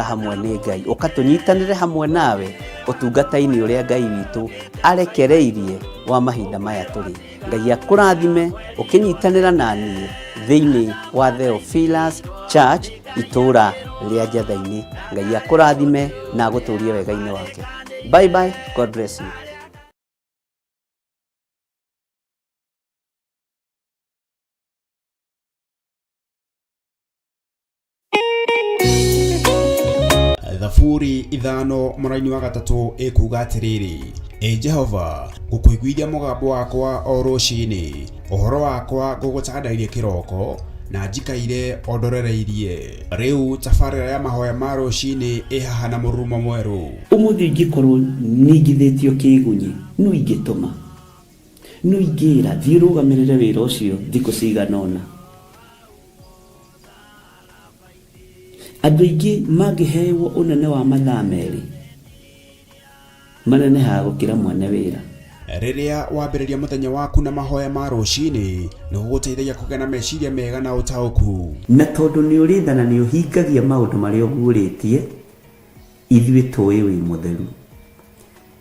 hamwe nĩ Ngai ũkatunyitanĩre hamwe nawe ũtungata-inĩ ũrĩa Ngai witũ arekereirie wa mahinda maya tũrĩ. Ngai akũrathime ũkĩnyitanĩra na niĩ thĩinĩ wa Theophilus Church itũra rĩa Njatha-inĩ. Ngai akũrathime na agũtũrie wega-inĩ wake. Bye bye, God bless you. Thaburi ithano mũraini wa gatatũ ĩkuuga atĩrĩrĩ: Jehova, ngũkũiguithia mũgambo wakwa o rũciinĩ, ũhoro wakwa ngũgũcandairie kĩroko, na njikaire ondorereirie. Rĩu tabarĩra ya mahoya ma rũciinĩ ĩhaha na mũrurumo mwerũ. Ũmũthĩ ingĩkorwo nĩingithĩtio kĩgunyi, no ingĩtũma, no ingĩra thiĩ rũgamĩrĩre wĩra ũcio thikũ cigana ũna. Andũ aingĩ mangĩheyo ũnene wa mathaa merĩ manenehaga gũkĩra mwene wĩra. Rĩrĩa wambĩrĩria mũthenya waku na mahoya ma rũciinĩ, nĩ gũgũteithagia kũgĩa na meciria mega na ũtaũku. Na tondũ nĩ ũrĩ tha na nĩ ũhingagia maũndũ marĩa ũguũrĩtie, ithuĩ tũĩ wĩ mũtheru,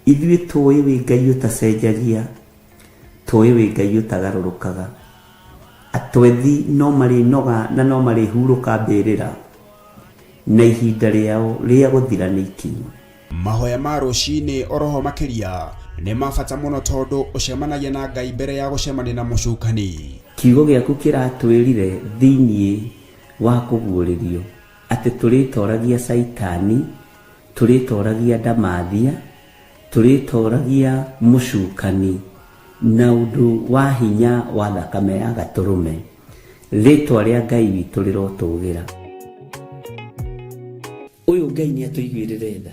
ithuĩ tũĩ wĩ Ngai ũtacenjagia, tũĩ wĩ Ngai ũtagarũrũkaga. Atwethi no marĩnoga na no marĩhurũka mbĩrĩra, na ihinda rĩao rĩa gũthira nĩ ikinyu. Mahoya ma rũciinĩ oroho makĩria nĩ mabata mũno tondũ ũcemanagia na Ngai mbere ya gũcemania na mũcukani. Kiugo gĩaku kĩratwĩrire thĩinĩ wa kũguũrĩrio atĩ tũrĩtoragia Saitani, tũrĩtoragia Ndamathia, tũrĩtoragia mũcukani na ũndũ wa hinya wa thakame ya gatũrũme. Rĩtwa rĩa Ngai witũ rĩrotũgĩra. Ũyũ Ngai nĩ atũiguĩrĩre tha.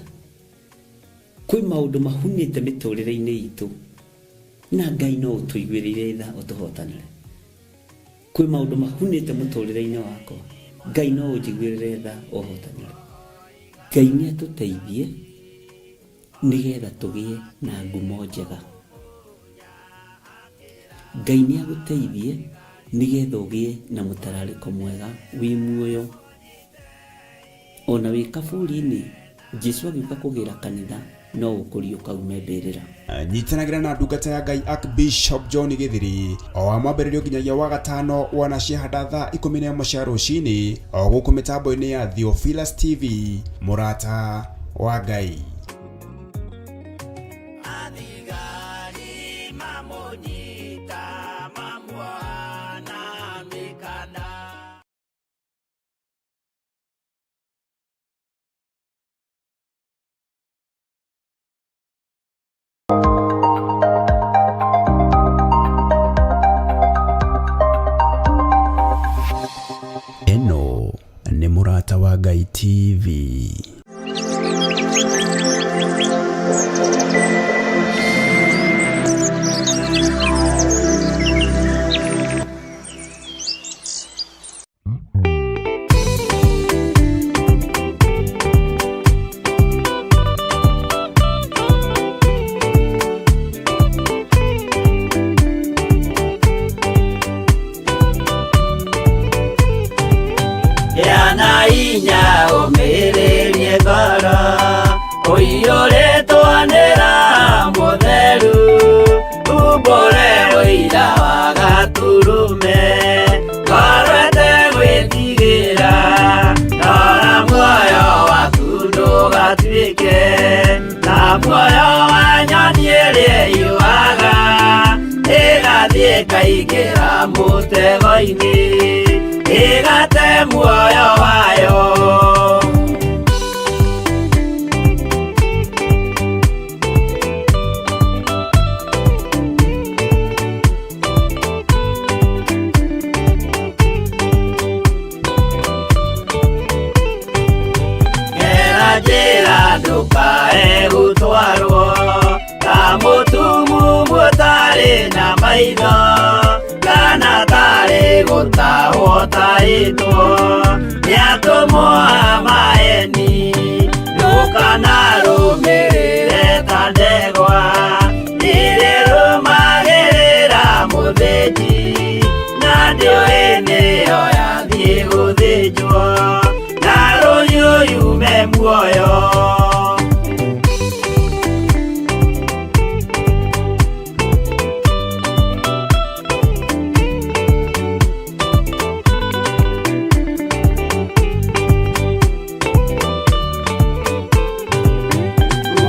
Kwĩ maũndũ mahunĩte mĩtũrĩre-inĩ itũ, na Ngai no ũtũiguĩrĩre tha ũtũhotanĩre. Kwĩ maũndũ mahunĩte mũtũrĩre-inĩ wakwa, Ngai no ũnjiguĩrĩre tha ũhotanĩre. Ngai nĩ atũteithie nĩgetha tũgĩe na ngumo njega. Ngai nĩ agũteithie nĩgetha ũgĩe na mũtararĩko mwega wĩ muoyo. Ona wĩ kaburi-inĩ, Jesũ agĩũka kũgĩra kanitha no ũkũrio kaume mbĩrĩra. Nyitanagĩra na ndungata ya Ngai Archbishop John Gĩthiri o wa mwambĩrĩrio nginyagia wa gatano wana ciahanda thaa 11 cia rũciinĩ o gũkũ mĩtambo-inĩ ya Theophilus TV, mũrata wa Ngai. Eno nĩ mũrata wa Ngai TV. Inya umirerie ngoro uiyũrĩtwo nĩ Roho Mũtheru, umbũre ũira wa gatũrũme, ngoro ĩtegwĩtigĩra, rora muoyo waku ndũgatuĩke na muoyo wa nyoni ĩrĩa ĩyũaga, ĩgathiĩ ĩkaingĩra mũtego-inĩ, ĩgate muoyo wayo. Gera njĩra ndũkae gũtwarwo ta mũtumumu ũtarĩ na maitho, kana tarĩ gũtahwo taĩtwo nĩ atũmwo a maeni. Ndũkanarũmĩrĩre ta ndegwa irĩ rũmagĩrĩra mũthĩnji, na ndĩũĩ nĩyo yathiĩ gũthĩnjwo na rũhiũ yume muoyo.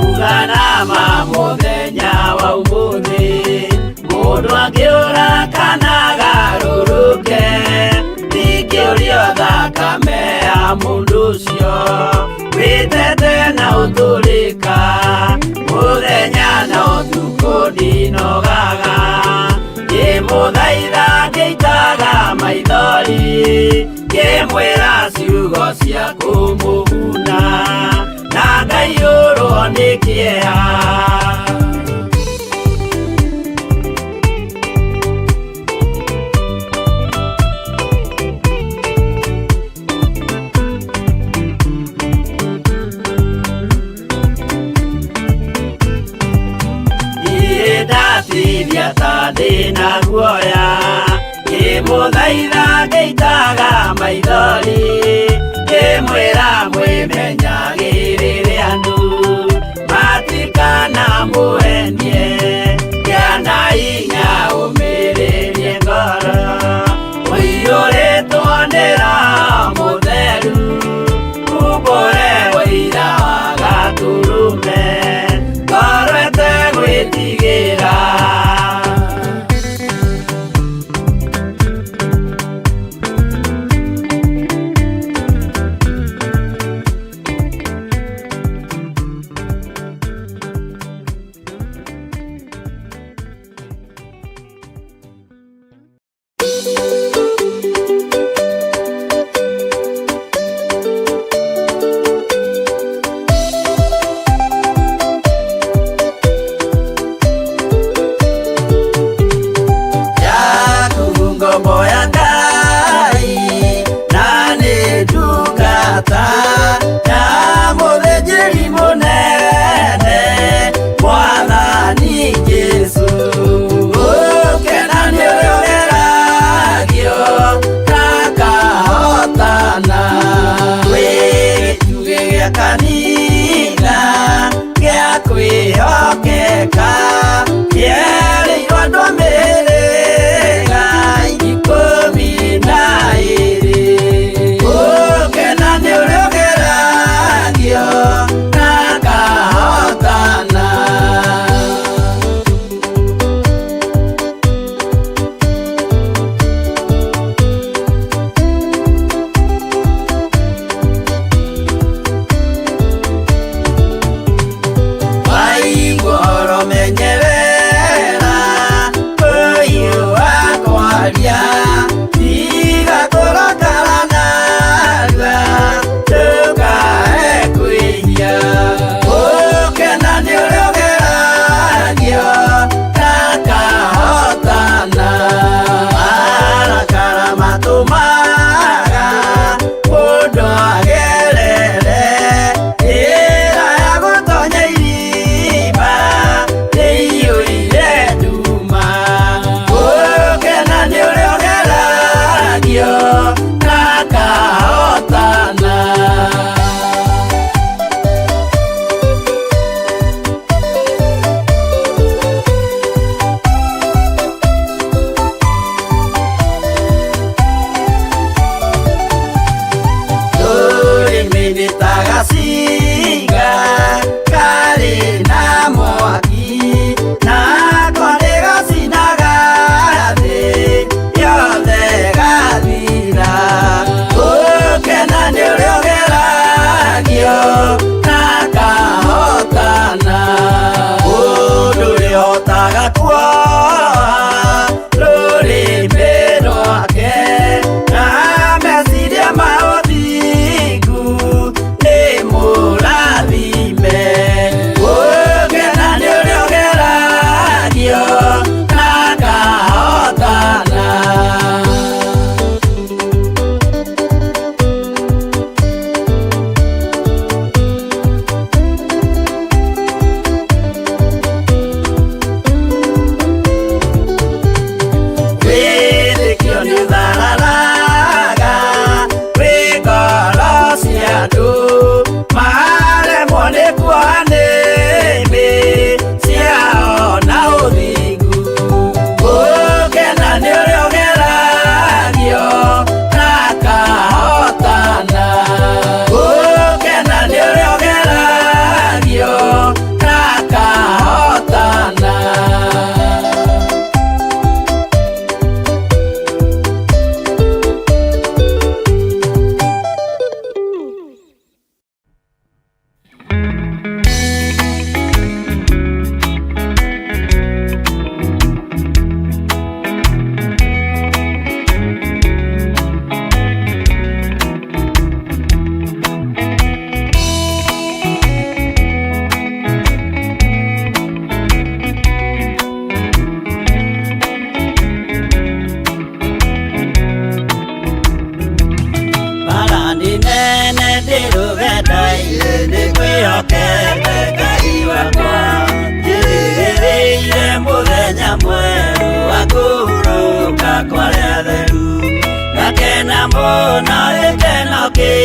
Uganama muthenya wa umuthi, mundu angiura kana garuruke, thikiurio thakame ya mundu ucio, witete na uturika, muthenya na utuku ndinogaga, ngimuthaitha ngĩitaga maithori, ngĩmwĩra ciugo cia kũmũguna, na ngaiyũrwo nĩ kĩeha. Ndatithia ta ndĩna guoya, ngĩmũthaitha ngĩitaga maithori, ngĩmwĩra mwĩmenyagĩrĩre andũ, matikana mũhenie, gĩa hinya ũmĩrĩrie ngoro, ũiyũrĩtwo nĩ Roho Mũtheru, umbũre ũira wa Gatũrũme, ngoro ĩtegwĩtigĩra.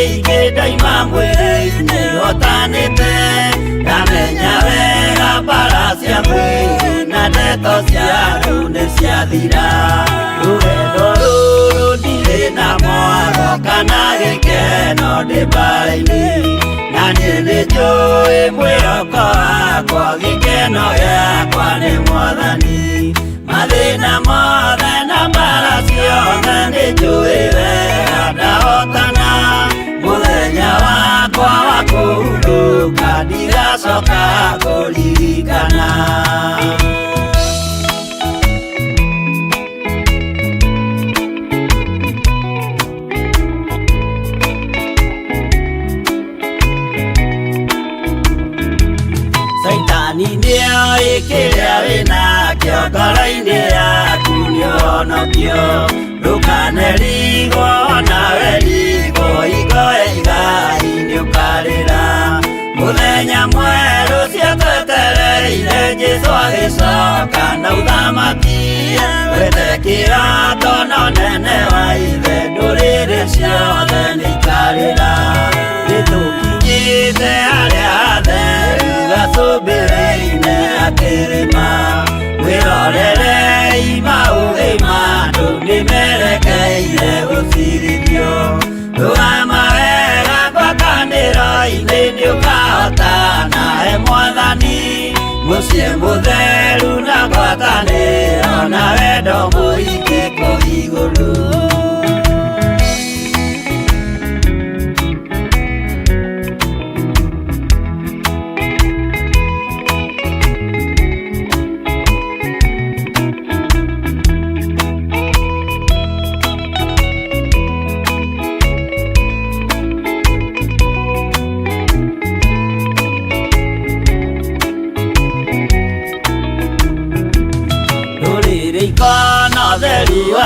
ingĩ ndaima mwĩrĩ-inĩ hotanĩte ndamenya wega mbara cia mwĩrĩ na ndeto cia andũ nĩ ciathira rũgendo rũrũ ndirĩ na mwago kana gĩkeno ndĩ mbara-inĩ na niĩ nĩ njũĩ mwĩhoko wakwa gĩkeno gĩakwa nĩ Mwathani mathĩna mothe na mbara ciothe nĩ njũĩ wega ndahotana mũthenya wakwa wa kũhurũka ndigacoka kũririkana. Saitani nĩoĩ kĩrĩa wĩnakĩo ngoro-inĩ yaku nĩũhonokio ndũkanerigwo nawe rigwo igoe igai nĩũkarĩra mũthenya mwerũ cia twetereire Jesũ agĩcoka na ũthamaki wethe kĩroto na ũnene wa ithe ndũrĩrĩ ciothe nĩikarĩra nĩtũkinyĩte harĩa hatheru gacũmbĩrĩ-inĩ akĩrĩma wĩrorere imaũgĩ ma andũ nĩmerekeire gũcirithio rũgama wega ngwatanĩro-inĩ nĩũkahotana he Mwathani mũciĩ mũtheru na ngwatanĩro na wendo mũingĩ kũu igũrũ.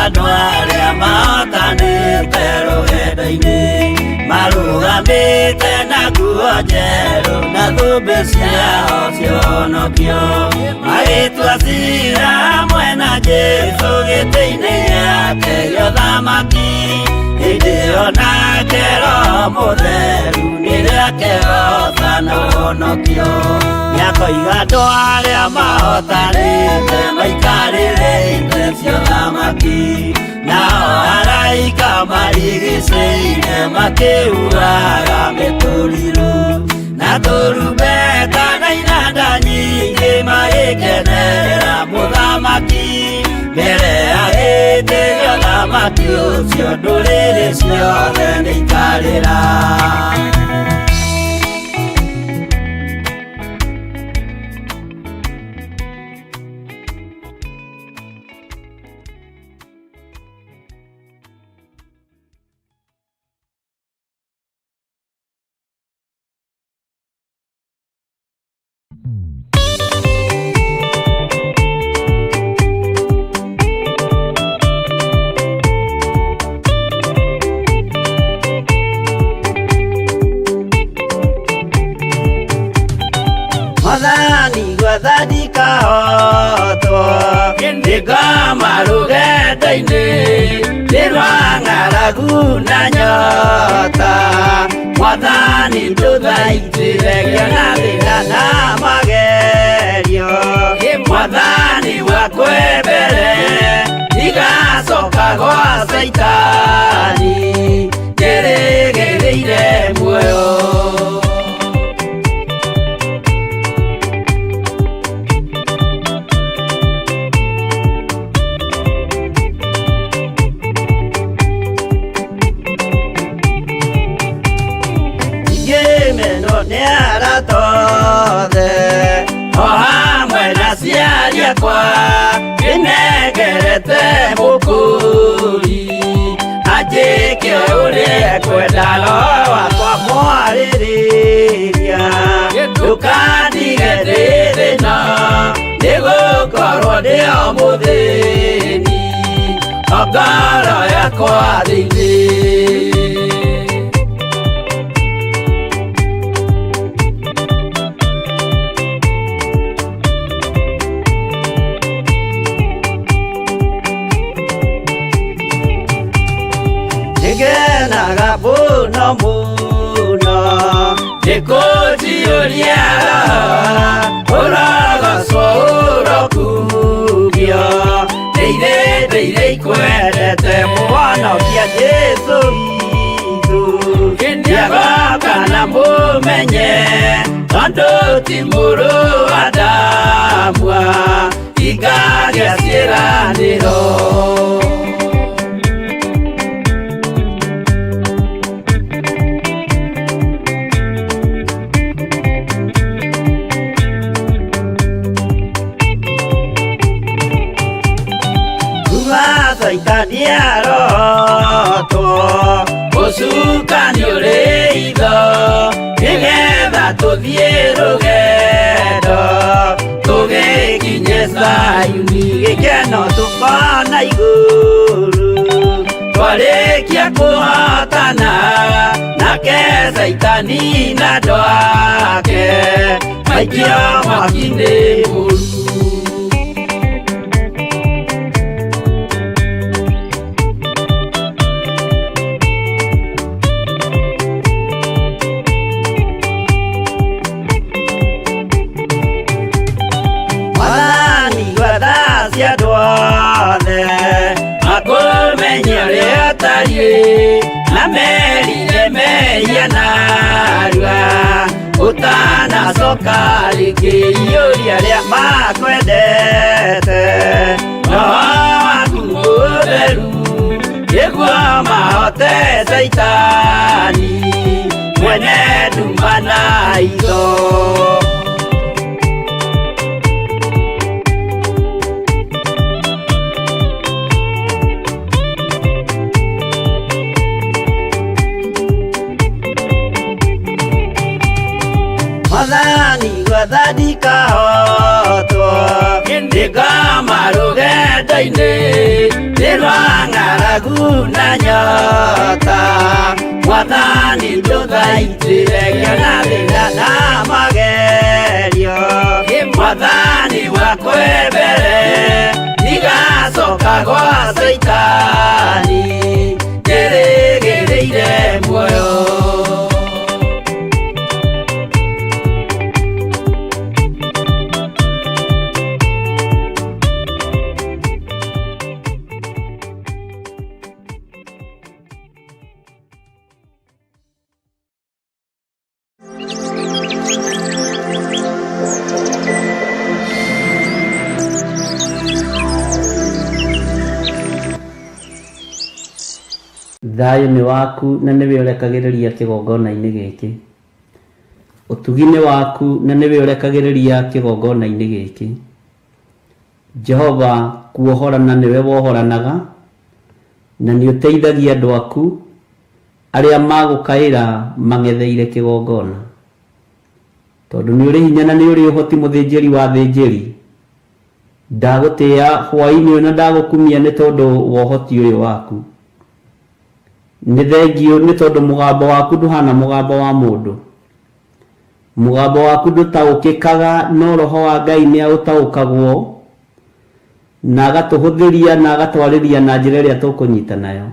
Andũ arĩa mahotanĩte rũgendo-inĩ marũgamĩte na nguo njerũ na thũmbĩ ciao cia ũhonokio magĩtua ciira hamwe na Jesũ gĩtĩ-inĩ gĩake gĩa ũthamaki hĩndĩ ĩyo nake Roho Mũtheru nĩrĩake hoota na ũhonokio nĩakoiga andũ arĩa mahotanĩte maikarĩrĩte cia ũthamaki nao araika marigicĩire makĩuraga mĩtũrirũ na tũrumbeta na inanda nyingĩ magĩkenerera mũthamaki mbere ya gĩtĩ gĩa ũthamaki ũcio ndũrĩrĩ ciothe nĩikarĩra. Mwathani gwathani kahotwo nĩngoma rũgendo-inĩ nĩrwa ng'aragu na nyota Mwathani ndũthaitĩre na thĩna na magerio Mwathani wakwe mbere ndigacoka gwa Saitani ngĩrĩgĩrĩire muoyo. O hamwe na ciari akwa nĩnengerete mũkũri anjĩke ũrĩa kwenda Roho wakwa mwarĩrĩria ndũkandige ndĩ thĩna nĩgũkorwo ndĩ o mũthĩni o ngoro yakwa thĩinĩ. Ngenaga mũno nikujiuria uragocwo urokugio ndeire ikwendete muhonokia Jesu witũ ndiagoka na mumenye tondu ti mũrũ wa ndamwa ikagĩa ciĩranĩro. Saitani arotwo ucukani uri itho nigetha tuthie rugendo tugikinye Sayuni gikeno tukona iguru twarikia kuhotana nake Saitani na andũ ake maikio mwaki-inĩ mũru. Na merire meia narua utanacoka rĩngĩ iũria rĩa makwendete roho waku mũtheru nĩguo mahote Saitani mwene nduma na itho. Mwathani gwathani kahotwo ndĩngoma rũgendo-inĩ nĩrwa ng'aragu na nyota Mwathani ndũthaitĩre na thĩna na magerio Mwathani wakwe mbere ndigacoka gwa Saitani njĩrĩgĩrĩire muoyo. Thayũ nĩ waku na nĩwe ũrekagĩrĩria kĩgongona-inĩ gĩkĩ. Ũtugi nĩ waku na nĩwe ũrekagĩrĩria kĩgongona-inĩ gĩkĩ. Jehova kuohorana nĩwe wohoranaga na nĩ ũteithagia andũ aku arĩa magũkaĩra mang'etheire kĩgongona. Tondũ nĩ ũrĩ hinya na nĩ ũrĩ ũhoti mũthĩnjĩri wa thĩnjĩri. Ndagũtĩĩa hwaĩ-inĩ ũyũ na ndagũkumia nĩ tondũ wa ũhoti ũyũ waku. Nĩ thengio nĩ tondũ mũgambo waku ndũhana mũgambo wa mũndũ. Mũgambo waku ndũtaũkĩkaga no roho wa Ngai nĩ aũtaũkagwo na agatũhũthĩria na agatwarĩria na njĩra ĩrĩa tũkũnyita nayo.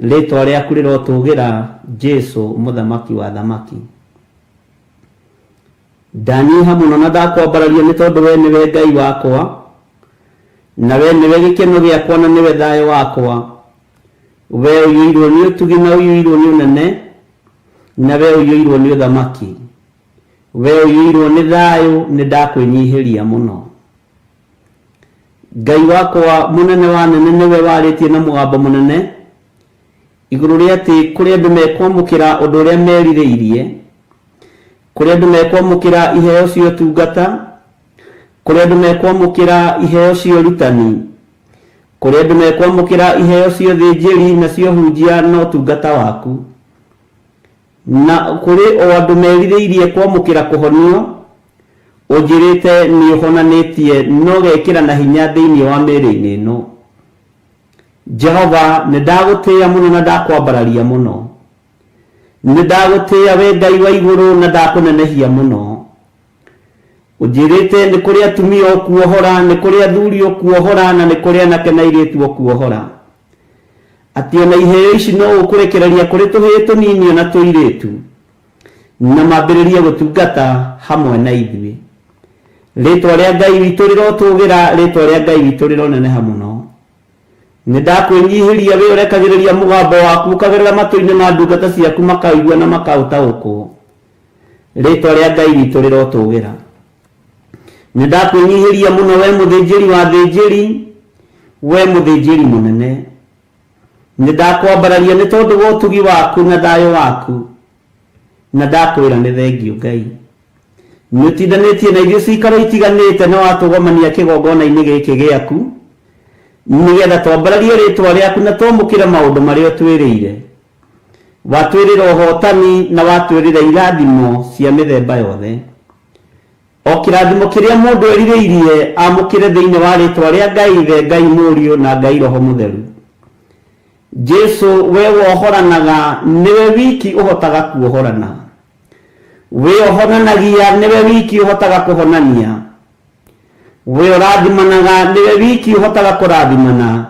Rĩĩtwa rĩaku rĩrotũgĩra Jesu mũthamaki wa thamaki. Ndanyiha mũno na ndakwambararia nĩ tondũ we nĩwe Ngai wakwa na we nĩwe gĩkeno gĩakwa na nĩwe thayũ wakwa. We ũiyũirwo nĩ ũtugi na ũiyũirwo nĩ ũnene na we ũiyũirwo nĩ ũthamaki. We ũiyũirwo nĩ thayũ nĩ ndakwĩnyihĩria mũno. Ngai wakwa mũnene wa nene nĩwe warĩtie na mũgambo mũnene igũrũ rĩa atĩ kũrĩ andũ mekwamũkĩra ũndũ ũrĩa merirĩirie, kũrĩ andũ mekwamũkĩra iheo cia ũtungata, kũrĩ andũ mekwamũkĩra iheo cia ũrutani, kũrĩ andũ mekwamũkĩra iheo cia ũthĩnjĩri na cia ũhunjia na ũtungata waku, na kũrĩ o andũ merirĩirie kwamũkĩra kũhonio ũnjĩrĩte nĩ ũhonanĩtie no gekĩra na hinya thĩinĩ wa mĩĩrĩ-inĩ ĩno. Jehova nĩ ndagũtĩĩa mũno na ndakwambararia mũno. Nĩ ndagũtĩĩa we Ngai wa igũrũ na ndakũnenehia mũno. Ũnjĩrĩte nĩ kũrĩ atumia ũkuohora, nĩ kũrĩ athuri ũkuohora na nĩ kũrĩ anake na airĩtu ũkuohora. Atĩ ona iheo ici no ũkũrekereria kũrĩ tũhĩĩ tũnini ona tũirĩtu. na mambĩrĩrie gũtungata hamwe na ithuĩ. Rĩtwa rĩa Ngai witũ rĩrotũgĩra, rĩtwa rĩa Ngai witũ rĩroneneha mũno. Nĩndakwĩnyihĩria wĩ ũrekagĩrĩria mũgambo waku ũkagerera matũ-inĩ ma ndungata ciaku makaigua na makaũtaũkwo. Rĩtwa rĩa Ngai witũ rĩrotũgĩra. Nĩndakwĩnyihĩria mũno we mũthĩnjĩri wa thĩnjĩri, we mũthĩnjĩri mũnene. Nĩndakwambararia nĩ tondũ wa ũtugi waku na thayũ waku, na ndakwĩra nĩ thengio Ngai. Nĩũtindanĩtie na ithuĩ cikaro itiganĩte na watũgomania kĩgongona-inĩ gĩkĩ gĩaku, nĩgetha twambararie rĩtwa rĩaku na twamũkĩre maũndũ marĩa ũtwĩrĩire. Watwĩrĩra ũhotani na watwĩrĩra irathimo cia mĩthemba yothe. O kĩrathimo kĩrĩa mũndũ erirĩirie amũkĩre thĩinĩ wa rĩtwa rĩa Ngai Ithe, Ngai Mũriũ na Ngai Roho Mũtheru. Jesu we wohoranaga, nĩwe wiki ũhotaga kuohorana. We ohonanagia, nĩwe wiki ũhotaga kũhonania. We ũrathimanaga, nĩwe wiki ũhotaga kũrathimana.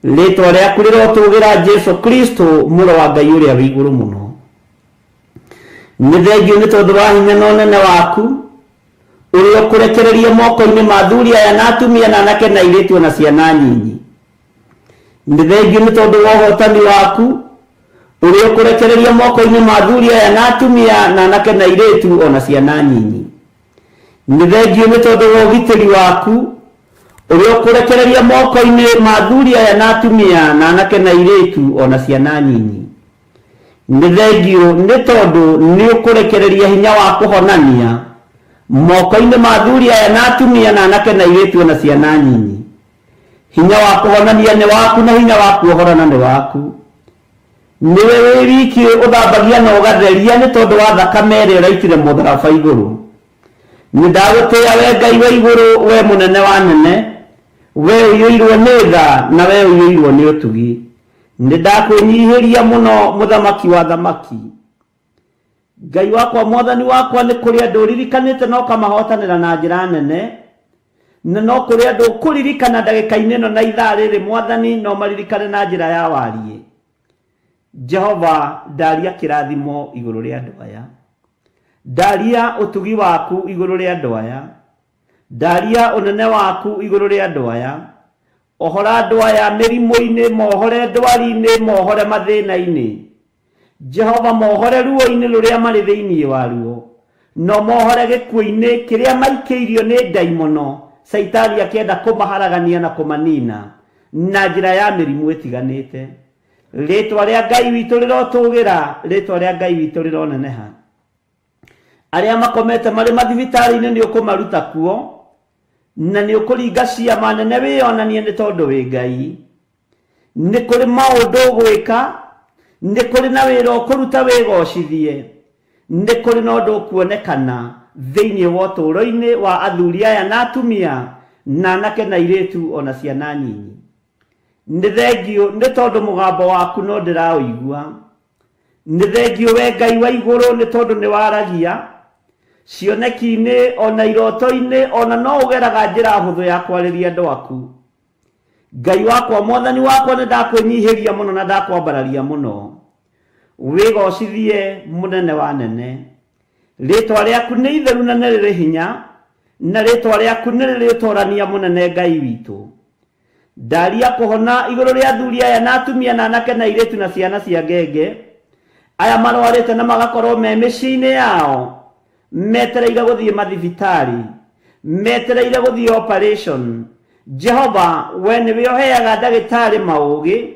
Rĩtwa rĩaku rĩrotũgĩra Jesu Kristo, mũrũ wa Ngai ũrĩa wĩ igũrũ mũno. Nĩ thengio nĩ tondũ wa hinya na ũnene waku, ũrĩa ũkũrekereria moko-inĩ ma athuri aya na atumia na anake na airĩtu ona ciana nyinyi. Nĩ thengio nĩ tondũ wa ũhotani waku, ũrĩa ũkũrekereria moko-inĩ ma athuri aya na atumia na anake na airĩtu ona ciana nyinyi. Nĩ thengio nĩ tondũ wa ũgitĩri waku, ũrĩa ũkũrekereria moko-inĩ ma athuri aya na atumia na anake na airĩtu ona ciana nyinyi. Nĩ thengio nĩ tondũ nĩ ũkũrekereria hinya wa kũhonania moko-inĩ ma athuri aya na atumia na anake na airĩtu ona ciana nyinyi. Hinya wa kũhonania nĩ waku na hinya wa kuohorana nĩ waku. Nĩwe wĩ wiki ũthambagia na ũgatheria nĩ tondũ wa thakame ĩrĩa ũraitire mũtharaba igũrũ. Nĩndagũtĩĩa we Ngai wa igũrũ, we mũnene wa nene, we ũiyũirwo nĩ tha na we ũiyũirwo nĩ ũtugi. Nĩndakwĩnyihĩria mũno mũthamaki wa thamaki. Ngai wakwa mwathani wakwa, nĩ kũrĩ andũ ũririkanĩte na ũkamahotanĩra na njĩra nene, na no kũrĩ andũ ũkũririkana ndagĩka-inĩ ĩno na ithaa rĩrĩ mwathani, no maririkane na njĩra ya wariĩ. Jehova, ndaria kĩrathimo igũrũ rĩa andũ aya. Ndaria ũtugi waku igũrũ rĩa andũ aya. Ndaria ũnene waku igũrũ rĩa andũ aya. Ohora andũ aya mĩrimũ-inĩ, mohore ndwari-inĩ, mohore mathĩna-inĩ. Jehova, mohore ruo-inĩ rũrĩa marĩ thĩinĩ waruo, no mohore gĩkuũ-inĩ kĩrĩa maikĩirio nĩ ndaimono, Saitani akĩenda kũmaharagania na kũmanina na njĩra ya mĩrimũ ĩtiganĩte. Rĩtwa rĩa Ngai witũ rĩrotũgĩra, rĩtwa rĩa Ngai witũ rĩroneneha. Arĩa makomete marĩ mathibitarĩ-inĩ nĩ ũkũmaruta kuo, na nĩ ũkũringa ciama nene wĩonanie nĩ tondũ wĩ Ngai. Nĩ kũrĩ maũndũ ũgwĩka, nĩ kũrĩ na wĩra ũkũruta wĩgocithie, nĩ kũrĩ na ũndũ ũkuonekana thĩinĩ wa ũtũũro-inĩ wa athuri aya na atumia na anake na airĩtu ona ciana nyinyi. Nĩ thengio nĩ tondũ mũgambo waku no ndĩraũigua. Nĩ thengio we Ngai wa igũrũ nĩ tondũ nĩ waragia cioneki-inĩ ona iroto-inĩ, ona no ũgeraga njĩra hũthũ ya kwarĩria andũ aku. Ngai wakwa mwathani wakwa, nĩ ndakwĩnyihĩria mũno na ndakwambararia mũno. Wĩgocithie mũnene wa nene. Rĩtwa rĩaku nĩ itheru na nĩ rĩrĩ hinya, na rĩtwa rĩaku nĩ rĩrĩ ũtũũrania mũnene Ngai witũ. Ndaria kũhona igũrũ rĩa athuri aya na atumia na anake na airĩtu na ciana cia ngenge, aya marwarĩte na magakorwo me mĩciĩ-inĩ yao, metereire gũthiĩ mathibitarĩ, metereire gũthiĩ operation. Jehova, we nĩwe ũheaga ndagĩtarĩ maũgĩ,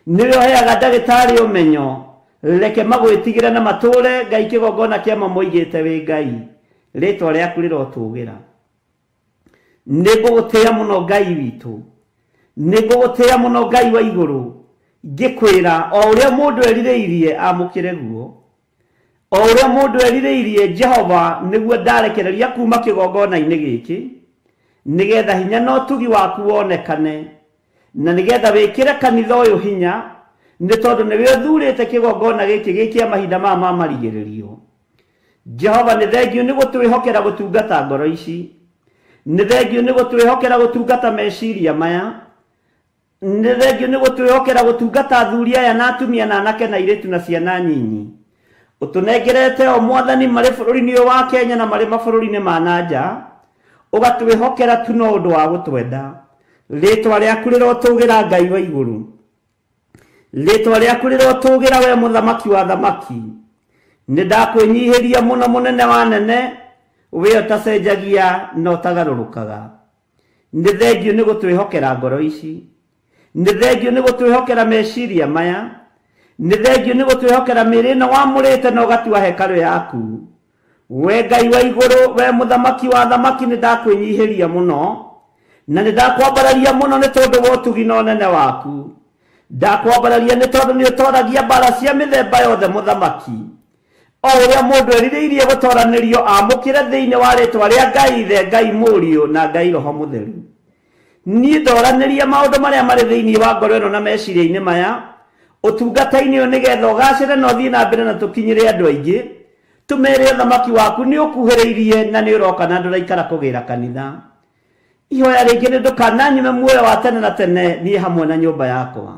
nĩwe ũheaga ndagĩtarĩ ũmenyo. Reke magwĩtigĩre na matũũre Ngai kĩgongona kĩa mamoigĩte wĩ Ngai. Rĩtwa rĩaku rĩrotũgĩra. Nĩngũgũtĩĩa mũno Ngai witũ, nĩngũgũtĩĩa mũno Ngai wa igũrũ, ngĩkwĩra o ũrĩa mũndũ erirĩirie amũkĩre guo, o ũrĩa mũndũ erirĩirie Jehova, nĩguo ndarekereria kuma kĩgongona-inĩ gĩkĩ, nĩgetha hinya na ũtugi waku wonekane, na nĩgetha wĩkĩre kanitha ũyũ hinya, nĩ tondũ nĩwe ũthurĩte kĩgongona gĩkĩ gĩkĩa mahinda maya ma marigĩrĩrio. Jehova, nĩ thengio nĩ gũtwĩhokera gũtungata ngoro ici, nĩ thengio nĩ gũtwĩhokera gũtungata meciria maya, nĩ thengio nĩ gũtwĩhokera gũtungata athuri aya na atumia na anake na airĩtu na ciana nyinyi. utunengerete o mwathani mari bururi-ini wa Kenya na mari mabururi-ini ma nanja ugatwihokera tu no undu wa gutwenda ritwa riaku rirotugira Ngai wa iguru ritwa riaku rirotugira we muthamaki wa thamaki nindakwenyihiria muno munene wa nene we utacenjagia no tagarurukaga ni thengio ni gutwihokera ngoro ici ni thengio ni gutwihokera meciria maya ni thengio ni gutwihokera miri no wamurite no gatua hekalu yaku we Ngai wa iguru we muthamaki wa thamaki nindakwenyihiria muno na nindakwambararia muno ni tondu wa utugi no nene waku ndakwambararia ni tondu ni utoragia mbara cia mithemba yothe muthamaki o uria mundu erirĩirie gutoranirio amukire thiini wa ritwa ria Ngai ithe Ngai Mũriũ na Ngai Roho Mũtheru ni ndoranirie maundu maria mari thiini wa ngoro ino na meciria-ini maya utungata-ini uyu nigetha ugacire no thii na mbere na tukinyire andu aingi tumere thamaki waku ni ukuhiriirie na ni uroka na nduraikara kugira kanitha ihoya ringi ni ndukananyime muoyo wa tene na tene ni hamwe na nyumba yakwa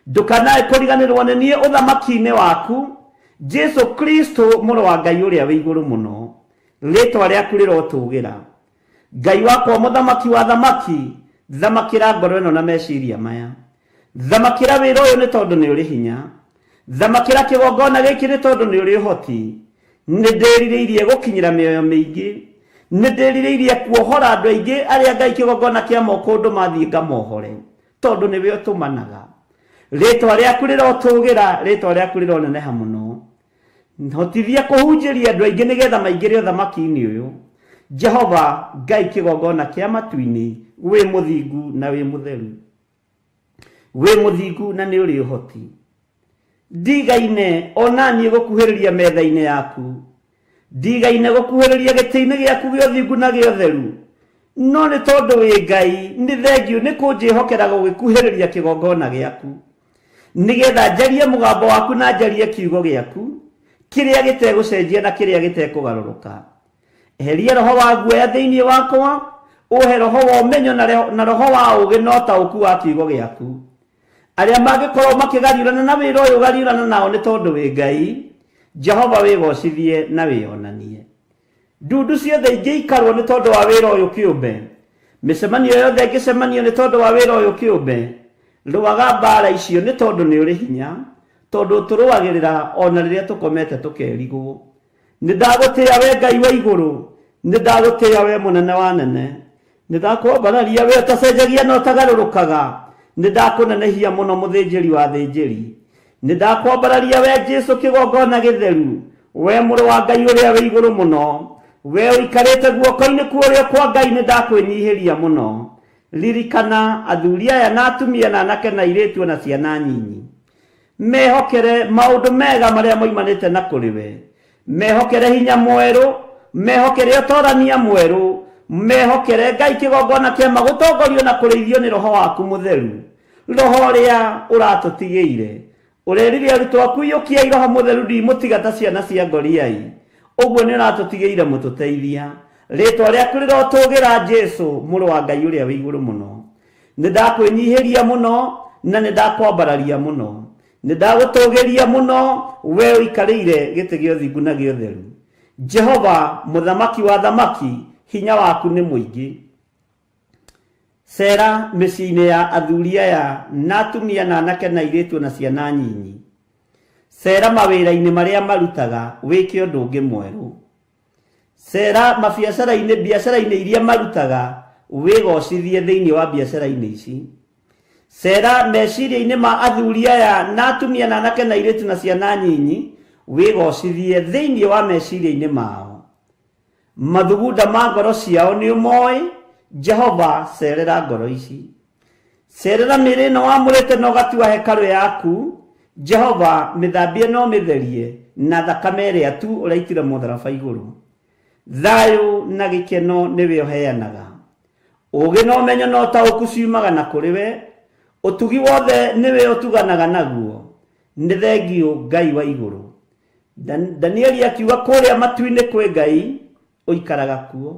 ndukanae kuriganirwo ni nie uthamaki-ini waku Jesu Kristo muru wa Ngai uria wi iguru muno ritwa riaku rirotugira Ngai wakwa muthamaki wa thamaki thamakira ngoro ino na meciria maya thamakira wira uyu ni tondu ni uri hinya thamakira kigongona giki ni tondu ni uri hoti ni ndiririirie gukinyira mioyo mingi ni ndiririirie kuohora andu aingi aria Ngai kigongona kia moko ndu mathii ngamohore tondu ni we utumanaga ritwa riaku rirotugira ritwa riaku rironeneha muno hotithia kuhunjiria andu aingi nigetha maingire uthamaki-ini uyu Jehova Ngai kigongona kia matu-ini we muthingu na we mutheru we muthingu na ni uri uhoti ndigaine onanie gukuhiriria metha-ini yaku ndigaine gukuhiriria giti-ini giaku gia uthingu na gia utheru no ni tondu wi Ngai ni thengio ni kunjihokera gugikuhiriria kigongona giaku nigetha njarie mugambo waku na njarie kiugo giaku kiria gitegucenjia na kiria gitekugaruruka eheria roho wa guoya thiini wakwa uhe roho wa umenyo na roho wa ugi no tauku wa kiugo giaku aria mangikorwo makigariurana na wira uyu gariurana nao ni tondu wi Ngai Jehova wigocithie na wionanie ndundu ciothe ingĩikarwo ni tondu wa wira uyu kiumbe micemanio yothe ĩngĩcemanio ni tondu wa wira uyu kiumbe rũaga mbara icio ni tondu ni uri hinya tondu turuagirira ona riria tukomete tukerigwo ni ndagutia we Ngai wa iguru ni ndagutia we munene wa nene ni ndakwambararia we utacenjagia no tagarurukaga ni ndakunenehia muno muthinjiri wa thinjiri ni ndakwambararia we Jesu kigongona githeru we muru wa Ngai uria wi iguru muno we uikarite guoko-ini kuorio kwa Ngai ni ndakwinyihiria muno ririkana athuri aya na atumia na anake na airĩtu na ciana nyinyi mehokere maundu mega maria moimanite na kuri we mehokere hinya mweru mehokere utorania mweru mehokere Ngai kigongona kia magutongorio na kurithio ni roho waku mutheru roho ria uratutigĩire ureririe arutwo aku iyukia roho mutheru ndimutiga ta ciana cia ngoriai uguo ni uratutigĩire mututeithia ritwa riaku rirotugira Jesu muru wa Ngai uria wi iguru muno ni ndakwinyihiria muno na ni ndakwambararia muno ni ndagutugiria muno we uikarĩire gĩtĩ gĩa ũthingu na gĩa ũtheru Jehova muthamaki wa thamaki hinya waku ni muingi cera mĩciĩ-inĩ ya athuri aya na atumia na anake na airĩtu na ciana nyinyi cera mawĩra-inĩ maria marutaga wĩke ũndũ ũngĩ mwerũ cera biacara-inĩ iria marutaga wĩgocithie thĩinĩ wa biacara-inĩ ici cera meciria-inĩ ma athuri aya na atumia na anake na airĩtu na ciana nyinyi wĩgocithie thĩinĩ wa meciria-inĩ mao mathugunda ma ngoro ciao nĩ ũmoĩ Jehova cerera ngoro ici cerera mĩrĩ ĩno wamũrĩte na ũgatua hekalu yaku Jehova mĩthambie no mĩtherie na thakame ĩrĩa tu ũraitire mũtharaba igũrũ thayu na gĩkeno nĩwe ũheanaga ũgĩ na ũmenyo no taũku ciumaga na kũrĩ we ũtugi wothe nĩwe ũtuganaga naguo nĩ thengio Ngai wa igũrũ Danieli akiuga kũrĩa matu-inĩ kwĩ Ngai ũikaraga kuo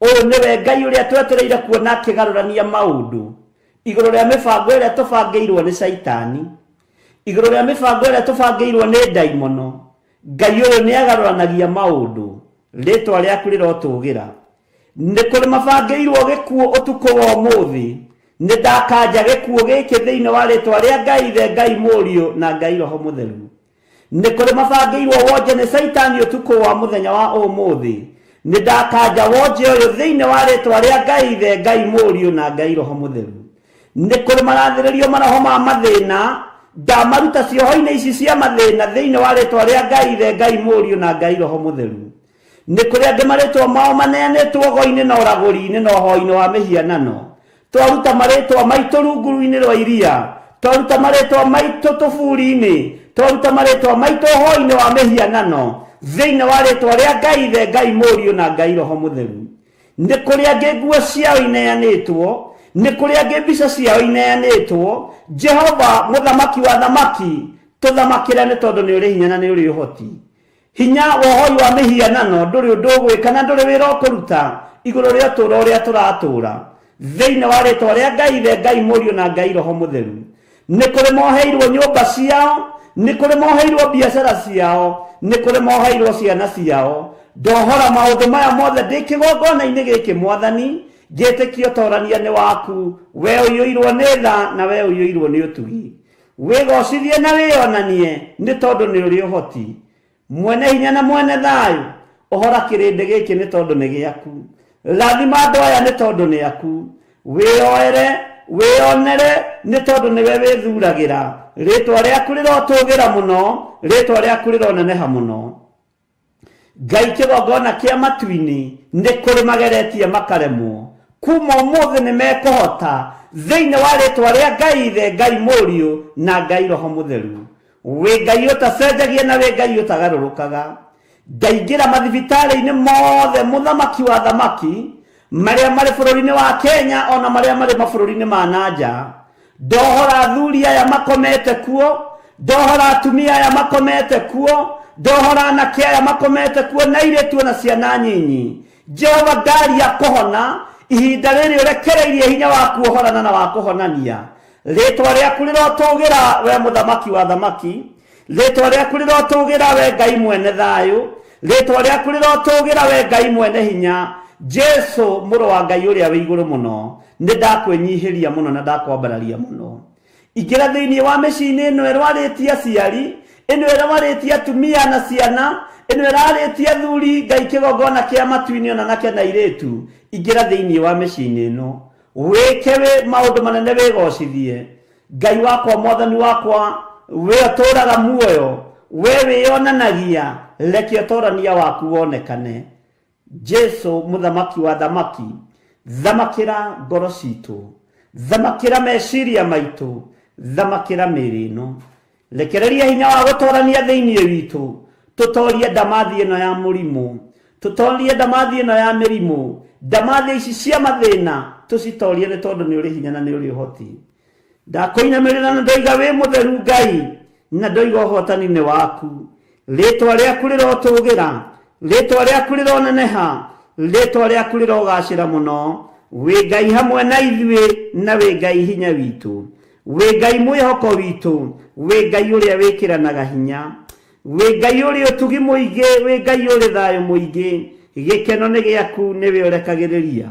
ũyũ nĩwe Ngai ũrĩa twetereire kuona akĩgarũrania maũndũ igũrũ rĩa mĩbango ĩrĩa tũbangĩirwo nĩ Saitani igũrũ rĩa mĩbango ĩrĩa tũbangĩirwo nĩ ndaimono Ngai uyu ni agaruranagia maundu ritwa riaku rirotugira ni kuri mabangiirwo gikuo utuko wa umuthi ni ndakanja gikuo giki thiini wa ritwa ria Ngai the Ngai Murio na Ngai Roho Mutheru ni kuri mabangiirwo wonje ni Saitani utuko wa muthenya wa umuthi ni ndakanja wonje uyu thiini wa ritwa ria Ngai the Ngai Murio na Ngai Roho Mutheru ni kuri marathiririo maroho ma mathina ndamaruta cioho-ini ici cia mathina thiini wa ritwa ria Ngai the Ngai Murio na Ngai Roho Mutheru ni kuri angi maritwa mao maneanitwo go-ini na uraguri-ini na uhoi-ini wa mihianano twaruta maritwa maitu runguru-ini rwa iria twaruta maritwa maitu tuburi-ini twaruta maritwa maitu uhoi-ini wa mihianano thiini wa ritwa ria Ngai the Ngai Murio na Ngai Roho Mutheru ni kuri angi nguo ciao ineanitwo ni kuri angi mbica ciao ineanitwo Jehova muthamaki wa thamaki tuthamakire ni tondu ni uri hinya na ni uri uhoti hinya wohoi wa mihianano nduri undu gwikana nduri wira ukuruta iguru ria turo ria turatura thiini wa ritwa ria Ngai the Ngai Murio na Ngai Roho Mutheru ni kuri moheirwo nyumba ciao ni kuri moheirwo biashara ciao ni kuri moheirwo ciana ciao ndohora maundu maya mothe ndi kigongona-ini giki Mwathani ngitikio torania ni waku we uyuirwo ni tha na we uyuirwo ni utugi wigocithie na wionanie ni tondu ni uri uhoti mwene hinya na mwene thayu uhora kirindi giki ni tondu ni giaku rathima andu aya ni tondu ni aku wioere wionere ni tondu ni we withuragira ritwa riaku rirotugira muno ritwa riaku rironeneha muno Ngai kigongona kia matu-ini ni kuri mageretie makaremwo kuma umuthi ni mekuhota thiini wa ritwa ria Ngai the Ngai Murio na Ngai Roho Mutheru wi Ngai utacenjagia na wi Ngai utagarurukaga ngaingira mathibitari-ini mothe muthamaki wa thamaki maria mari bururi-ini wa Kenya ona maria mari mabururi-ini ma nanja ndohora athuri aya makomete kuo ndohora atumia aya makomete kuo ndohora anake aya makomete kuo na iritu na ciana nyinyi Jehova ngari ya kuhona ihinda riri urekereirie hinya wa kuohorana na wa kuhonania ritwa riaku rirotugira we muthamaki wa thamaki ritwa riaku rirotugira we Ngai mwene thayu ritwa riaku rirotugira we Ngai mwene hinya Jesu muru wa Ngai uria wi iguru muno ni ndakwinyihiria muno na ndakwambararia muno ingira thiini wa micini ino irwaritie aciari ino irwaritie atumia na ciana ino iraritie athuri Ngai kigongona kia matu-ini ona nake na iritu ingira thiini wa micini ino wikewe maundu manene wigocithie Ngai wakwa Mwathani wakwa we aturaga muoyo we wionanagia reke utorania waku wonekane Jesu muthamaki wa thamaki thamakira ngoro citu thamakira meciria maitu thamakira mĩĩrĩ ĩno rekereria hinya wa gutorania thiini witu tutorie ndamathi ino ya murimu tutorie ndamathi ino ya mirimu ndamathi ici cia mathina tucitorie ni tondu ni uri hinya na ni uri uhoti ndakoinamirira na ndoiga wi mutheru Ngai na ndoiga uhotani ni waku ritwa riaku rirotugira ritwa riaku rironeneha ritwa riaku rirogacira muno wi Ngai hamwe na ithuĩ na wi Ngai hinya witu wi Ngai mwihoko witu wi Ngai uria wikiranaga hinya wi Ngai uri utugi muingi wi Ngai uri thayu muingi gikeno ni giaku ni we urekagiriria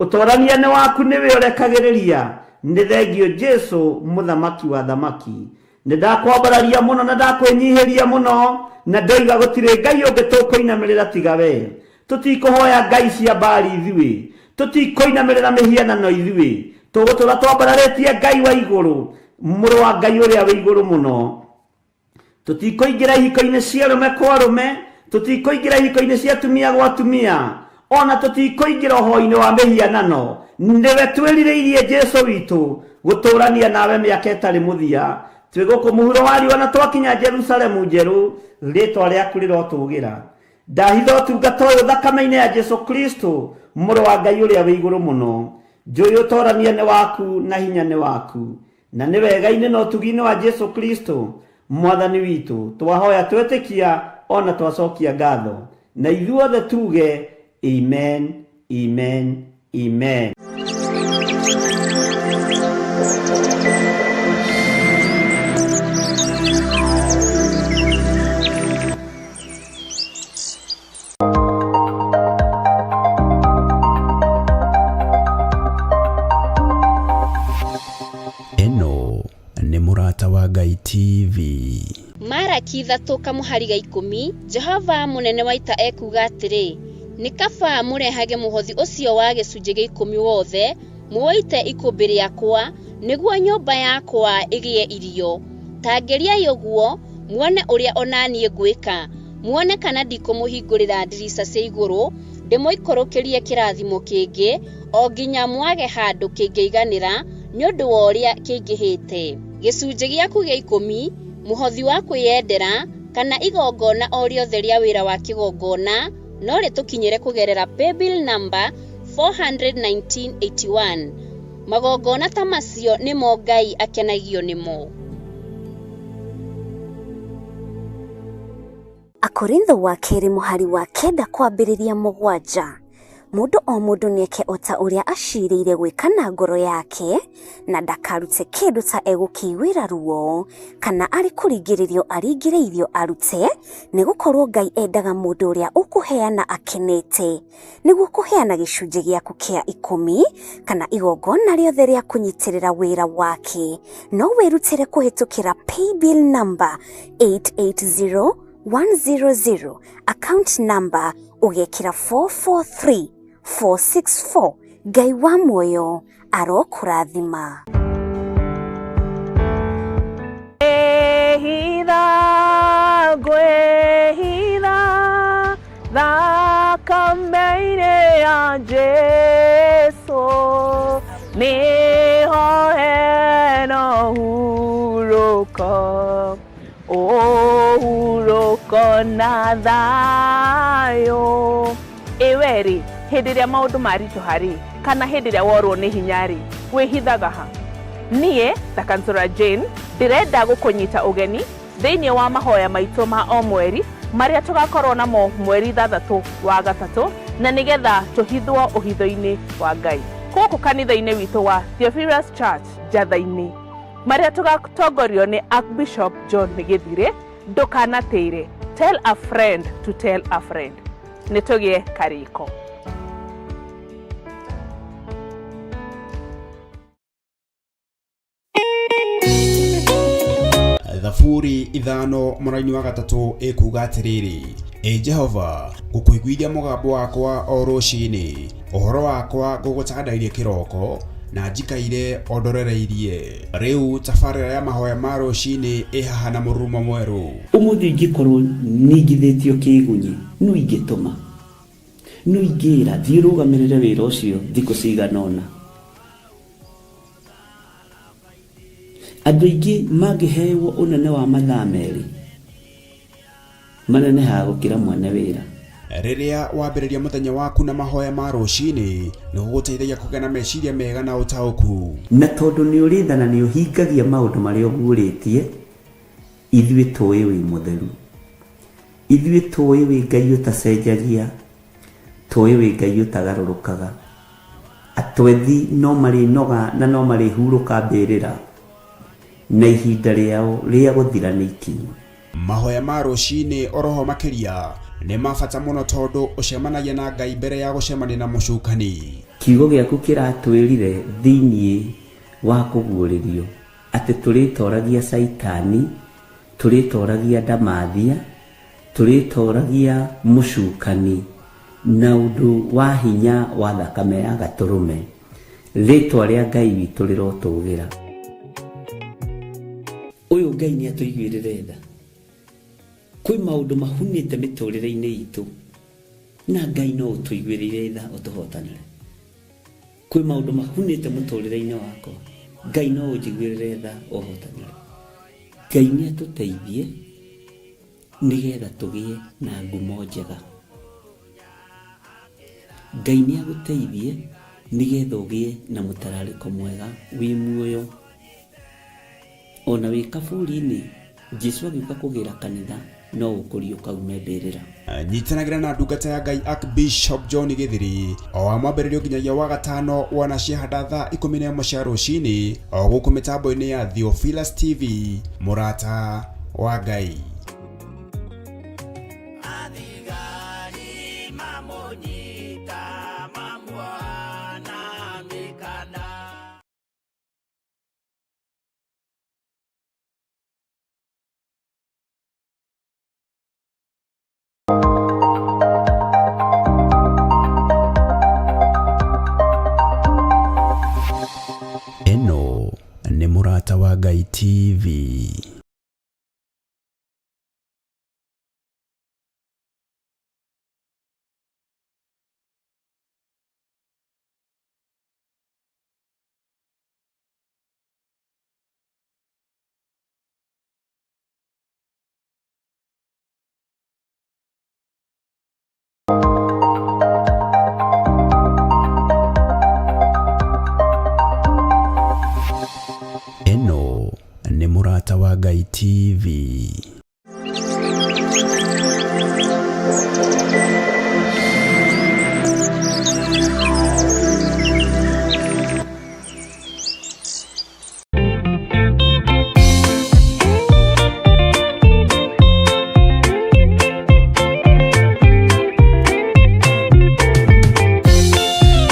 utorania ni waku ni we urekagiriria ni thengio Jesu muthamaki wa thamaki ni ndakwambararia muno na ndakwinyihiria muno na ndoiga gutire Ngai ungi tukuinamirira tiga we tutikuhoya Ngai cia mbari ithuĩ tutikuinamirira mihianano ithuĩ tugutura twambararitie Ngai wa iguru muru wa Ngai uria wi iguru muno tutikuingira ihiko-ini cia rume kwa rume tutikuingira ihiko-ini cia atumia gwa atumia ona tutikuingira uhoi-ini wa mihianano niwe twiririirie Jesu witu guturania nawe miaka itari muthia twiguku muhuro wa riũa na twakinya Jerusalemu njeru ritwa riaku rirotugira ndahitha ũtungata ũyũ thakame-inĩ ya Jesu Kristo muru wa Ngai uria wi iguru muno njũĩ ũtorania nĩ waku na hinya nĩ waku na nĩ wega-inĩ na ũtugi-inĩ wa Jesu Kristo Mwathani witu twahoya twĩtĩkia ona twacokia ngatho na ithuothe tuge amen amen amen. tariki 3 kamuhari ga 10 Jehova munene wa ita ekuga atiri ni kaba murehage muhothi ucio wa gicunje gia 10 wothe muoite ikumbi riakwa niguo nyumba yakwa igie irio tangeriai uguo muone uria onanie gwika muone kana ndikumuhingurira ndirisa cia iguru ndimoikurukirie kirathimo kingi o nginya mwage handu kingeiganira ni undu wa uria kingihite gicunje giaku gia 10 muhothi wa kwiyendera kana igongona o riothe ria wira wa kigongona no ritukinyire kugerera paybill number 41981 magongona ta macio nimo Ngai akenagio nimo. Akorintho wa keri muhari wa 9 kwambiriria 7 Mundu o mundu nieke ota uria ashiriire gwika na ngoro yake na ndakarute kindu ta egukiwira ruo kana ari kuringiririo aringireirio arute nigukorwo Ngai endaga mundu uria ukuheana akenete niguo kuheana gicunje giaku kia 10 kana igongona riothe ria kunyitirira wira wake no wirutire kuhitukira paybill number 880100 account number ugekira 443464 Ngai wa muoyo arokurathima. Gwehitha thakame-inĩ ya Jesu nĩho hena ũhurũko na thayũ. Ĩweri hĩndĩ ĩrĩa maũndũ maritũha rĩ kana hĩndĩ ĩrĩa worwo nĩ hinya rĩ wĩhithaga ha? Niĩ ta Kansora Jane ndĩrenda gũkũnyita ũgeni thĩinĩ wa mahoya maitũ ma o mweri marĩa tugakorwo namo mweri 3 wa 3 na nĩgetha tũhithwo ũhitho-inĩ wa Ngai gũkũ kanitha-inĩ witũ wa Theophilus Church Njatha-inĩ marĩa tugatongorio nĩ Archbishop John Gĩthirĩ. Ndũkanatĩre, tell a friend to tell a friend. Nĩtũgĩe kariko. Thaburi 5 mũraini wa 3 ikuga atiriri Jehova ngũkũiguithia mũgambo wakwa o rũcinĩ ũhoro wakwa ngũgũtandairie kĩroko na njikaire ondorereirie riu tabarĩra ya mahoya ma rũcinĩ ĩhaha na mũrurumo mwerũ umuthi ingĩkorwo ningithĩtio kĩgunyi no ingĩtũma no ingĩra thiĩ rũgamĩrĩre wĩra ũcio thikũ cigana ũna. Andũ aingĩ mangĩheyo ũnene wa mathaa merĩ manenehaga gũkĩra mwene wĩra. Rĩrĩa wambĩrĩria mũthenya waku na mahoya ma rũcinĩ nĩgũgũteithagia kũgĩa na meciria mega na ũtaũku. Na tondũ nĩ ũrĩtha na nĩ ũhingagia maũndũ marĩa ũguũrĩtie, ithuĩ tũĩ wĩ mũtheru, ithuĩ tũĩ wĩ Ngai ũtacenjagia, tũĩ wĩ Ngai ũtagarũrũkaga. Atwethi no marĩnoga na no marĩhurũka mbĩrĩra na ihinda rĩao rĩa gũthira nĩ ikinyu. Mahoya ma rũcinĩ oroho makĩria nĩ mabata mũno tondũ ũcemanagia na Ngai mbere ya gũcemania na mũcukani. Kiugo gĩaku kĩratwĩrire thĩinĩ wa kũguũrĩrio atĩ tũrĩtoragia Saitani, tũrĩtoragia Ndamathia, tũrĩtoragia mũcukani na ũndũ wa hinya wa thakame ya Gatũrũme. Rĩtwa rĩa Ngai witũ rĩrotũgĩra. Ũyũ Ngai nĩ atũiguĩrĩre tha. Kwĩ maũndũ mahunĩte mĩtũrĩre-inĩ itũ na Ngai no ũtũiguĩrĩre tha ũtũhotanĩre. Kwĩ maũndũ mahunĩte mũtũrĩre-inĩ wakwa, Ngai no ũnjiguĩrĩre tha ũhotanĩre. Ngai nĩ atũteithie nĩgetha tũgĩe na ngumo njega. Ngai nĩ agũteithie nĩgetha ũgĩe na mũtararĩko mwega wĩ muoyo. Ona wĩ kaburi-inĩ Jesũ agĩũka kũgĩra kanitha no ũkũrio kaume mbĩrĩra. Nyitanagĩra na ndungata ya Ngai Archbishop John Gĩthirĩ o wa mwambĩrĩrio nginyagia wa gatano wana ciahanda thaa 11 cia rũcinĩ o gũkũ mĩtambo-inĩ ya Theophilus TV mũrata wa Ngai.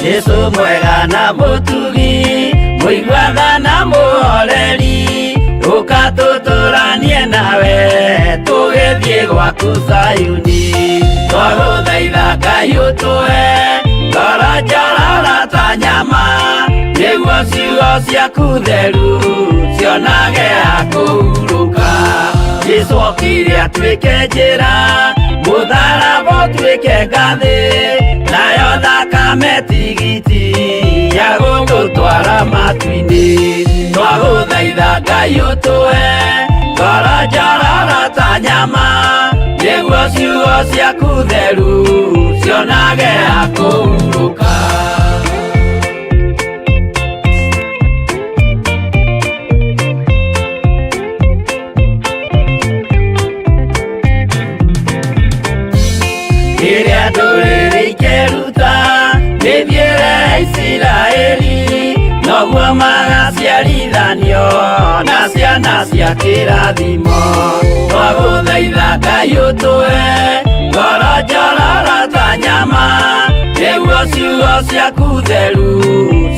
Yesu mwega na mutugi, muigwatha na muhoreri, ukatuturanie nawe tugithie gwaku Zayuni. Twaguthaitha Ngai utue ngoro njororo ta nyama, niguo ciugo ciaku theru cionage ha kũhurũka. Jesũ okire atuĩke njĩra, mũtharaba ũtuĩke ngathĩ, nayo thakame tigiti ya gũgũtwara matu-inĩ. Twagũthaitha Ngai ũtũhe ngoro njororo ta nyama, niguo ciugo ciaku theru cionage ha kũhurũka. Rĩrĩa ndũrĩrĩ ikeruta mĩthiĩre Isiraeli, noguo magaciarithanio na ciana cia kĩrathimo. Twagũthaitha Ngai ũtũhe ngoro njororo ta nyama, nĩguo ciugo ciaku theru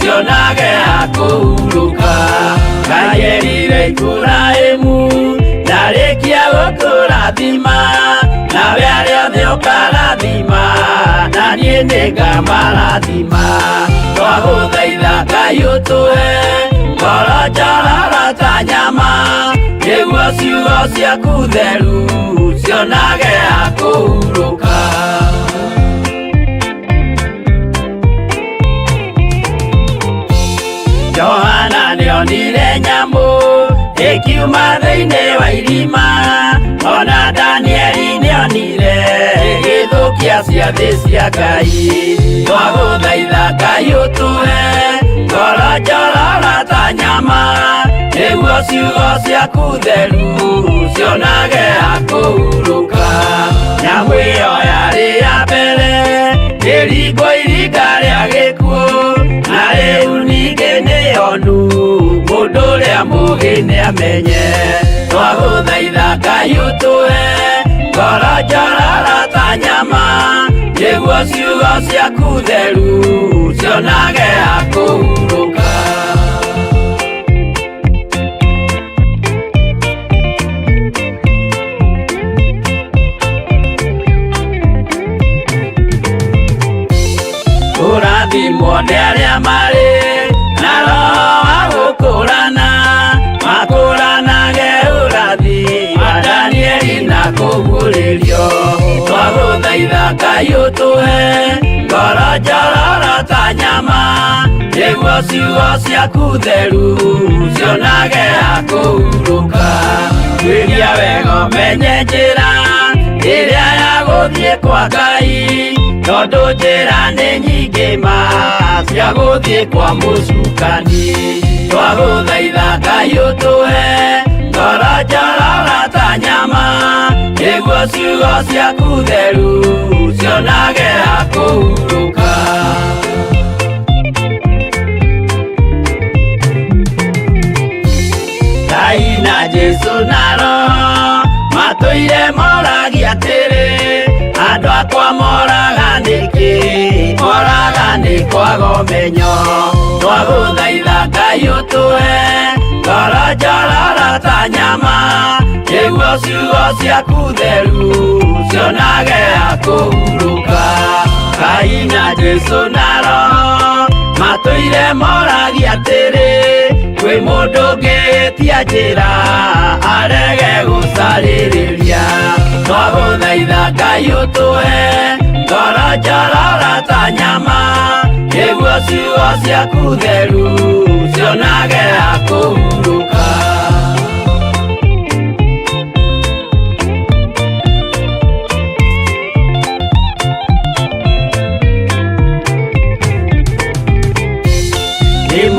cionage ha kũhurũka. Ngai erire Iburahĩmu ndarĩkia gũkũrathima, nawe arĩa othe ũkarathima na niĩ nĩngamarathima. Twagũthaitha Ngai ũtũhe ngoro njororo ta nyama, nĩguo ciugo ciaku theru cionage ha kũhurũka. Johana nĩonire nyamũ ĩkiuma thĩinĩ wa irima, ona Danieli nĩonire igĩthũkia ciathĩ cia Ngai. Twagũthaitha Ngai ũtũhe ngoro njororo ta nyama, nĩguo ciugo ciaku theru cionage ha kũhurũka. Nyamũ ĩyo yarĩ ya mbere ĩringwo iringa rĩa gĩkuũ, na rĩu ningĩ nĩyonu mũndũ ũrĩa mũũgĩ nĩamenye. Twagũthaitha Ngai ũtũhe ngoro njororo ta nyama, nĩguo ciugo ciaku theru cionage ha kũhurũka. Kũrathimwo nĩ arĩa marĩ na roho wa gũkũrana, makũranage ũrathi wa Danieli na kũguũrĩrio. Twagũthaitha Ngai ũtũhe ngoro njororo ta nyama, nĩguo ciugo ciaku theru cionage ha kũhurũka. Twĩria wega ũmenye njĩra ĩrĩa ya gũthiĩ kwa Ngai, tondũ njĩra nĩ nyingĩ ma cia gũthiĩ kwa mũcukani. Twagũthaitha Ngai ũtũhe ngoro njororo ta nyama, nĩguo ciugo ciaku theru cionage ha kũhurũka. Ngai na Jesũ na Roho matũire moragia atĩrĩ, andũ akwa moraga nĩkĩ, moraga nĩ kwaga ũmenyo. Twagũthaitha Ngai ũtũhe ngoro njororo ta nyama, nĩguo ciugo ciaku theru cionage ha kũhurũka. Ngai na Jesũ na Roho matũire moragia atĩrĩ, kwĩ mũndũ ũngĩtia njĩra arege gũcarĩrĩria. Twagũthaitha Ngai ũtũhe ngoro njororo ta nyama, nĩguo ciugo ciaku theru cionage ha kũhurũka.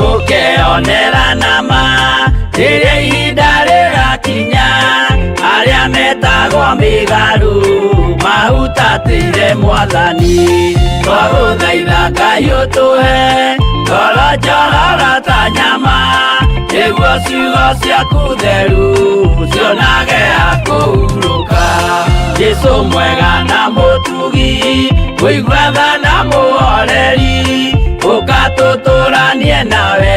Nĩmũkeonera nama rĩrĩa ihinda rĩgakinya, arĩa metagwo mĩgarũ mahutatĩire Mwathani. Twagũthaitha Ngai ũtũhe ngoro njororo ta nyama, nĩguo ciugo ciaku theru cionage ha kũhurũka. Jesũ mwega na mũtugi, mũigua tha na mũhoreri, ukatuturanie nawe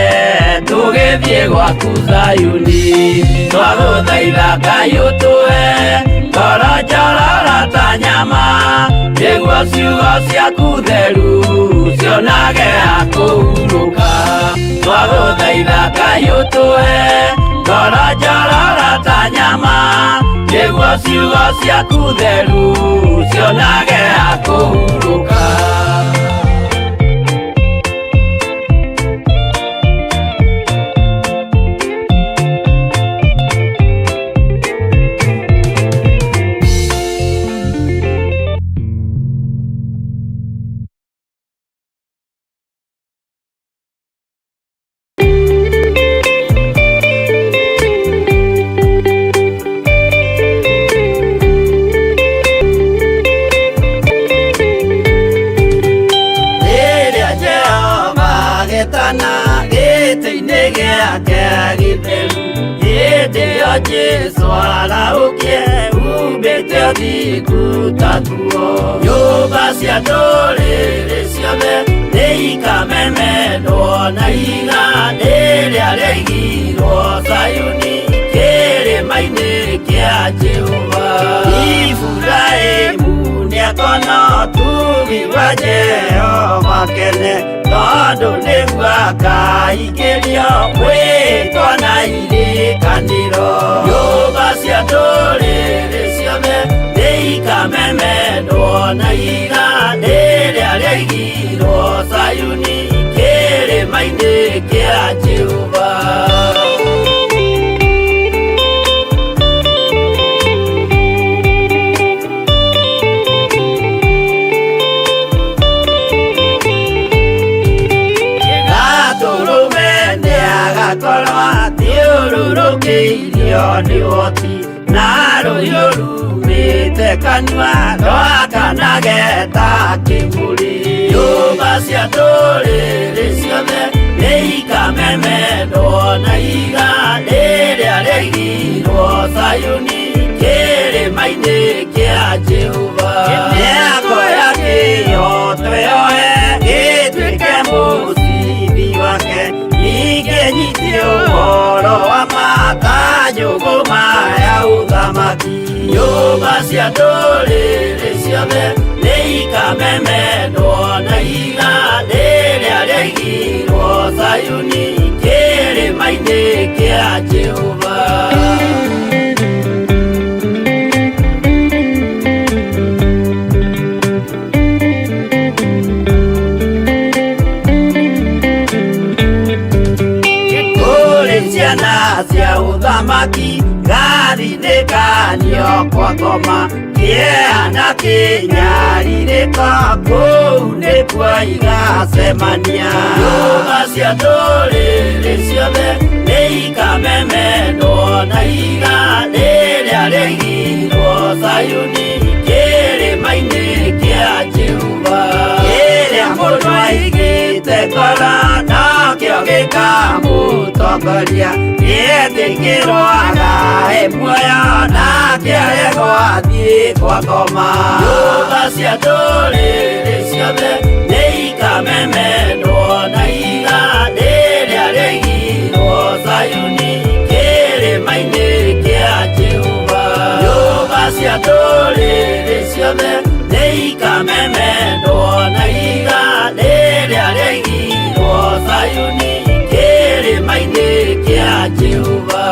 tugithie gwaku Zayuni twaguthaitha Ngai utue ngoro njororo ta nyama niguo ciugo ciaku theru cionage akuhuruka twaguthaitha Ngai utue ngoro njororo ta nyama niguo ciugo ciaku theru cionage akuhuruka. Jesu araukie umbite thiku tatuo nyumba cia ndũrĩrĩ ciothe nĩikamemendwo na iga rĩrĩa rĩaigirwo Zayuni kĩrĩma-inĩ kĩa Jehova. Iburahĩmu nĩakona ũtugi wa Jehova kene tondũ nĩguo akaingĩrio gwĩtwo na irikanĩro. Nyũmba cia ndũrĩrĩ ciothe nĩikamemendwo na iga rĩrĩa rĩaigirwo Zayuni kĩrĩma-inĩ kĩa Jehova. Thiũrũrũkĩirio nĩ ũhoti na rũhiũ rumĩte kanua rwakanage ta kĩmũrĩ. Nyũmba cia ndũrĩrĩ ciothe nĩikamemendwo na iga rĩrĩa rĩaigirwo Zayuni kĩrĩma-inĩ kĩa Jehova. Mĩako ya kĩyo twĩyohe gĩtuĩke mũcibi wake ningĩ nyitie ũhoro wa makanyũgũma ya ũthamaki. Nyũmba cia ndũrĩrĩ ciothe nĩikamemendwo na iga rĩrĩa rĩaigirwo Zayuni kĩrĩma-inĩ kĩa Jehova. Ciana cia ũthamaki gathinĩkanio kwa ngoma kĩeana kĩnyarirĩka kũu nĩkuo igacemania. Nyũmba cia ndũrĩrĩ ciothe nĩikamemendwo na iga rĩrĩa rĩaigirwo Zayuni kĩrĩma-inĩ kĩa Jehova. Kĩrĩa mũndũ aigĩte ngoro nakĩo gĩkamũtongoria gĩtĩkĩrwaga muoyo nake aregwo athiĩ kwa ngoma. Nyũmba cia ndũrĩrĩ ciothe nĩikamemendwo na iga rĩrĩa rĩaigirwo Zayuni kĩrĩma-inĩ kĩa Jehova. Nyũmba cia ndũrĩrĩ ciothe nĩikamemendwo na iga rĩrĩa rĩaigirwo Zayuni kĩrĩma-inĩ kĩa Jehova.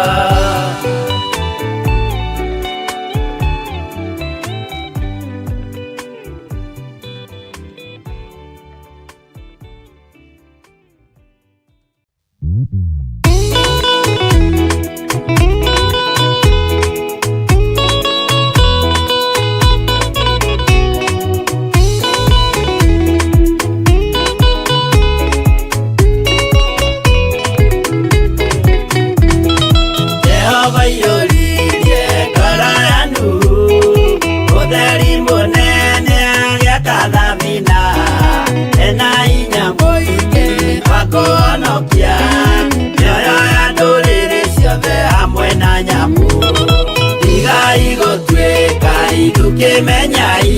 Menyai,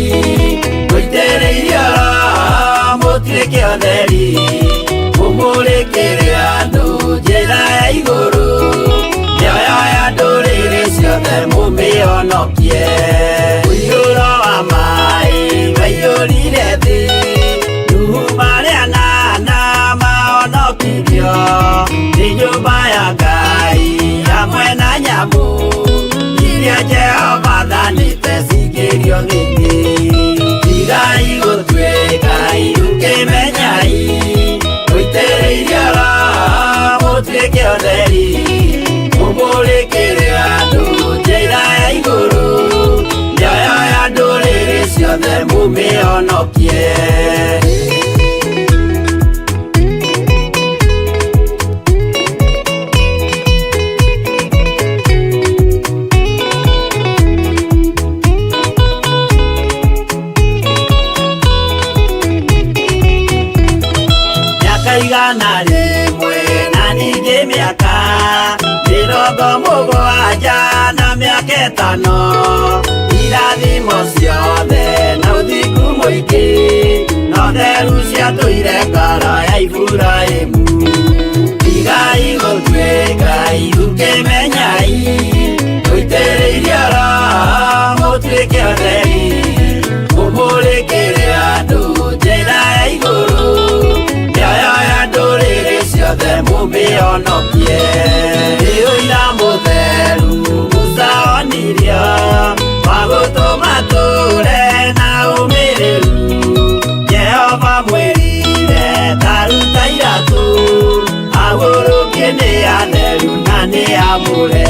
gũitĩrĩirio mũtuĩke ũtheri. mumulikire andu njira ya iguru mioyo ya nduriri ciothe mumionokie uiyuro wa mai waiyurire thi nuhu maria nana maonokirio ni nyumba ya Ngai hamwe na nyamu iria Jehova thanĩte cingĩrio thĩinĩ tigai gũtuĩka ukĩmenyai mũitĩrĩirie Roho mũtuĩke ũtheri mũmũrĩkĩre andũ njĩra ya igũrũ mĩoyo ya ndũrĩrĩ ciothe mũmĩonokie. Igana rimwe na ningĩ mĩaka 70 na mĩaka 5 irathimo ciothe na ũthingu mũingĩ na ũtheru ciatũire ngoro ya Iburahĩmu tigai gũtuĩka ukĩmenyai mũitĩrĩirie Roho mũtuĩke ũtheri mũmũrĩkĩre andũ njĩra ya igũrũ ciothe mumĩonokie ũira mũtheru Musa onirio wa gũtũma tũre na ũmĩrĩru Jehova mwĩrire taruta iratũ agũrũkie nĩ atheru na nĩ amũre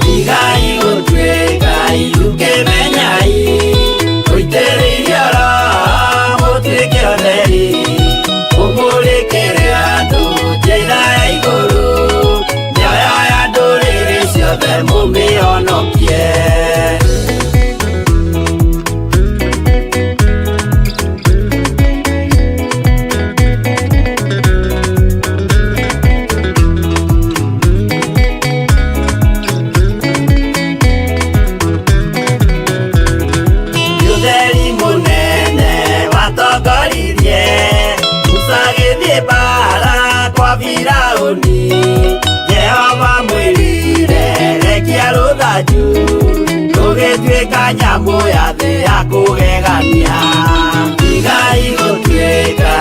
tigai gũtuĩka ukĩmenyai mũitĩrĩirie Roho mũtuĩke ũtheri mũmũrĩkĩre andũ njĩra ya igũrũ mĩoyo ya ndũrĩrĩ ciothe mũmĩonokie. Ũtheri mũnene watongoririe bara kwa Firaũni Jehova mwĩrire rekia rũthanju rũgĩtuĩka nyamũ ya thĩ ya kũgegania tigai gũtuĩka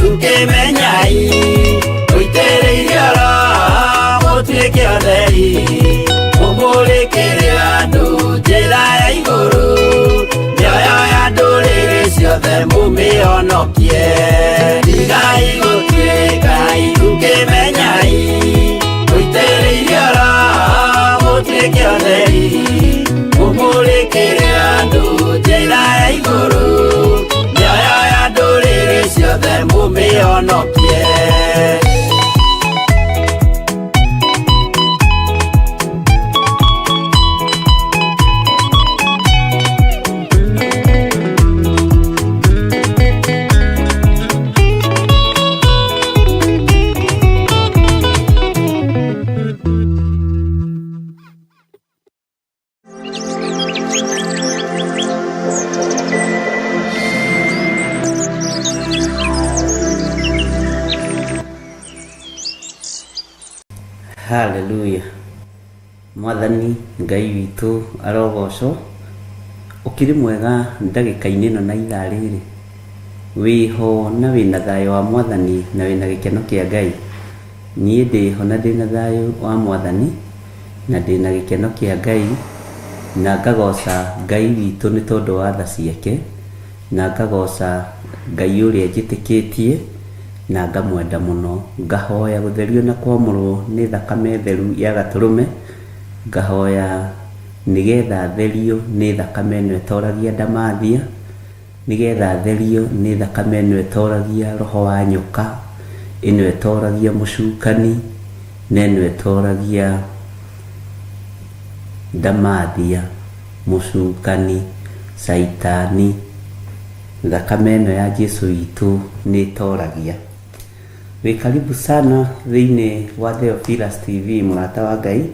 ukĩmenyai mũitĩrĩirie Roho mũtuĩke ũtheri mũmũrĩkĩre andũ njĩra ya igũrũ mĩoyo ya ndũrĩrĩ ciothe mũmĩonokie tigai gũtuĩka ukĩmenyai mũitĩrĩirie Roho mũtuĩke ũtheri mũmũrĩkĩre andũ njĩra ya igũrũ mĩoyo ya ndũrĩrĩ ciothe mũmĩonokie. Haleluya. Mwathani Ngai witũ arogocwo ũkĩrĩ mwega ndagĩka-inĩ ĩno na ithaa rĩrĩ wĩho na wĩna thayũ wa Mwathani na wĩna gĩkeno kĩa Ngai. Niĩ ndĩho na ndĩna thayũ wa Mwathani na ndĩna gĩkeno kĩa Ngai na ngagoca Ngai witũ nĩ tondũ wa tha ciake na ngagoca Ngai ũrĩa njĩtĩkĩtie na ngamwenda mũno ngahoya gũtherio na kwamũrwo nĩ thakame theru ya Gatũrũme ngahoya nĩgetha therio nĩ thakame ĩno ĩtoragia ndamathia nĩgetha therio nĩ thakame ĩno ĩtoragia roho wa nyoka ĩno ĩtoragia mũcukani na ĩno ĩtoragia ndamathia mũcukani saitani thakame ĩno ya Jesũ witũ nĩ ĩtoragia. Wĩ karibu sana thĩinĩ wa Theophilus TV mũrata wa Ngai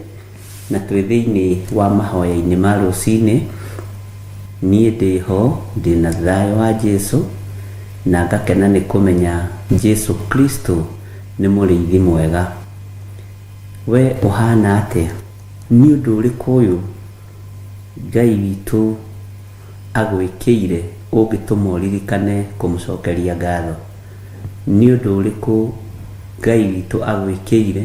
na twĩ thĩinĩ wa mahoya-inĩ ma rũcinĩ. Niĩ ndĩho ndĩna thayũ wa Jesũ na ngakena nĩ kũmenya Jesũ Kristo nĩ mũrĩithi mwega. We ũhana atĩa? Nĩ ũndũ ũrĩkũ ũyũ Ngai witũ agwĩkĩire ũngĩtũma ũririkane kũmũcokeria ngatho? Nĩ ũndũ ũrĩkũ Ngai witũ agwĩkĩire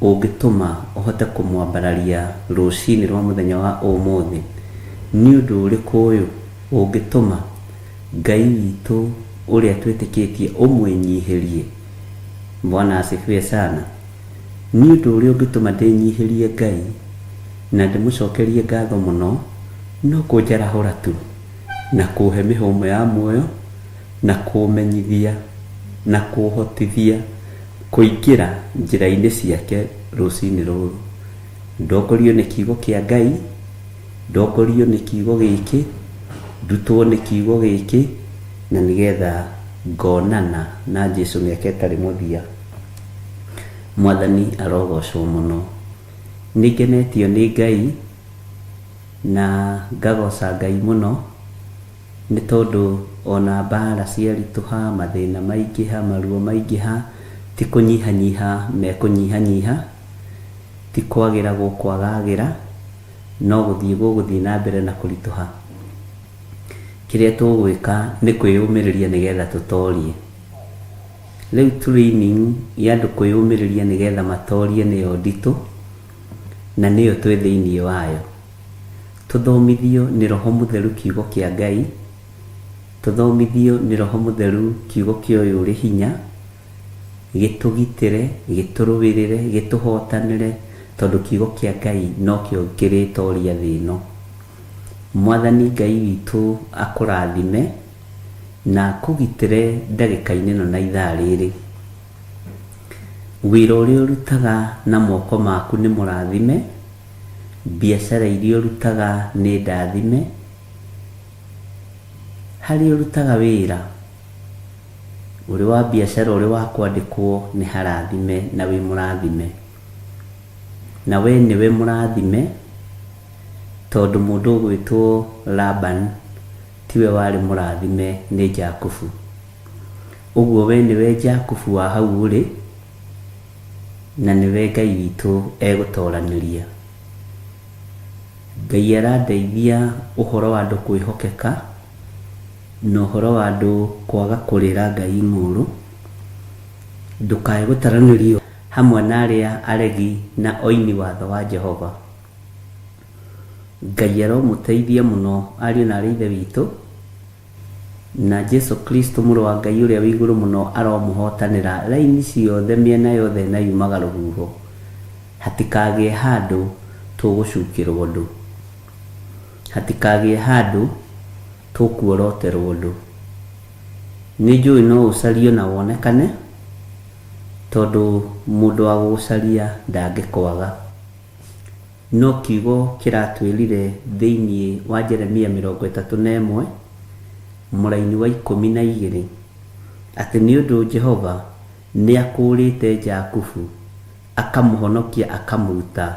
ũngĩtũma ũhote kũmwambararia rũcinĩ rwa mũthenya wa ũmũthĩ? Nĩ ũndũ ũrĩkũ ũyũ ũngĩtũma Ngai witũ ũrĩa twĩtĩkĩtie ũmwĩnyihĩrie? Bwana asifiwe sana. Nĩ ũndũ ũrĩa ũngĩtũma ndĩnyihĩrie Ngai na ndĩmũcokerie ngatho mũno, no kũnjarahũra tu na kũhe mĩhũmũ ya muoyo na kũmenyithia na kũhotithia kũingĩra njĩra-inĩ ciake rũcinĩ rũrũ. Ndongorio nĩ kiugo kĩa Ngai, ndongorio nĩ kiugo gĩkĩ, ndutwo nĩ kiugo gĩkĩ, na nĩgetha ngonana na Jesũ mĩaka ĩtarĩ mũthia. Mwathani arogocwo mũno. Nĩngenetio nĩ Ngai na ngagoca Ngai mũno, nĩ tondũ ona mbara ciaritũha, mathĩna maingĩha, maruo maingĩha, ti kũnyihanyiha mekũnyihanyiha, ti kwagĩra gũkwagagĩra, no gũthiĩ na mbere na kũritũha. Kĩrĩa tũgwĩka nĩ kwĩyũmĩrĩria nĩgetha tũtorie. Rĩu training ya andũ kwĩyũmĩrĩria nĩgetha matorie nĩyo nditũ, na nĩyo twĩ thĩinĩ wayo. Tũthomithio nĩ Roho Mũtheru kiugo kĩa Ngai, tũthomithio nĩ Roho Mũtheru kiugo kĩoyo ũrĩ hinya, gĩtũgitĩre, gĩtũrũĩrĩre, gĩtũhotanĩre, tondũ kiugo kĩa Ngai no kĩo kĩrĩtoria thĩ ĩno. Mwathani Ngai witũ akũrathime na akũgitĩre ndagĩka-inĩ ĩno na ithaa rĩrĩ. Wĩra ũrĩa ũrutaga na moko maku nĩ mũrathime, biacara iria ũrutaga nĩ ndathime, harĩa ũrutaga wĩra ũrĩ wa biacara, ũrĩ wa kwandĩkwo, nĩ harathime na wĩ mũrathime. Na we nĩwe mũrathime, tondũ mũndũ ũgwĩtwo Laban tiwe warĩ mũrathime, nĩ Jakubu. Ũguo we nĩwe Jakubu wa hau ũrĩ, na nĩwe Ngai witũ egũtoranĩria. Ngai arandeithia ũhoro wa andũ kwĩhokeka na ũhoro wa andũ kwaga kũrĩra Ngai ng'ũrũ, ndũkae gũtaranĩrio hamwe na arĩa aregi na oini watho wa Jehova. Ngai aromũteithia mũno ariũ na arĩ ithe witũ, na Jesũ Kristo mũrũ wa Ngai ũrĩa wĩ igũrũ mũno aromũhotanĩra raini ciothe, mĩena yothe na yumaga rũhuho. Hatikagĩe handũ tũgũcukĩrwo ũndũ, hatikagĩe handũ tũkuoroterwo ũndũ. Nĩ njũĩ no ũcario na wonekane, tondũ mũndũ wa gũcaria ndangĩkwaga. No kiugo kĩratwĩrire thĩinĩ wa Jeremia 31 mũraini wa 12 atĩ nĩ ũndũ Jehova nĩ akũrĩte Jakubu, akamũhonokia, akamũruta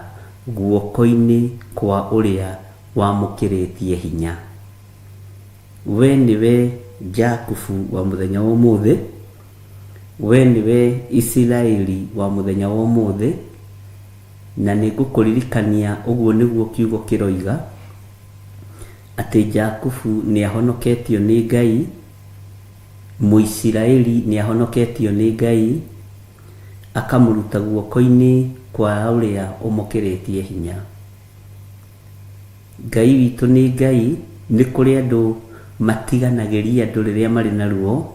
guoko-inĩ kwa ũrĩa wamũkĩrĩtie hinya. We nĩwe Jakubu wa mũthenya wa ũmũthĩ, we nĩwe Isiraeli wa mũthenya wa ũmũthĩ, na nĩ ngũkũririkania ũguo nĩguo kiugo kĩroiga atĩ Jakubu nĩ ahonoketio nĩ Ngai, Mũisiraeli nĩ ahonoketio nĩ Ngai, akamũruta guoko-inĩ kwa ũrĩa ũmũkĩrĩtie hinya. Ngai witũ nĩ Ngai. Nĩ kũrĩ andũ matiganagĩria andũ rĩrĩa marĩ na ruo,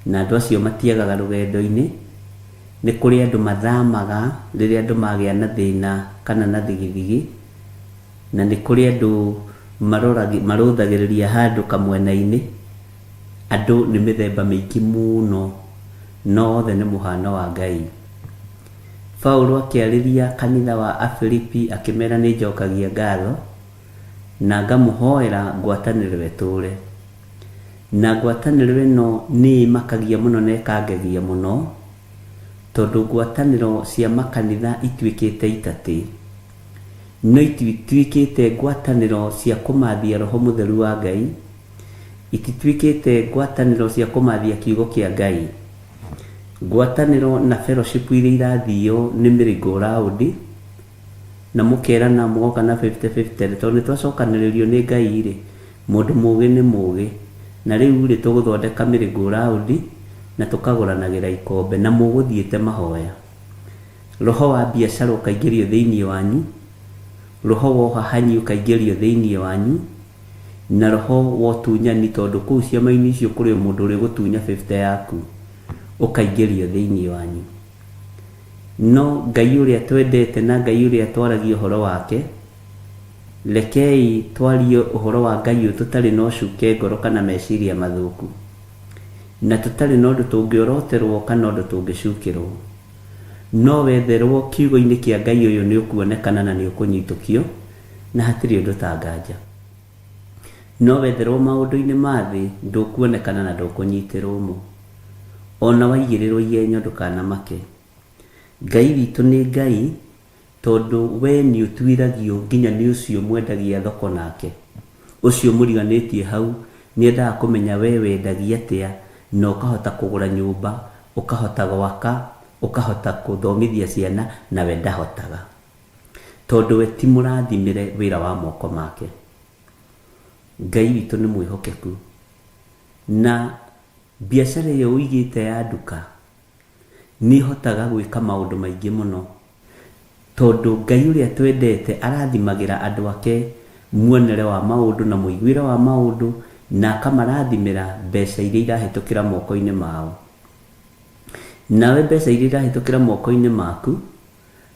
na andũ acio matiagaga rũgendo-inĩ. Nĩ kũrĩ andũ mathamaga rĩrĩa andũ magĩa na thĩna kana na thigithigi, na nĩ kũrĩ andũ marũthagĩrĩria handũ kamwena-inĩ. Andũ nĩ mĩthemba mĩingĩ mũno, no othe nĩ mũhano wa Ngai. Paulo akĩarĩria kanitha wa Afilipi akĩmera nĩ njokagia ngatho na ngamũhoera ngwatanĩro ĩtũre. Na ngwatanĩro ĩno nĩ makagia mũno na ĩkangegia mũno, tondũ ngwatanĩro cia makanitha ituĩkĩte itatĩ, no itituĩkĩte ngwatanĩro cia kũmathia Roho Mũtheru wa Ngai, itituĩkĩte ngwatanĩro cia kũmathia kiugo kĩa Ngai. ngwatanĩro na fellowship iria irathio nĩ mĩringo round na mũkerana mũgoka na 50-50 tondũ nĩ twacokanĩrĩrio nĩ Ngai rĩ, mũndũ mũgĩ nĩ mũgĩ, na rĩu rĩ tũgũthondeka mĩringo round na tũkagũranagĩra ikombe na mũgũthiĩte mahoya. Roho wa biacara ũkaingĩrio thĩinĩ wanyu, roho wa ũhahanyi ũkaingĩrio thĩinĩ wanyu, na roho wa ũtunyani tondũ kũu ciama-inĩ icio kũrĩ mũndũ ũrĩ gũtunya 50 yaku ũkaingĩrio thĩinĩ wanyu. No Ngai ũrĩa twendete na Ngai ũrĩa twaragia ũhoro wake, rekei twarie ũhoro wa Ngai ũyũ tũtarĩ na ũcuke ngoro kana meciria mathũku, na tũtarĩ na ũndũ tũngĩoroterwo kana ũndũ tũngĩcukĩrwo. No wetherwo kiugo-inĩ kĩa Ngai ũyũ nĩ ũkuonekana na nĩ ũkũnyitũkio na hatirĩ ũndũ ta nganja. No wetherwo maũndũ-inĩ ma thĩ ndũkuonekana na ndũkũnyitĩrwo mo. Ona waigĩrĩrwo igenyo ndũkanamake. Ngai witũ nĩ Ngai tondũ we nĩ ũtuiragio nginya nĩ ũcio mwendagia thoko nake. Ũcio mũriganĩtie hau nĩendaga kũmenya we wendagia atĩa na ũkahota kũgũra nyũmba, ũkahota gwaka, ũkahota gũthomithia ciana na we ndahotaga. Tondũ we ti mũrathimĩre wĩra wa moko make. Ngai witũ nĩ mwĩhokeku. Na biacara ĩyo ũigĩte ya nduka nĩ hotaga gwĩka maũndũ maingĩ mũno. Tondũ Ngai ũrĩa twendete arathimagĩra andũ ake muonere wa maũndũ na mũiguĩre wa maũndũ na akamarathimĩra mbeca iria irahĩtũkĩra moko-inĩ mao. Nawe mbeca iria irahĩtũkĩra moko-inĩ maku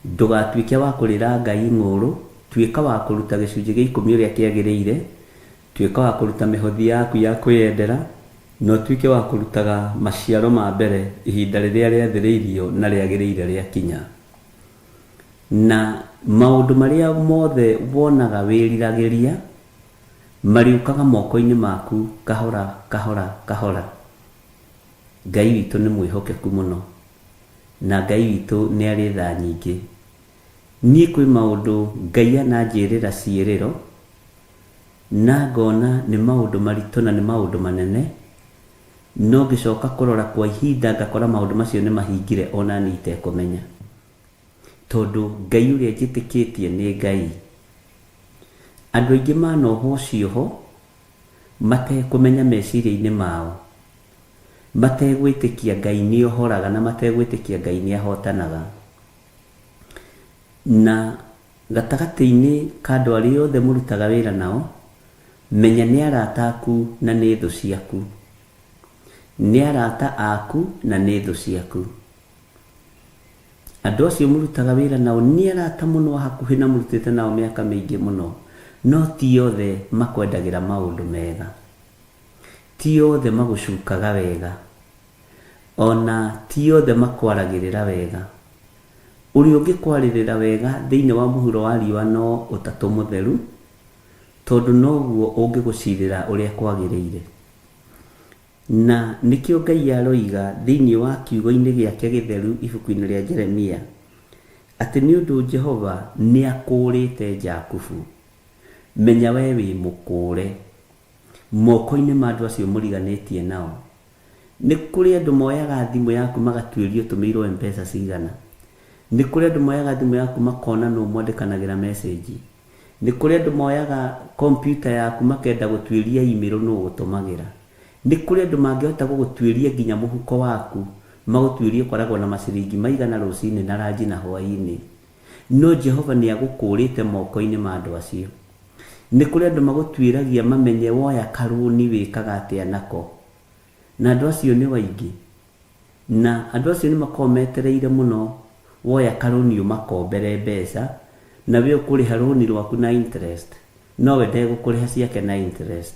ndũgatuĩke wa kũrĩra Ngai ng'ũrũ, tuĩka wa kũruta gĩcunjĩ gĩa 10 ũrĩa kĩagĩrĩire, tuĩka wa kũruta mĩhothi yaku ya kwĩyendera, no tuĩke wa kũrutaga maciaro ma mbere ihinda rĩrĩa rĩathĩrĩirio na rĩagĩrĩire rĩakinya. Na maũndũ marĩa mothe wonaga wĩriragĩria mariũkaga moko-inĩ maku kahora kahora kahora. Ngai witũ nĩ mwĩhokeku mũno na Ngai witũ nĩ arĩ tha nyingĩ. Niĩ kwĩ maũndũ Ngai ananjĩrĩra ciĩrĩro na ngona nĩ maũndũ maritũ na nĩ maũndũ manene, no ngĩcoka kũrora kwa ihinda ngakora maũndũ macio nĩ mahingire ona niĩ itekũmenya. Tondũ Ngai ũrĩa njĩtĩkĩtie nĩ Ngai. Andũ aingĩ manohwo cioho matekũmenya meciria-inĩ mao, mategwĩtĩkia Ngai nĩ ohoraga na mategwĩtĩkia Ngai nĩ ahotanaga. Na gatagatĩ-inĩ ka andũ arĩa othe mũrutaga wĩra nao, menya nĩ arata aku na nĩ thũ ciaku. Nĩ arata aku na nĩ thũ ciaku. Andũ acio mũrutaga wĩra nao nĩ arata mũno hakuhĩ na mũrutĩte nao mĩaka mĩingĩ mũno, no ti othe makwendagĩra maũndũ mega, ti othe magũcukaga wega, ona ti othe makwaragĩrĩra wega. Ũrĩa ũngĩkwarĩrĩra wega thĩinĩ wa mũhuro wa riũa no ũtatũ mũtheru, tondũ noguo ũngĩgũcirĩra ũrĩa kwagĩrĩire. Na nĩkĩo Ngai aroiga thĩinĩ wa kiugo-inĩ gĩake gĩtheru ibuku-inĩ rĩa Jeremia atĩ nĩ ũndũ Jehova nĩ akũrĩte Jakubu, menya we wĩ mũkũre moko-inĩ ma andũ acio mũriganĩtie nao. Nĩ kũrĩ andũ moyaga thimũ yaku magatuĩrio tũmĩirwo M-Pesa cigana. Nĩ kũrĩ andũ moyaga thimũ yaku makona nũ mwandĩkanagĩra message. Nĩ kũrĩ andũ moyaga kompyuta yaku makenda gũtuĩria email nũ gũtũmagĩra. Nĩ kũrĩ andũ mangĩhota gũgũtuĩria nginya mũhuko waku, magũtuĩrie koragwo na maciringi maigana rũcinĩ na ranji na hwaĩ-inĩ. No Jehova nĩ agũkũrĩte moko-inĩ ma andũ acio. Nĩ kũrĩ andũ magũtuĩragia mamenye woya karũni wĩkaga atĩa nako. Na andũ acio nĩ waingĩ. Na andũ acio nĩ makoragwo metereire mũno woya karũni ũmakombere mbeca, na we ũkũrĩha rũni rwaku na interest, no we ndegũkũrĩha ciake na interest.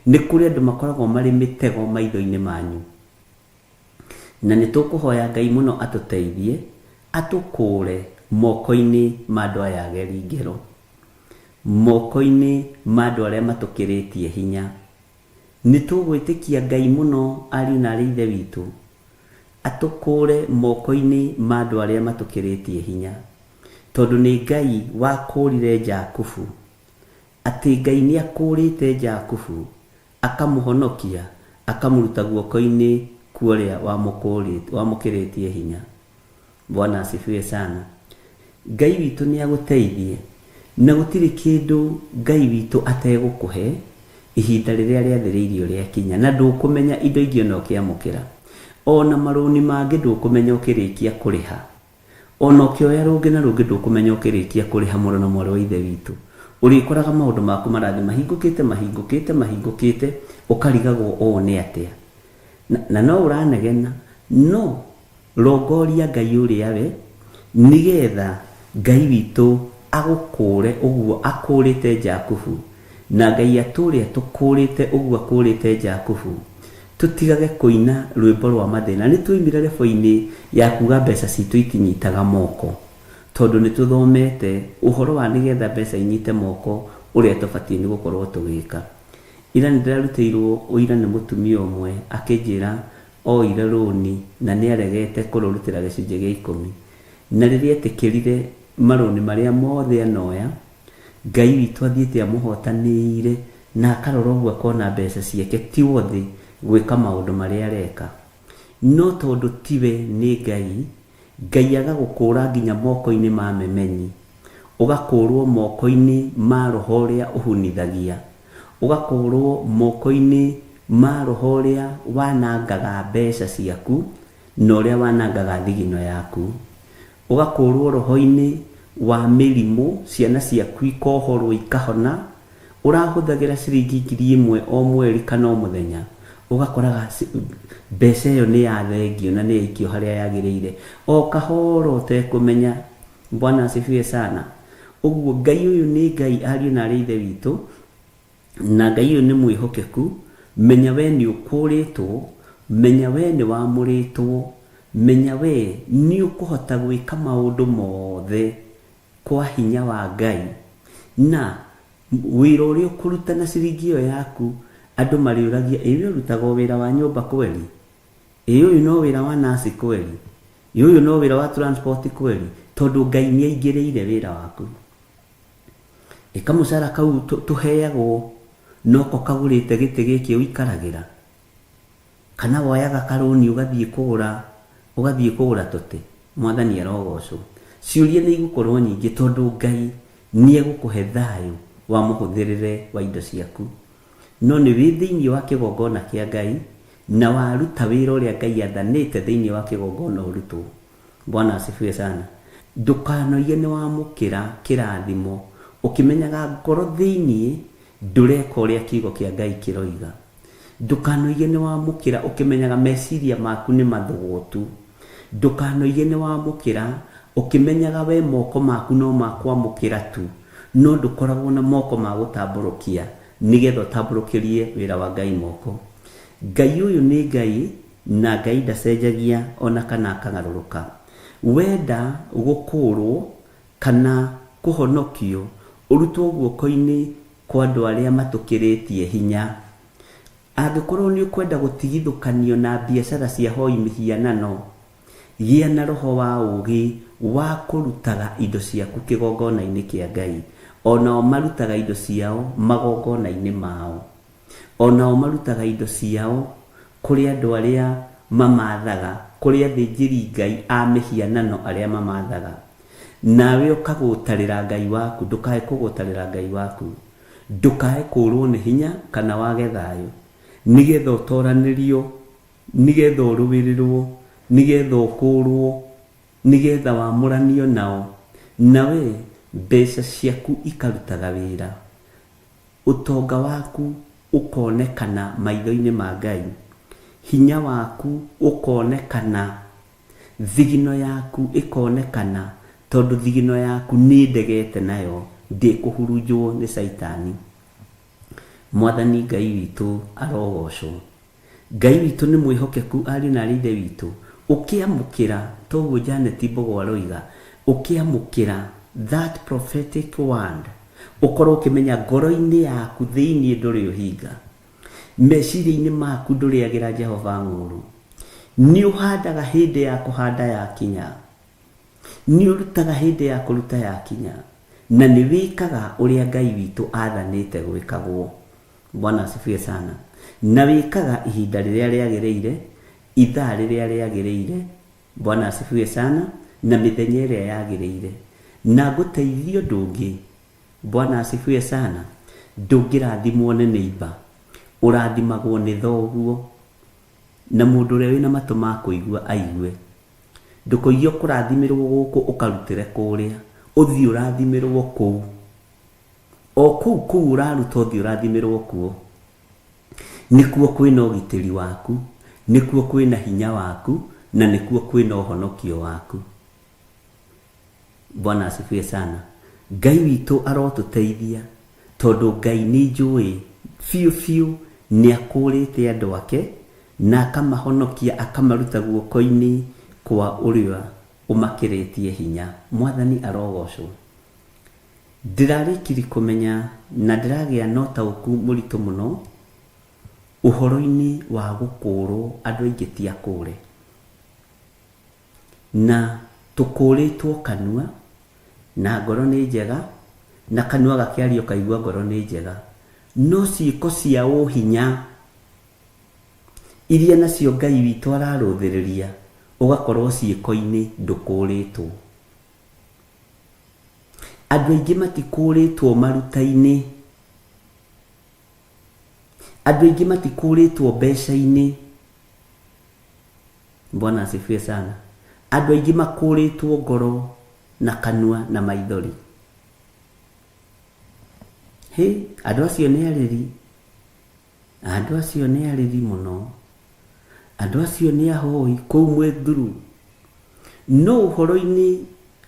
Nĩ kũrĩ andũ makoragwo marĩ mĩtego maitho-inĩ manyu. Na nĩ tũkũhoya Ngai mũno atũteithie, atũkũre moko-inĩ ma andũ aya ageri ngero, moko-inĩ ma andũ arĩa matũkĩrĩtie hinya. Nĩ tũgwĩtĩkia Ngai mũno ariũ na arĩ ithe witũ, atũkũre moko-inĩ ma andũ arĩa matũkĩrĩtie hinya. Tondũ nĩ Ngai wakũrire Jakubu, atĩ Ngai nĩ akũrĩte Jakubu, akamũhonokia, akamũruta guoko-inĩ kuoria wamukiritie hinya. Bwana asifiwe sana. Ngai witũ nĩ agũteithie na gũtirĩ kĩndũ Ngai witũ ategũkũhe ihinda rĩrĩa rĩathĩrĩirio rĩakinya, na ndũkũmenya indo ingĩ no kĩamũkĩra, ona marũni mangĩ ndũkũmenya ũkĩrĩkia kũrĩha, ona ũkĩoya rũngĩ na rũngĩ ndũkũmenya ũkĩrĩkia kũrĩha. Mũrũ na mwarĩ wa ithe witũ, ũrĩkoraga maũndũ maku marathiĩ mahingũkĩte ũkarigagwo ũũ nĩ atĩa, na no ũranegena. No rongoria Ngai ũrĩa we, nigetha Ngai witũ agũkũre ũguo akũrĩte Jakubu, na Ngai atũrĩa tũkũrĩte ũguo akũrĩte Jakubu. Tũtigage kũina rwĩmbo rwa mathĩna. Nĩ twoimire rebo-inĩ ya kuga mbeca citũ itinyitaga moko, tondũ nĩ tũthomete ũhoro wa nĩgetha mbeca inyite moko ũrĩa tũbatiĩ nĩ gũkorwo tũgĩka. Ira nĩ ndĩrarutĩirwo ũira nĩ mũtumia ũmwe akĩnjĩra oire rũni na nĩ aregete kũrũrutĩra gĩcunjĩ gĩa 10, na rĩrĩa etĩkĩrire marũni marĩa mothe anoya, Ngai witũ athiĩte amũhotanĩire na akarora ũguo akona mbeca ciake ti wothe gwĩka maũndũ marĩa areka. No tondũ tiwe nĩ Ngai, Ngai agagũkũra nginya moko-inĩ ma memenyi, ũgakũrwo moko-inĩ ma roho ũrĩa ũhunithagia, ũgakũrwo moko-inĩ ma roho ũrĩa wanangaga mbeca ciaku na ũrĩa wanangaga thigino yaku, ũgakũrwo roho-inĩ wa mĩrimũ, ciana ciaku ikohorwo ikahona, ũrahũthagĩra ciringi 1,000 o mweri kana o mũthenya, ũgakoraga mbeca ĩyo nĩ yathengio na nĩ yaikio harĩa yagĩrĩire, o kahoro ũtekũmenya. Bwana asifiwe sana. Ũguo Ngai ũyũ nĩ Ngai, ariũ na arĩ ithe witũ, na Ngai ũyũ nĩ mwĩhokeku. Menya we nĩ ũkũrĩtwo, menya we nĩ wamũrĩtwo, menya we nĩ ũkũhota gwĩka maũndũ mothe kwa hinya wa Ngai. Na wĩra ũrĩa ũkũruta na ciringi ĩyo yaku, andũ marĩũragia, ũyũ ũrutaga wĩra wa nyũmba kweli? Ũyũ no wĩra wa nasi kweli? Ũyũ no wĩra wa transport kweli? Tondũ Ngai nĩ aingĩrĩire wĩra waku. Kamũcara kau tũheagwo noko kagũrĩte gĩtĩ gĩkĩ ũikaragĩra, kana woyaga karũni ũgathiĩ kũgũra tũtĩ? Mwathani arogocwo. Ciũria nĩ igũkorwo nyingĩ, tondũ Ngai nĩ egũkũhe thayũ wa mũhũthĩrĩre wa indo ciaku. No nĩ wĩ thĩinĩ wa kĩgongona kĩa Ngai na waruta wĩra ũrĩa Ngai athanĩte thĩinĩ wa kĩgongona ũrutwo. Bwana asifiwe sana. Ndũkanoige nĩ wamũkĩra kĩrathimo ũkĩmenyaga ngoro thĩinĩ ndũreka ũrĩa kiugo kĩa Ngai kĩroiga. Ndũkanoige nĩ wamũkĩra ũkĩmenyaga meciria maku nĩ mathũgũtu. Ndũkanoige nĩ wamũkĩra ũkĩmenyaga we moko maku no makwamũkĩra tu, no ndũkoragwo na moko ma gũtambũrũkia nigetha ũtambũrũkĩrie wĩra wa Ngai moko. Ngai ũyũ nĩ Ngai, na Ngai ndacenjagia ona kana akagarũrũka. Wenda gũkũrwo kana kũhonokio, ũrutwo guoko-inĩ kwa andũ arĩa matũkĩrĩtie hinya. Angĩkorwo nĩ ũkwenda gũtigithũkanio na biacara cia hoi mĩhianano, gĩa na roho wa ũũgĩ wa kũrutaga indo ciaku kĩgongona-inĩ kĩa Ngai. Onao marutaga indo ciao magongona-inĩ mao, onao marutaga indo ciao kũrĩ andũ arĩa mamathaga, kũrĩ athĩnjĩri Ngai a mĩhianano arĩa mamathaga. Nawe ũkagũtarĩra Ngai waku. Ndũkae kũgũtarĩra Ngai waku, ndũkae kũrwo nĩ hinya kana wage thayũ, nigetha ũtoranĩrio, nigetha ũrũwĩrĩrwo, nigetha ũkũrwo, nigetha wamũranio nao, nawe mbeca ciaku ikarutaga wĩra, ũtonga waku ũkonekana maitho-inĩ ma Ngai, hinya waku ũkonekana, thigino yaku ĩkonekana, tondũ thigino yaku nĩ ndegete nayo ndĩkũhurunjwo nĩ Saitani. Mwathani Ngai witũ arogocwo. Ngai witũ nĩ mwĩhokeku, ariũ na arĩ ithe witũ. Ũkĩamũkĩra, toguo Janet Mbogo aroiga, ũkĩamũkĩra that prophetic word, ũkorwo ũkĩmenya ngoro-inĩ yaku thĩinĩ ndũrĩ ũhinga, meciria-inĩ maku ndũrĩagĩra Jehova ng'ũrũ, nĩ ũhandaga hĩndĩ ya kũhanda yakinya, nĩ ũrutaga hĩndĩ ya kũruta yakinya, na nĩ wĩkaga ũrĩa Ngai witũ athanĩte gwĩkagwo. Bwana asifiwe sana. Na wĩkaga ihinda rĩrĩa rĩagĩrĩire, ithaa rĩrĩa rĩagĩrĩire. Bwana asifiwe sana. Na mĩthenya ĩrĩa yagĩrĩire. Na gũteithio ndũngĩ. Bwana asifiwe sana. Ndũngĩrathimwo nĩ neighbor, ũrathimagwo nĩ thoguo. Na mũndũ ũrĩa wĩna matũ ma kũigua aigue. Ndũkũigua kũrathimirwo gũkũ ũkarutĩre kũrĩa, ũthiĩ ũrathimirwo kũu. O kũu ũraruta ũthiĩ ũrathimirwo kuo. Nĩkuo kwĩna ũgitĩri waku, nĩkuo kwĩna hinya waku, na nĩkuo kwĩna ũhonokio waku. Bwana asifiwe sana. Ngai witũ arotũteithia, tondũ Ngai nĩ njũĩ biũ nĩ akũrĩte andũ ake na akamahonokia akamaruta guoko-inĩ kwa ũrĩa ũmakĩrĩtie hinya. Mwathani arogocwo. Ndĩrarĩkiri kũmenya na ndĩragĩa na ũtaũku mũritũ mũno ũhoro-inĩ wa gũkũrwo andũ aingĩ ti akũre. Na tũkũrĩtwo kanua na ngoro nĩ njega, na kanua gakĩario kaigua ngoro nĩ njega, no ciĩko cia ũhinya iria nacio Ngai witũ ararũthĩrĩria ũgakorwo ciĩko-inĩ ndũkũrĩtwo. Andũ aingĩ matikũrĩtwo maruta-inĩ, andũ aingĩ matikũrĩtwo mbeca-inĩ. Bwana asifiwe sana. Andũ aingĩ makũrĩtwo ngoro na kanua na maithori. Andũ acio nĩ arĩri, andũ acio nĩ arĩri mũno, andũ acio nĩ ahoi kũu mwethuru. No ũhoro-inĩ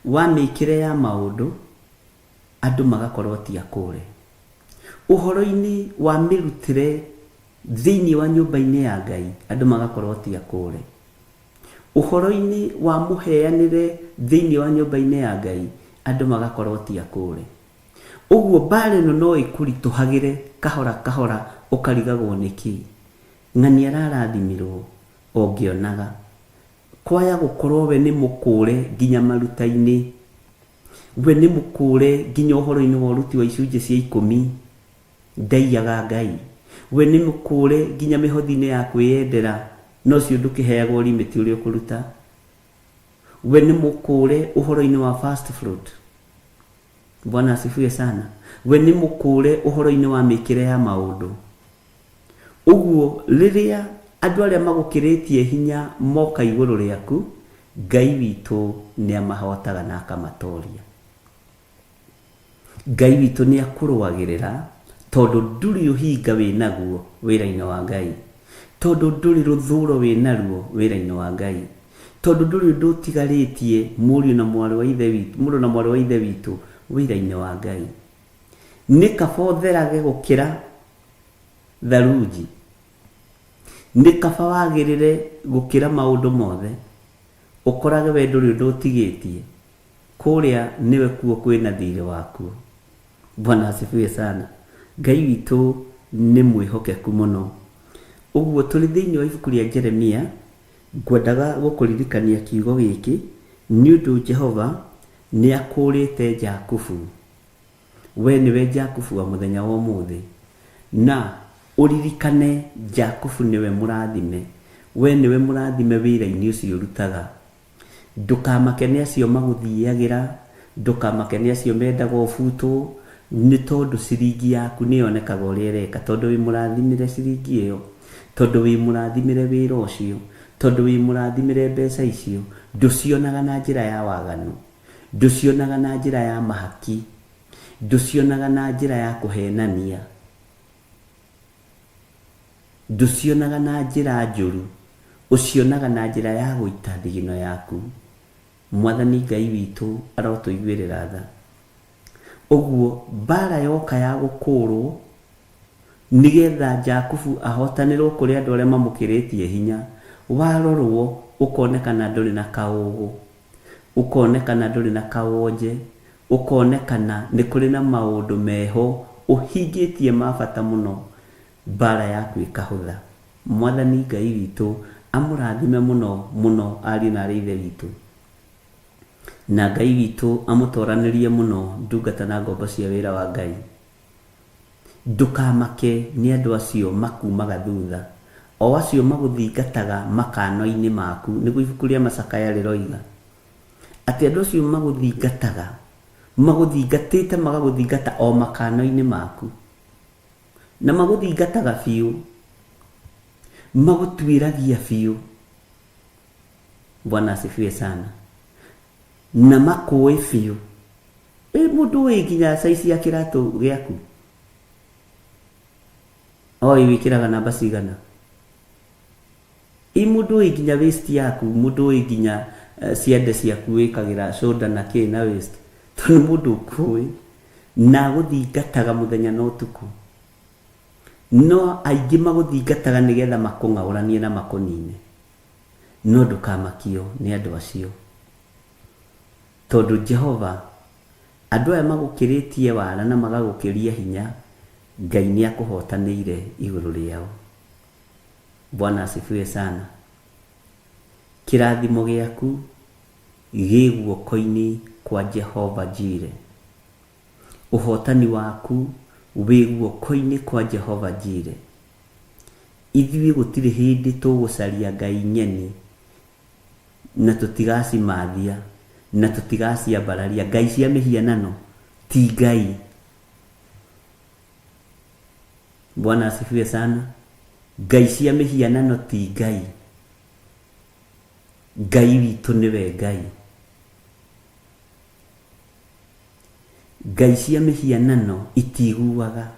wa mĩkĩre ya maũndũ andũ magakorwo ti akũre. Ũhoro-inĩ wa mĩrutĩre thĩinĩ wa nyũmba-inĩ ya Ngai andũ magakorwo ti akũre. Ũhoro-inĩ wa mũheanĩre thĩinĩ wa nyũmba-inĩ ya Ngai andũ magakorwo ti akũre. Ũguo mbara ĩno no ĩkũritũhagĩre kahora kahora ũkarigagwo nĩkĩ. Ng'ani ararathimirwo ũngĩonaga. Kwaya gũkorwo we nĩ mũkũre nginya maruta-inĩ. We nĩ mũkũre nginya ũhoro-inĩ wa ũruti wa icunjĩ cia 10 ndaiyaga Ngai. We nĩ mũkũre nginya mĩhothi-inĩ ya kwĩyendera, no cio ndũkĩheagwo limit ũrĩa ũkũruta. We nĩ mũkũre ũhoro-inĩ wa fast fruit. Bwana asifiwe sana. We nĩ mũkũre ũhoro-inĩ wa mĩkĩre ya maũndũ. Ũguo rĩrĩa andũ arĩa magũkĩrĩtie hinya moka igũrũ rĩaku, Ngai witũ nĩ amahotaga na akamatoria. Ngai witũ nĩ akũrũagĩrĩra tondũ ndũrĩ ũhinga wĩnaguo wĩra-inĩ wa Ngai, tondũ ndũrĩ rũthũro wĩnaruo wĩra-inĩ wa Ngai, tondũ ndũrĩ ũndũ ũtigarĩtie mũriũ na mwarĩ wa ithe witũ, mũrũ na mwarĩ wa ithe witũ wĩra-inĩ wa Ngai. Nĩ kaba ũtherage gũkĩra tharuji, nĩ kaba wagĩrĩre gũkĩra maũndũ mothe, ũkorage we ndũrĩ ũndũ ũtigĩtie, kũrĩa nĩwe kuo kwĩna thirĩ wakuo. Bwana asifiwe sana. Ngai witũ nĩ mwĩhokeku mũno. Ũguo tũrĩ thĩinĩ wa ibuku rĩa Jeremia, ngwendaga gũkũririkania kiugo gĩkĩ nĩ ũndũ Jehova nĩ akũrĩte Jakubu. We nĩwe Jakubu wa mũthenya wa ũmũthĩ, na ũririkane Jakubu nĩwe mũrathime. We nĩwe mũrathime wĩra-inĩ ũcio ũrutaga. Ndũkamake nĩ acio magũthiagĩra, ndũkamake nĩ acio mendaga ũbutwo, nĩ tondũ ciringi yaku nĩ yonekaga ũrĩa ĩreka, tondũ wĩ mũrathimire ciringi ĩyo, tondũ wĩ mũrathimire wĩra ũcio, tondũ wĩ mũrathimire mbeca icio. Ndũcionaga na njĩra ya waganu, ndũcionaga na njĩra ya mahaki, ndũcionaga na njĩra ya kũhenania, ndũcionaga na njĩra njũru, ũcionaga na njĩra ya gũita thigino yaku. Mwathani Ngai witũ arotũiguĩrĩra tha. Ũguo mbara yoka ya gũkũrwo nĩgetha Jakubu ahotanĩrwo kũrĩ andũ arĩa mamũkĩrĩtie hinya, warorwo ũkonekana ndũrĩ na kaũgũ, ũkonekana ndũrĩ na kawonje, ũkonekana nĩ kũrĩ na maũndũ meho ũhingĩtie mabata mũno, mbara yaku ĩkahũtha. Mwathani Ngai witũ amũrathime mũno mũno ariũ na ithe witũ, na Ngai witũ amũtoranĩrie mũno ndungata na ngombo cia wĩra wa Ngai. Ndũkamake nĩ andũ acio makumaga thutha, o acio maguthingataga makano-inĩ maku, nĩguo ibuku rĩa Macakaya rĩroiga atĩ andũ acio maguthingataga, maguthingatĩte magaguthingata o makano-inĩ maku, na maguthingataga biũ, magutuĩragia biũ. Bwana asifiwe sana. Na makuĩ biũ. Mũndũ ũĩ nginya saizi ya kĩratũ gĩaku, oĩ wĩkĩraga namba cigana. Mũndũ ũĩ nginya waist yaku, mũndũ ũĩ nginya ciande ciaku wĩkagĩra shoulder na kĩ na waist, tondũ mũndũ ũkũĩ na gũthingataga mũthenya na ũtukũ. No aingĩ maguthingataga nĩgetha makũng'aũranie na makũnine, no ndũkamakio nĩ andũ acio, tondũ Jehova, andũ aya magũkĩrĩtie wara na magagũkĩria hinya, Ngai nĩ akũhotanĩire igũrũ rĩao. Bwana asifiwe sana. Kĩrathimo gĩaku gĩ guoko-inĩ kwa Jehova Jire. Ũhotani waku wĩ guoko-inĩ kwa Jehova Jire. Ithuĩ gũtirĩ hĩndĩ tũgũcaria ngai nyeni na tũtigacimathia na tũtigaciambararia. Ngai cia mĩhianano ti ngai. Bwana asifiwe sana. Ngai cia mĩhianano ti ngai. Ngai witũ nĩwe Ngai. Ngai cia mĩhianano itiguaga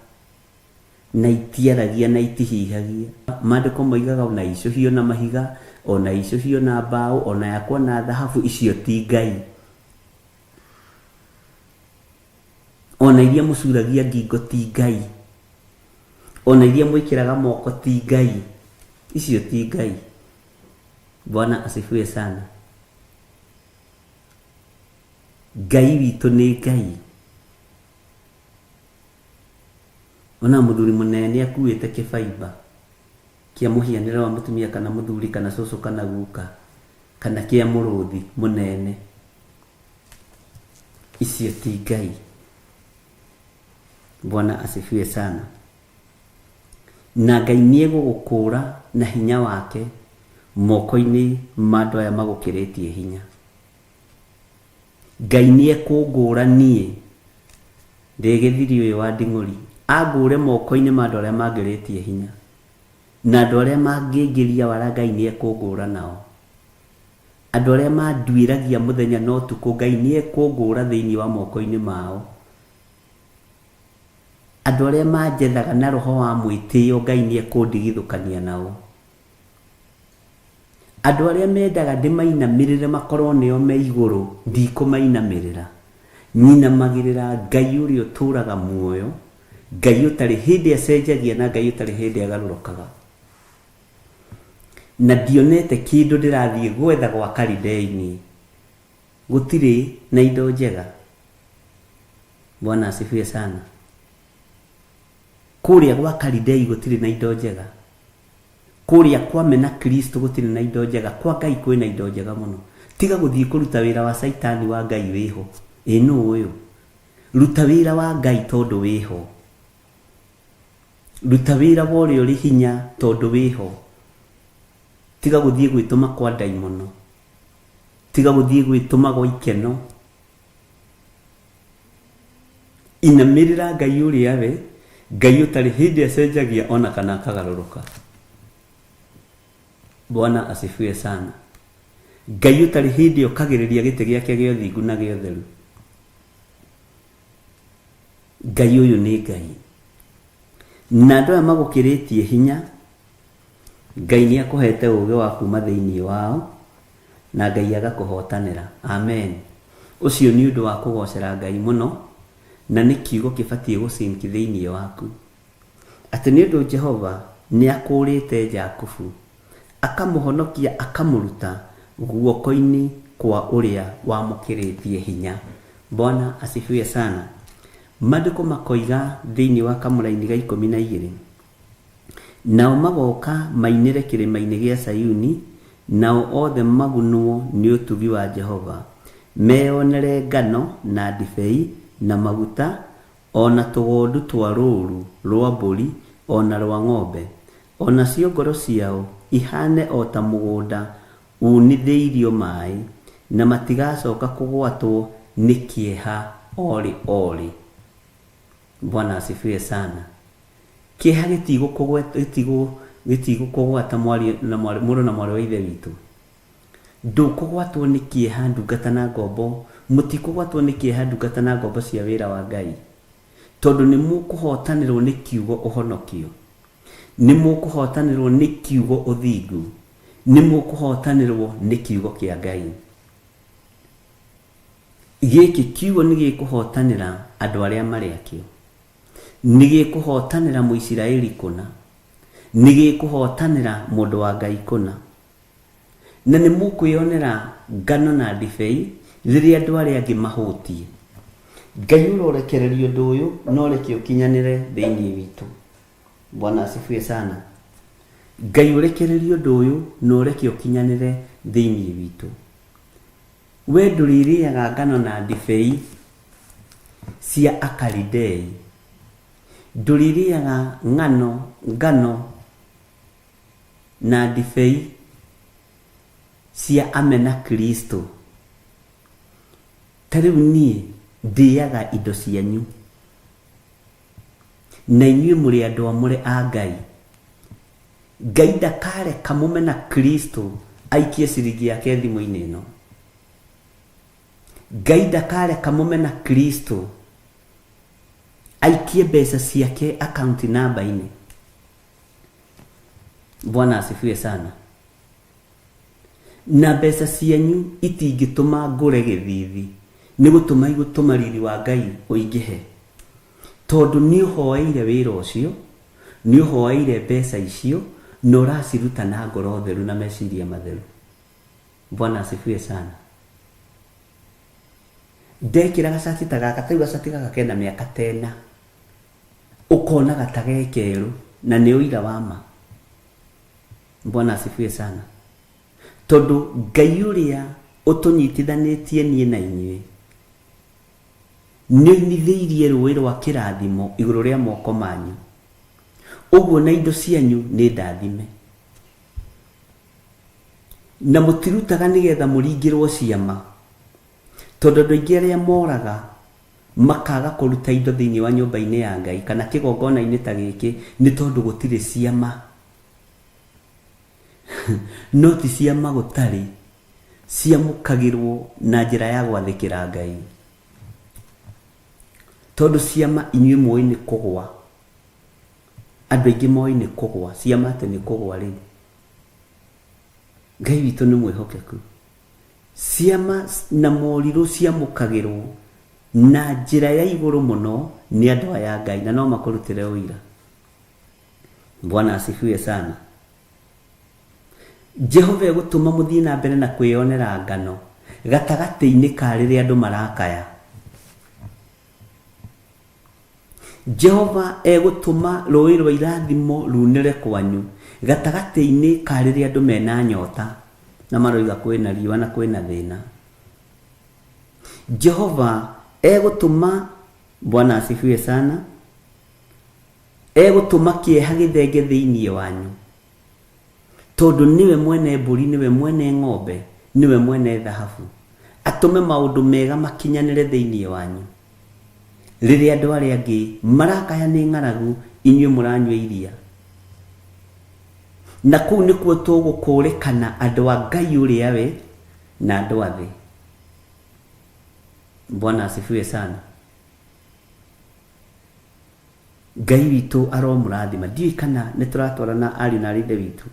na itiaragia na itihihagia. Maandĩko moigaga ona icũhio na mahiga, ona icũhio na mbaũ, ona yakwa na thahabu, icio ti ngai. Ona iria mũcuragia ngingo ti ngai. Ona iria mwĩkĩraga moko ti ngai. Icio ti ngai. Bwana asifiwe sana. Ngai witũ nĩ Ngai. Ona mũthuri mũnene akuĩte kĩbaiba kĩa mũhianĩre wa mũtumia kana mũthuri kana cũcũ kana guka kana kĩa mũrũthi mũnene, icio ti ngai. Bwana asifiwe sana. Na Ngai nĩ egũgũkũra na hinya wake moko-inĩ ma andũ aya magũkĩrĩtie hinya. Ngai nĩ ekũngũra niĩ ndĩ gĩthiri ũyũ wa Nding'ũri, angũre moko-inĩ ma andũ arĩa mangĩrĩtie hinya, na andũ arĩa mangĩngĩria wara Ngai nĩ ekũngũra nao. Andũ arĩa manduĩragia mũthenya na ũtukũ Ngai nĩ ekũngũra thĩinĩ wa moko-inĩ mao. Andũ arĩa manjethaga na roho wa mwĩtĩo Ngai nĩ ekũndigithũkania nao. Andũ arĩa mendaga ndĩmainamĩrĩre makorwo nĩo me igũrũ, ndikũmainamĩrĩra. Nyinamagĩrĩra Ngai ũrĩa ũtũũraga muoyo, Ngai ũtarĩ hĩndĩ acenjagia na Ngai ũtarĩ hĩndĩ agarũrũkaga. Na ndionete kĩndũ ndĩrathiĩ gwetha gwa Kalidei-inĩ gũtirĩ na indo njega. Bwana asifiwe sana. Kũrĩa gwa Kalidei gũtirĩ na indo njega. Kũrĩa kwa mena Kristo gũtirĩ na indo njega. Kwa Ngai kwĩ na indo njega mũno. Tiga gũthiĩ kũruta wĩra wa Saitani, wa Ngai wĩho. Nũ ũyũ? Ruta wĩra wa Ngai tondũ wĩho. Ruta wĩra wa ũrĩa ũrĩ hinya tondũ wĩho. Tiga gũthiĩ gwĩtũma kwa ndaimono. Tiga gũthiĩ gwĩtũma gwa ikeno. Inamĩrĩra Ngai ũrĩa we, Ngai ũtarĩ hĩndĩ acenjagia ona kana akagarũrũka. Bwana asifiwe sana. Ngai ũtarĩ hĩndĩ okagĩrĩria gĩtĩ gĩake gĩa ũthingu na gĩa ũtheru. Ngai ũyũ nĩ Ngai. Na andũ aya magũkĩrĩtie hinya, Ngai nĩ akũhete ũũgĩ wa kuuma thĩinĩ wao, na Ngai agakũhotanĩra. Amen. Ũcio nĩ ũndũ wa kũgocera Ngai mũno, na nĩ kiugo kĩbatiĩ gũcinki thĩinĩ waku. Atĩ nĩ ũndũ Jehova nĩ akũrĩte Jakubu, akamũhonokia akamũruta guoko-inĩ kwa ũrĩa wamũkĩrĩtie hinya. Bwana asifiwe sana. Maandĩko makoiga thĩinĩ wa Kamũra-inĩ ga 12, nao magoka mainĩre kĩrĩma-inĩ gĩa Sayuni, nao othe magunwo nĩ ũtugi wa Jehova, meyonere ngano na ndibei na maguta, ona tũgondu twa rũũru rwa mbũri, ona rwa ng'ombe, ona cio ngoro ciao ihane o ta mũgũnda unithĩirio maĩ, na matigacoka kũgwatwo nĩ kĩeha ori. Bwana asifiwe sana. Kĩeha gĩtigũkũgwata mũrũ na mwarĩ wa ithe witũ. Ndũkũgwatwo nĩ kĩeha ndungata na ngombo, mũtikũgwatwo nĩ kĩeha ndungata na ngombo cia wĩra wa Ngai, tondũ nĩ mũkũhotanĩrwo nĩ kiugo ũhonokio, nĩ mũkũhotanĩrwo nĩ kiugo ũthingu, nĩ mũkũhotanĩrwo nĩ kiugo kĩa Ngai. Gĩkĩ kiugo nĩ gĩkũhotanĩra andũ arĩa marĩ akĩo, nĩ gĩkũhotanĩra Mũisiraeli kũna, nĩ gĩkũhotanĩra mũndũ wa Ngai kũna, na nĩ mũkwĩonera ngano na ndibei rĩrĩa andũ arĩa angĩ mahũtie. Ngai ũrorekereria ũndũ ũyũ no reke ũkinyanĩre thĩinĩ witũ. Bwana asifiwe sana. Ngai ũrekereria ũndũ ũyũ no reke ũkinyanĩre thĩinĩ witũ. We ndũrĩrĩaga ngano na ndibei cia Akalidei, ndũrĩrĩaga ngano na ndibei cia amena Kristo. Tarĩu niĩ ndĩaga indo cianyu, na inyuĩ mũrĩ andũ amũre a Ngai. Ngai ndakareka mũmena Kristo aikie ciringi yake thimũ-inĩ ĩno. Ngai ndakareka mũmena Kristo aikie mbeca ciake account namba-inĩ. Bwana asifiwe sana. Na mbeca cianyu itingĩtũma ngũre gĩthithi, nĩ gũtũma riri wa Ngai ũingĩhe, tondũ nĩ ũhoeire wĩra ũcio, nĩ ũhoeire mbeca icio, na ũraciruta na ngoro theru na meciria matheru. Bwana asifiwe sana. Ndekĩra gacati ta gaka, tau gacati gaka kena mĩaka 10, ũkona gatage kerũ, na nĩ ũira wa ma. Bwana asifiwe sana. Tondũ Ngai ũrĩa ũtũnyitithanĩtie niĩ na inyuĩ nĩ oinithĩirie rũĩ rwa kĩrathimo igũrũ rĩa moko manyu, ũguo na indo cianyu nĩ ndathime, na mũtirutaga nĩgetha mũringĩrwo ciama, tondũ andũ aingĩ arĩa moraga makaga kũruta indo thĩinĩ wa nyũmba-inĩ ya Ngai kana kĩgongona-inĩ ta gĩkĩ nĩ tondũ gũtirĩ ciama. No ti ciama gũtarĩ, ciamũkagĩrwo na njĩra ya gwathĩkĩra Ngai, tondũ ciama inyuĩ mũĩ nĩ kũgwa. Andũ aingĩ moĩ nĩ kũgwa, ciama atĩ nĩ kũgwa rĩu. Ngai witũ nĩ mwĩhokeku. Ciama na morirũ ciamũkagĩrwo na njĩra ya igũrũ mũno nĩ andũ aya Ngai, na no makũrutĩre ũira. Bwana asifiwe sana. Jehova egũtũma mũthiĩ na mbere na kwĩyonera ngano gatagatĩ-inĩ ka rĩrĩa andũ marakaya. Jehova egũtũma rũĩ rwa irathimo runĩre kwanyu gatagatĩ-inĩ ka rĩrĩa andũ mena nyota na maroiga kwĩna riũa na kwĩna thĩna. Jehova egũtũma, Bwana asifiwe sana, egũtũma kĩeha gĩthenge thĩinĩ wanyu, tondũ niwe mwene mbũri, niwe mwene ng'ombe, niwe mwene thahabu. Atũme maũndũ mega makinyanĩre thĩinĩ wanyu rĩrĩa andũ arĩa angĩ marakaya nĩ ng'aragu, inyuĩ mũranyua iria. Na kũu nĩkuo tũgũkũrĩkana andũ a Ngai ũrĩa we na andũ a thĩ. Bwana asifiwe sana. Ngai witũ aromũrathima. Ndiũĩ kana nĩ tũratwarana ariũ na ithe witũ.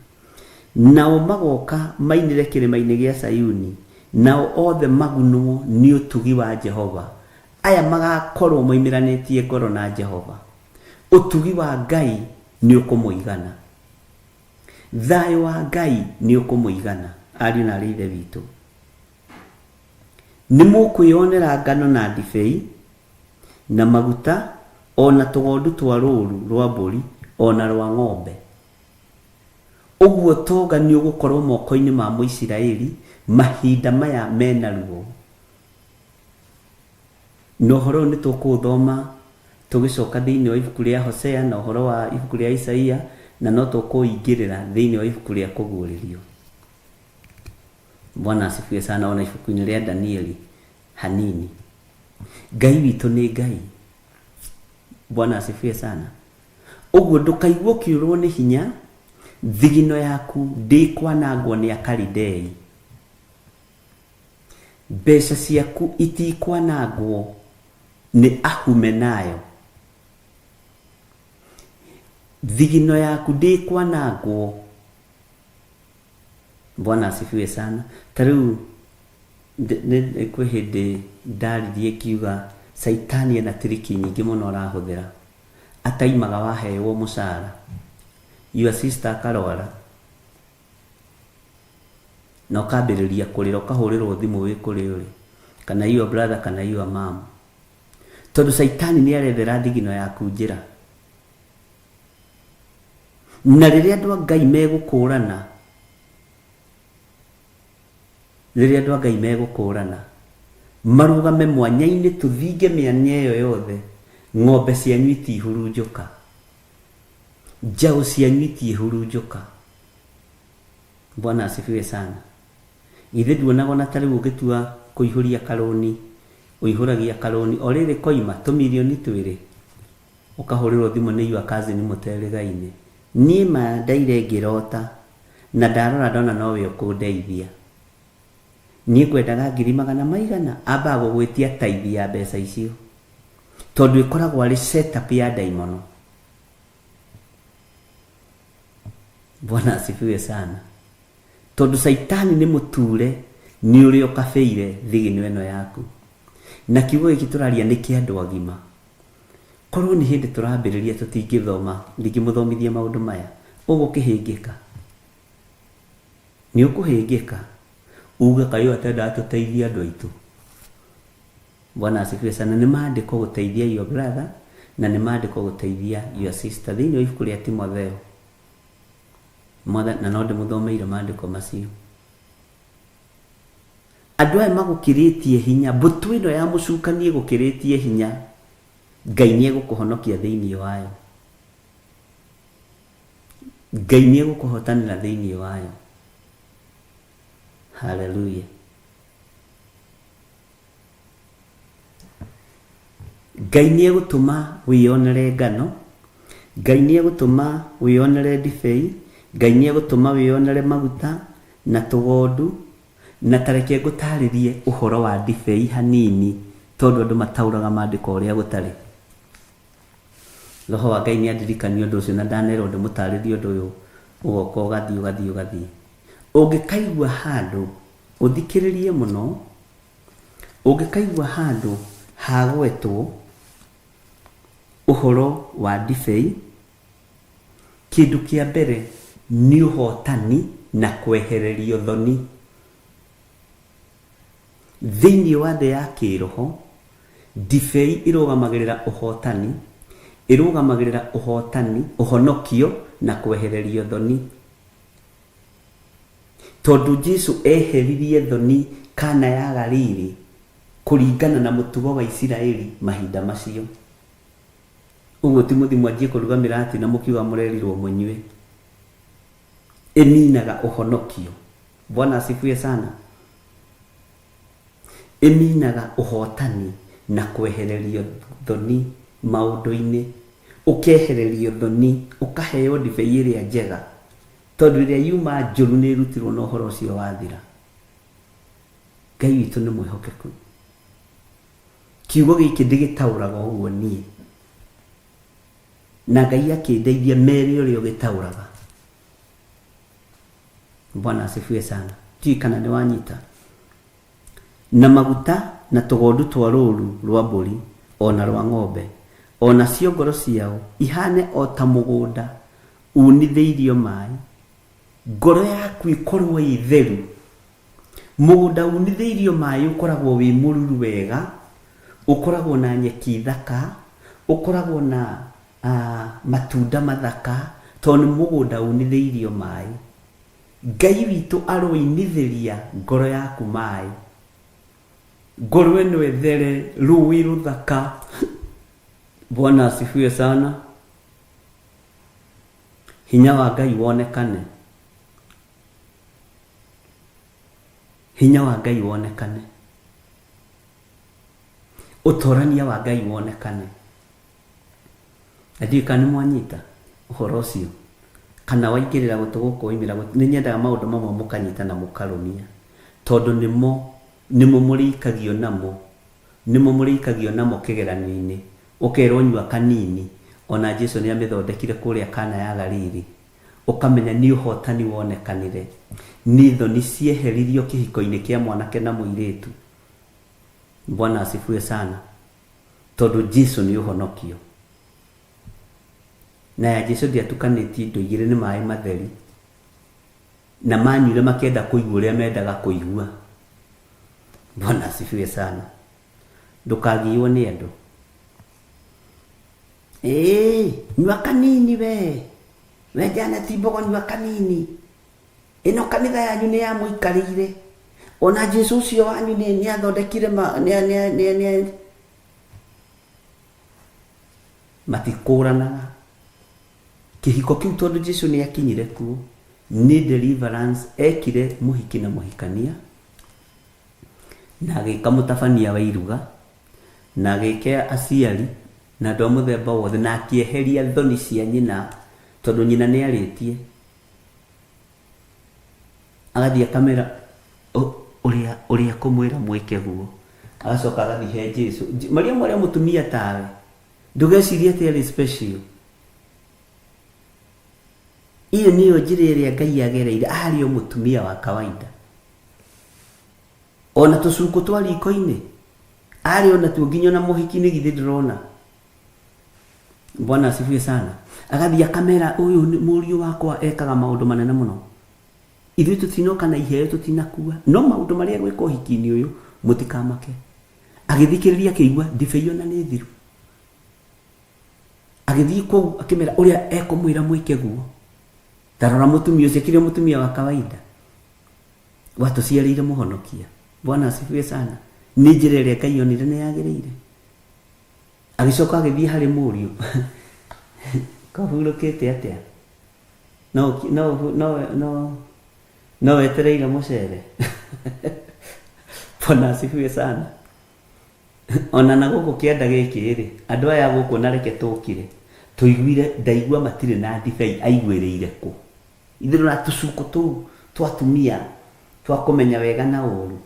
Nao magoka mainire kĩrĩma-inĩ gĩa Sayuni, nao othe magunwo nĩ ũtugi wa Jehova. Aya magakorwo moimĩranĩtie ngoro na Jehova. Ũtugi wa Ngai nĩ ũkũmũigana, thayũ wa Ngai nĩ ũkũmũigana. Ariũ na ithe witũ, nĩ mũkwĩonera ngano na ndibei na maguta, ona tũgondu twa rũũru rwa mbũri, ona rwa ng'ombe. Ũguo tonga nĩ ũgũkorwo moko-inĩ ma Mũisiraeli mahinda maya mena ruo. Na ũhoro nĩ tũkũthoma tũgĩcoka thĩinĩ wa ibuku rĩa Hosea na ũhoro wa ibuku rĩa Isaia na no tukuingirira thiini wa ibuku ria kuguririo. Bwana asifiwe sana. Ona ibuku-ini ria Danieli hanini. Ngai witu ni Ngai. Bwana asifiwe sana. Uguo ndukaigwo kiurwo ni hinya, thigino yaku ndikwanangwo ni Akalidei. Mbeca ciaku itikwanangwo ni Ahumenayo. Thigino yaku ndikwanangwo. Bwana asifiwe sana. Tariu kwe hindi ndaririe kiuga Saitani ena triki nyingi muno arahuthira. Ataimaga waheo mucara, your sister akarwara, na ukambiriria kurira, ukahurirwo thimu wi kuri uri, kana your brother kana your mom. Tondu Saitani ni arethera thigino yaku njira. Na riria andu a Ngai megukurana, marugame mwanya-ini tuthinge mianya iyo yothe, ng'ombe cianyu itihurunjuka, njaũ cianyu itihurunjuka. Bwana asifiwe sana. Ithe nduonaga na tariu ugitua kuihuria karoni, uihuragia karoni o riri koima tumirioni twiri, ukahurirwo thimu ni your cousin muterigaine. Nie ma ndaire ngirota na ndarora ndona nowe ukundeithia. Nie kwendaga 200,000 amba gugwitia taithi ya mbeca icio, tondu ikoragwo ari setup ya daimono. Bwana asifiwe sana. Tondu Saitani ni muture, ni uri ukafeire thigino eno yaku. Na kiugo giki turaria ni kia andu agima. Korwo ni hindi turambiriria tutingithoma, ndingimuthomithia maundu maya, ugukihingika. Ni ukuhingika. Uga kayo atenda atuteithia andu aitu. Bwana asifiwe sana. Ni maandiko guteithia your brother na ni maandiko guteithia your sister. Thiini wa ibuku ria Timotheo, na no ndimuthomeire maandiko macio. Andu aya magukiritie hinya, mbutu ino ya mucukanie gukiritie hinya, Ngai ni egukuhonokia thiini wayo. Ngai ni egukuhotanira thiini wayo. Hallelujah. Ngai ni egutuma wionere ngano, Ngai ni egutuma wionere ndibei, Ngai ni egutuma wionere maguta na tugondu, na tareke ngutaririe uhoro wa ndibei hanini, tondu andu matauraga maandiko uria gutari. Roho wa Ngai ni andirikania undu ucio na ndanero ndimutaririe undu uyu, ugoka ugathii. Ungikaigua handu uthikiririe muno, ungikaigua handu hagwetwo uhoro wa ndibei, kindu kia mbere ni uhotani na kwehererio thoni. Thiini wa thĩ ya kiroho, ndibei irugamagirira uhotani, irugamagirira uhotani, uhonokio na kwehererio thoni. Tondu Jesu eheririe thoni Kana ya Galili kuringana na mutugo wa Isiraeli mahinda macio. Uguo Timothi mwanjie kurugamira ati na mukiuga murerirwo munywe. Eminaga uhonokio. Bwana asifiwe sana. Eminaga uhotani na kwehererio thoni maundu-ini, ukehererio thoni, ukaheo ndibei iria njega. Tondu iria yuma njuru ni irutirwo na uhoro ucio wathira. Ngai witu ni mwihokeku. Kiugo giki ndigitauraga uguo nie, na Ngai akindeithia meri uria ugitauraga. Bwana asifiwe sana. Ti kana ni wanyita. Na maguta na tugondu twa ruru rwa mburi ona rwa ng'ombe, ona cio ngoro ciao ihane o ta mugunda unitheirio mai. Ngoro yaku ikorwo itheru. Mugunda unitheirio mai ukoragwo wi mururu wega, ukoragwo na nyeki thaka, ukoragwo na matunda mathaka, tondu mugunda unitheirio mai. Ngai witu aroinitheria ngoro yaku mai. Ngoro eno ethere rui ruthaka. Bwana asifiwe sana. hinya wa Ngai wonekane, hinya wa Ngai wonekane, utorania wa Ngai wonekane. Ndiũĩ kana nĩmwanyita ũhoro ũcio kana waingĩrĩra gũtũ oimĩra nĩ nyendaga maũndũ mamwe mũkanyita na mũkarũmia, tondũ nĩmo mũrĩikagio namo kĩgeranio-inĩ, ũkerwo nyua kanini. Ona Jesũ nĩ amĩthondekire kũrĩa Kana ya Galili, ũkamenya nĩ ũhotani wonekanire, nĩ thoni cieheririo kĩhiko-inĩ kĩa mwanake na mũirĩtu. Bwana asifiwe sana, tondũ Jesũ nĩ ũhonokio. Na ya Jesũ ndiatukanĩtie indo igĩrĩ, nĩ maĩ matheri, na manyuire makĩenda kũigua ũrĩa mendaga kũigua. Bwana asifiwe sana. Ndũkagiĩrwo nĩ andũ. Nyua kanini we Janet Mbogo, nyua kanini. Ĩno kanitha yanyu nĩ ya mũikarĩire. Ona Jesũ ũcio wanyu nĩ athondekire matikũranaga. Kĩhiko kĩu tondũ Jesũ nĩ akinyire kuo, nĩ deliverance ekire mũhiki na mũhikania, na agĩka mũtabania wa iruga, na agĩka aciari na andũ a mũthemba wothe, na akĩeheria thoni cia nyina, tondũ nyina nĩ arĩtie. Agathiĩ akamera ũrĩa kũmwĩra mwĩke guo, agacoka agathiĩ he Jesũ. Mariamu ũrĩa mũtumia tawe, ndũgecirie atĩ arĩ special. Iyo niyo njĩra ĩrĩa Ngai agereire, arĩ o mũtumia wa kawaida. Ona tũcuku twa riko-inĩ arĩ ona tuo, nginya na mũhiki nĩ githĩ ndĩrona. Bwana asifiwe sana. Agathiĩ akamera ũyũ mũriũ wakwa ekaga maũndũ manene mũno. Ithuĩ tũtinoka na iheo tũtinakua, no maũndũ marĩa gwĩka ũhiki-inĩ ũyũ mũtikamake. Agĩthikĩrĩria akĩigua ndibei ona nĩ thiru. Agĩthiĩ kũu akĩmera ũrĩa ekũmwĩra mwĩke guo. Tarora mũtumia ũcio kĩrĩa mũtumia wa kawaida, watũciarĩire mũhonokia. Bwana asifiwe sana. Nĩ njĩra ĩrĩa Ngai onire nĩ yagĩrĩire. Agĩcoka agĩthiĩ harĩ mũriũ. Kahurũkĩte atĩa? No wetereire mũcere. Bwana asifiwe sana. Ona na gũkũ kĩanda gĩkĩ-rĩ, andũ aya gũkũ na reke tũkire tũiguire, ndaigua matirĩ na ndibei, aiguĩrĩire kũ? Ithuĩ na tũcuku tũu twatumia twakũmenya wega na ũru,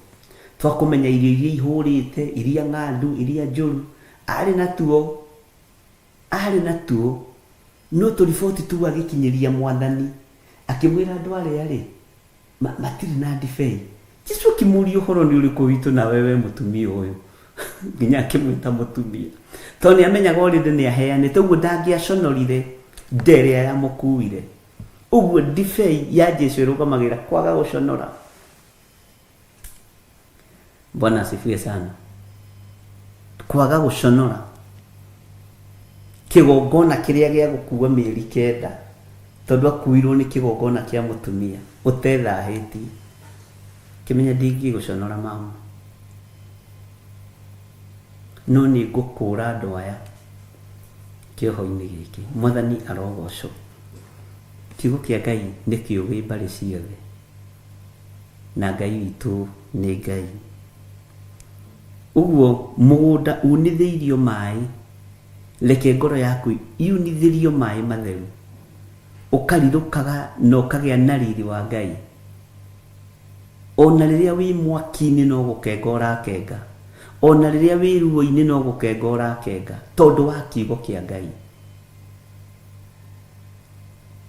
twakũmenya irio iria ihũrĩte, iria ng'andu, iria njũru, arĩ na tuo, no tũriboti tu agĩkinyĩria Mwathani akĩmwĩra andũ arĩa-rĩ matirĩ na ndibei. Jesũ akĩmũria ũhoro nĩ ũrĩkũ witũ na wewe mũtumia ũyũ, nginya akĩmwĩta mũtumia, tondũ nĩ amenyaga already nĩ aheanĩte, ũguo ndangĩaconorire nderĩa ya mũkuire. Ũguo ndibei ya Jesũ ĩrũgamagĩra kwaga gũconora. Bwana asifiwe sana. Kwaga gũconora. Kĩgongona kĩrĩa gĩa gũkua mĩeri 9, tondũ akuirwo nĩ kĩgongona kĩa mũtumia ũtethahĩtie. Kĩmenya ndingĩgũconora mama, no nĩ ngũkũra andũ aya kĩoho-inĩ gĩkĩ. Mwathani arogocwo. Kiugo kĩa Ngai nĩ kĩũgĩ mbarĩ ciothe, na Ngai witũ nĩ Ngai. Ũguo mũgũnda unithĩirio maĩ, reke ngoro yaku yunithĩrio maĩ matheru, ũkarirũkaga na ũkagĩa na riri wa Ngai. Ona rĩrĩa wĩ mwaki-inĩ no gũkenga ũrakenga, ona rĩrĩa wĩ ruo-inĩ no gũkenga ũrakenga, tondũ wa kiugo kĩa Ngai.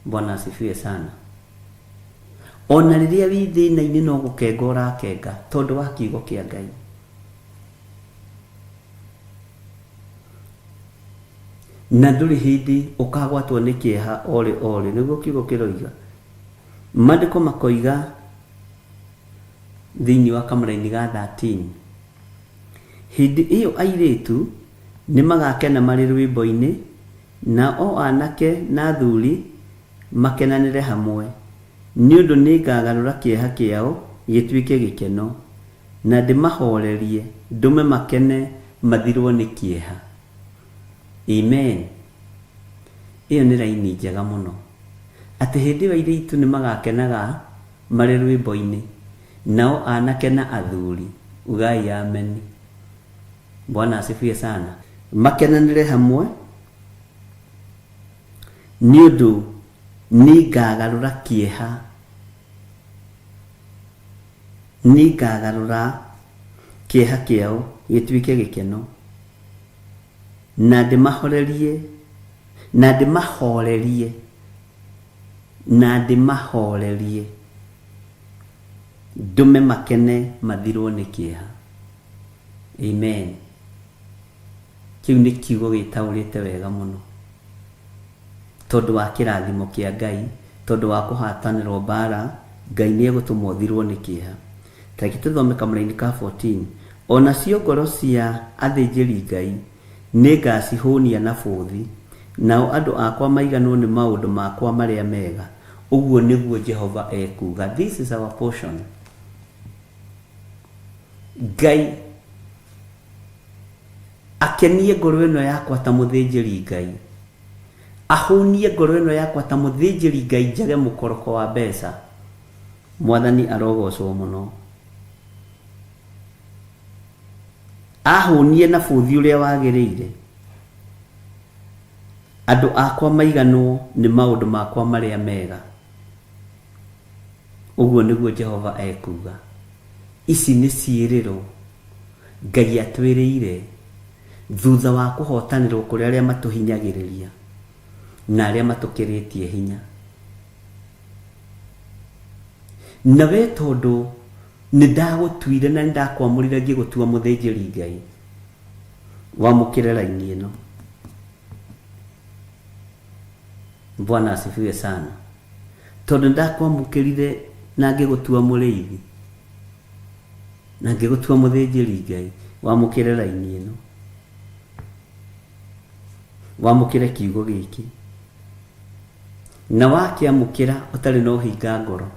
Bwana asifiwe sana. Ona rĩrĩa wĩ thĩna-inĩ no gũkenga ũrakenga, tondũ wa kiugo kĩa Ngai. Na ndũrĩ hĩndĩ ũkagwatwo nĩ kĩeha ole nĩguo kiugo kĩroiga. Maandĩko makoiga thĩinĩ wa kamũra-inĩ ga 13, hĩndĩ ĩyo airĩtu nĩ magakena marĩ rwĩmbo-inĩ, na o anake na athuri makenanĩre hamwe, nĩ ũndũ nĩ ngagarũra kĩeha kĩao gĩtuĩke gĩkeno, na ndĩmahorerie ndũme makene mathirwo nĩ kĩeha. Amen. Iyo nĩ raini njega mũno, Ati hindi wa ireitu ni magakenaga mari rwimbo-ini, nao anake na athuri ugai amen. Bwana asifiwe sana. Makenanire hamwe ni undu ni ngagarura kieha, ni ngagarura kieha kiao gituike gikeno, na ndimahorerie ndume makene mathirwo ni kieha. Amen. Kiu ni kiugo gitaurite wega muno, tondu wa kirathimo kia Ngai, tondu wa kuhatanirwo bara, Ngai ni egutumothirwo ni kieha. Taki tuthome kamuraini ka 14. Ona cio ngoro cia athinjiri Ngai ni ngacihunia na buthi, nao andu akwa maiganwo ni maundu makwa maria mega. Uguo niguo Jehova ekuga. This is our portion. Ngai akenie ngoro ino yakwa ta muthinjiri Ngai, ahunie ngoro ino yakwa ta muthinjiri Ngai njage mukoroko wa mbeca. Mwathani arogocwo muno. Ahunie na buthi uria wagiriire, andu akwa maiganwo ni maundu makwa maria mega. Uguo niguo Jehova ekuga. Ici ni ciiriro Ngai atwiriire thutha wa kuhotanirwo kuri aria matuhinyagiriria na aria matukiritie hinya. Na we tondu ni ndagutwire na ndakwamurire ngigutua muthinjiri Ngai, wamukire raini ino. Bwana asifiwe sana. Tondu ndakwamukirire na ngigutua muriithi na ngigutua muthinjiri Ngai, wamukire raini ino, wamukire kiugo giki. Na wakiamukira utari no hinga ngoro,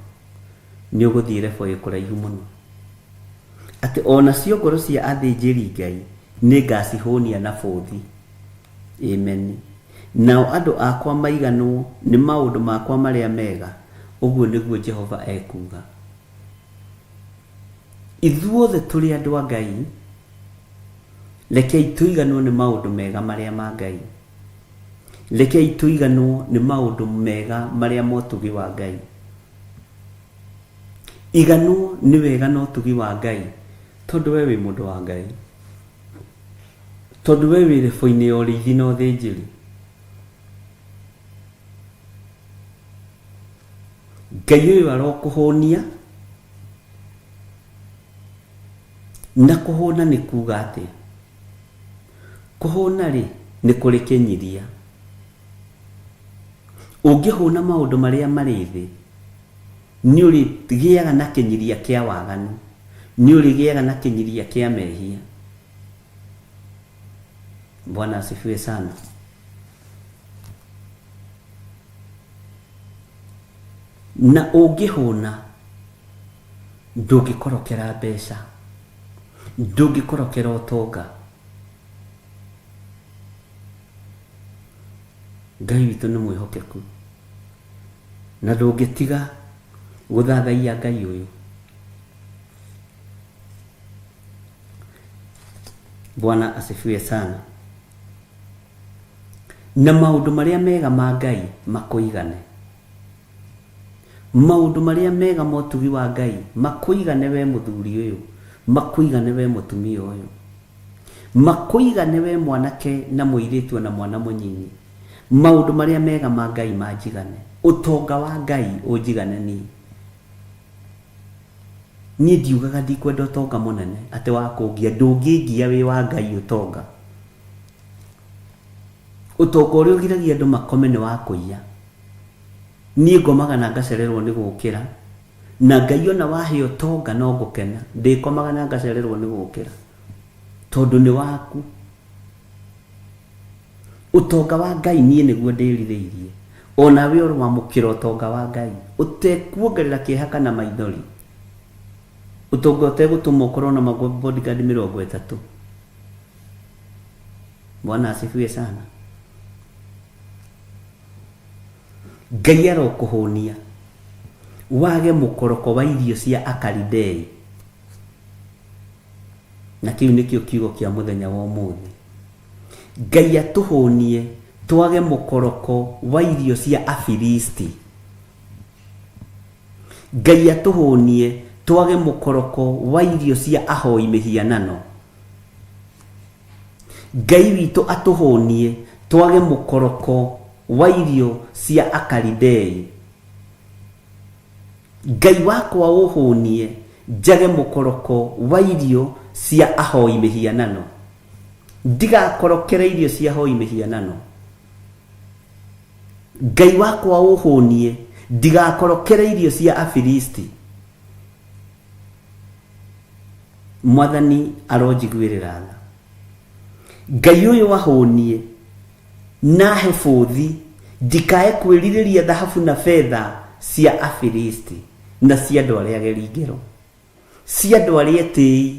ni uguthire foi kuraihu muno. Ati ona cio ngoro cia athinjiri Ngai ni ngacihunia na buthi. Amen. Nao andu akwa maiganwo ni maundu makwa maria mega. Uguo niguo Jehova ekuga. Ithuothe turi andu a Ngai, rekei tuiganwo ni maundu mega maria ma Ngai. Rekei tuiganwo ni maundu mega maria motugi wa Ngai. Iganwo ni wega no tugi wa Ngai, tondu we wi mundu wa Ngai, tondu we wi rebo-ini ya uriithi na uthinjiri. Ngai uyu arokuhunia, na kuhuna ni kuga ati kuhuna ri ni kurikinyiria. Ungihuna maundu maria mari thi, ni urigiaga na kinyiria kia waganu, ni urigiaga na kinyiria kia mehia. Bwana asifiwe sana. Na ungihuna ndungikorokera mbeca, ndungikorokera utonga. Ngai witu ni mwihokeku, na ndungitiga guthathaia Ngai uyu. Bwana asifiwe sana. Na maundu maria mega ma Ngai makuigane, maundu maria mega motugi wa Ngai makuigane we muthuri uyu, makuigane we mutumia uyu, makuigane we mwanake na muiritu na mwana munyinyi. Maundu maria mega ma Ngai majigane, utonga wa Ngai ujigane ni. Ni ndiugaga ndikwenda utonga munene ati wa kungia, ndungingia wi wa Ngai utonga. Utonga uria ugiragia andu makome ni wa kuiya. Ni ngomaga na ngacererwo ni gukira, na Ngai ona wahe utonga no ngukena, ndikomaga na ngacererwo ni gukira tondu ni waku. Utonga wa Ngai nie niguo ndiritheirie. Ona we uri wamukira utonga wa Ngai, utekuongerera kihaka na maithori. Utonga utegutuma ukorwo na bodyguard 30. Bwana asifiwe sana. Ngai arokuhonia wage mukoroko wa irio cia Akalidei. Na kiu nikio kiugo kia muthenya wa umuthi. Ngai atuhonie twage mukoroko wa irio cia Afilisti. Ngai atuhonie twage mukoroko wa irio cia ahoi mihianano. Ngai witu atuhonie twage mukoroko wa irio cia Akalidei. Ngai wakwa uhonie njage mukoroko wa irio cia ahoi mihianano. Ndigakorokere irio cia ahoi mihianano. Ngai wakwa uhonie ndigakorokere irio cia Afilisti. Mwathani arojigwirira tha. Ngai uyu wahonie nahe bũthi ndikae kwĩrirĩria thahabu na fedha cia Afilisti na cia andũ arĩa ageri ngero, cia andũ arĩa etĩi,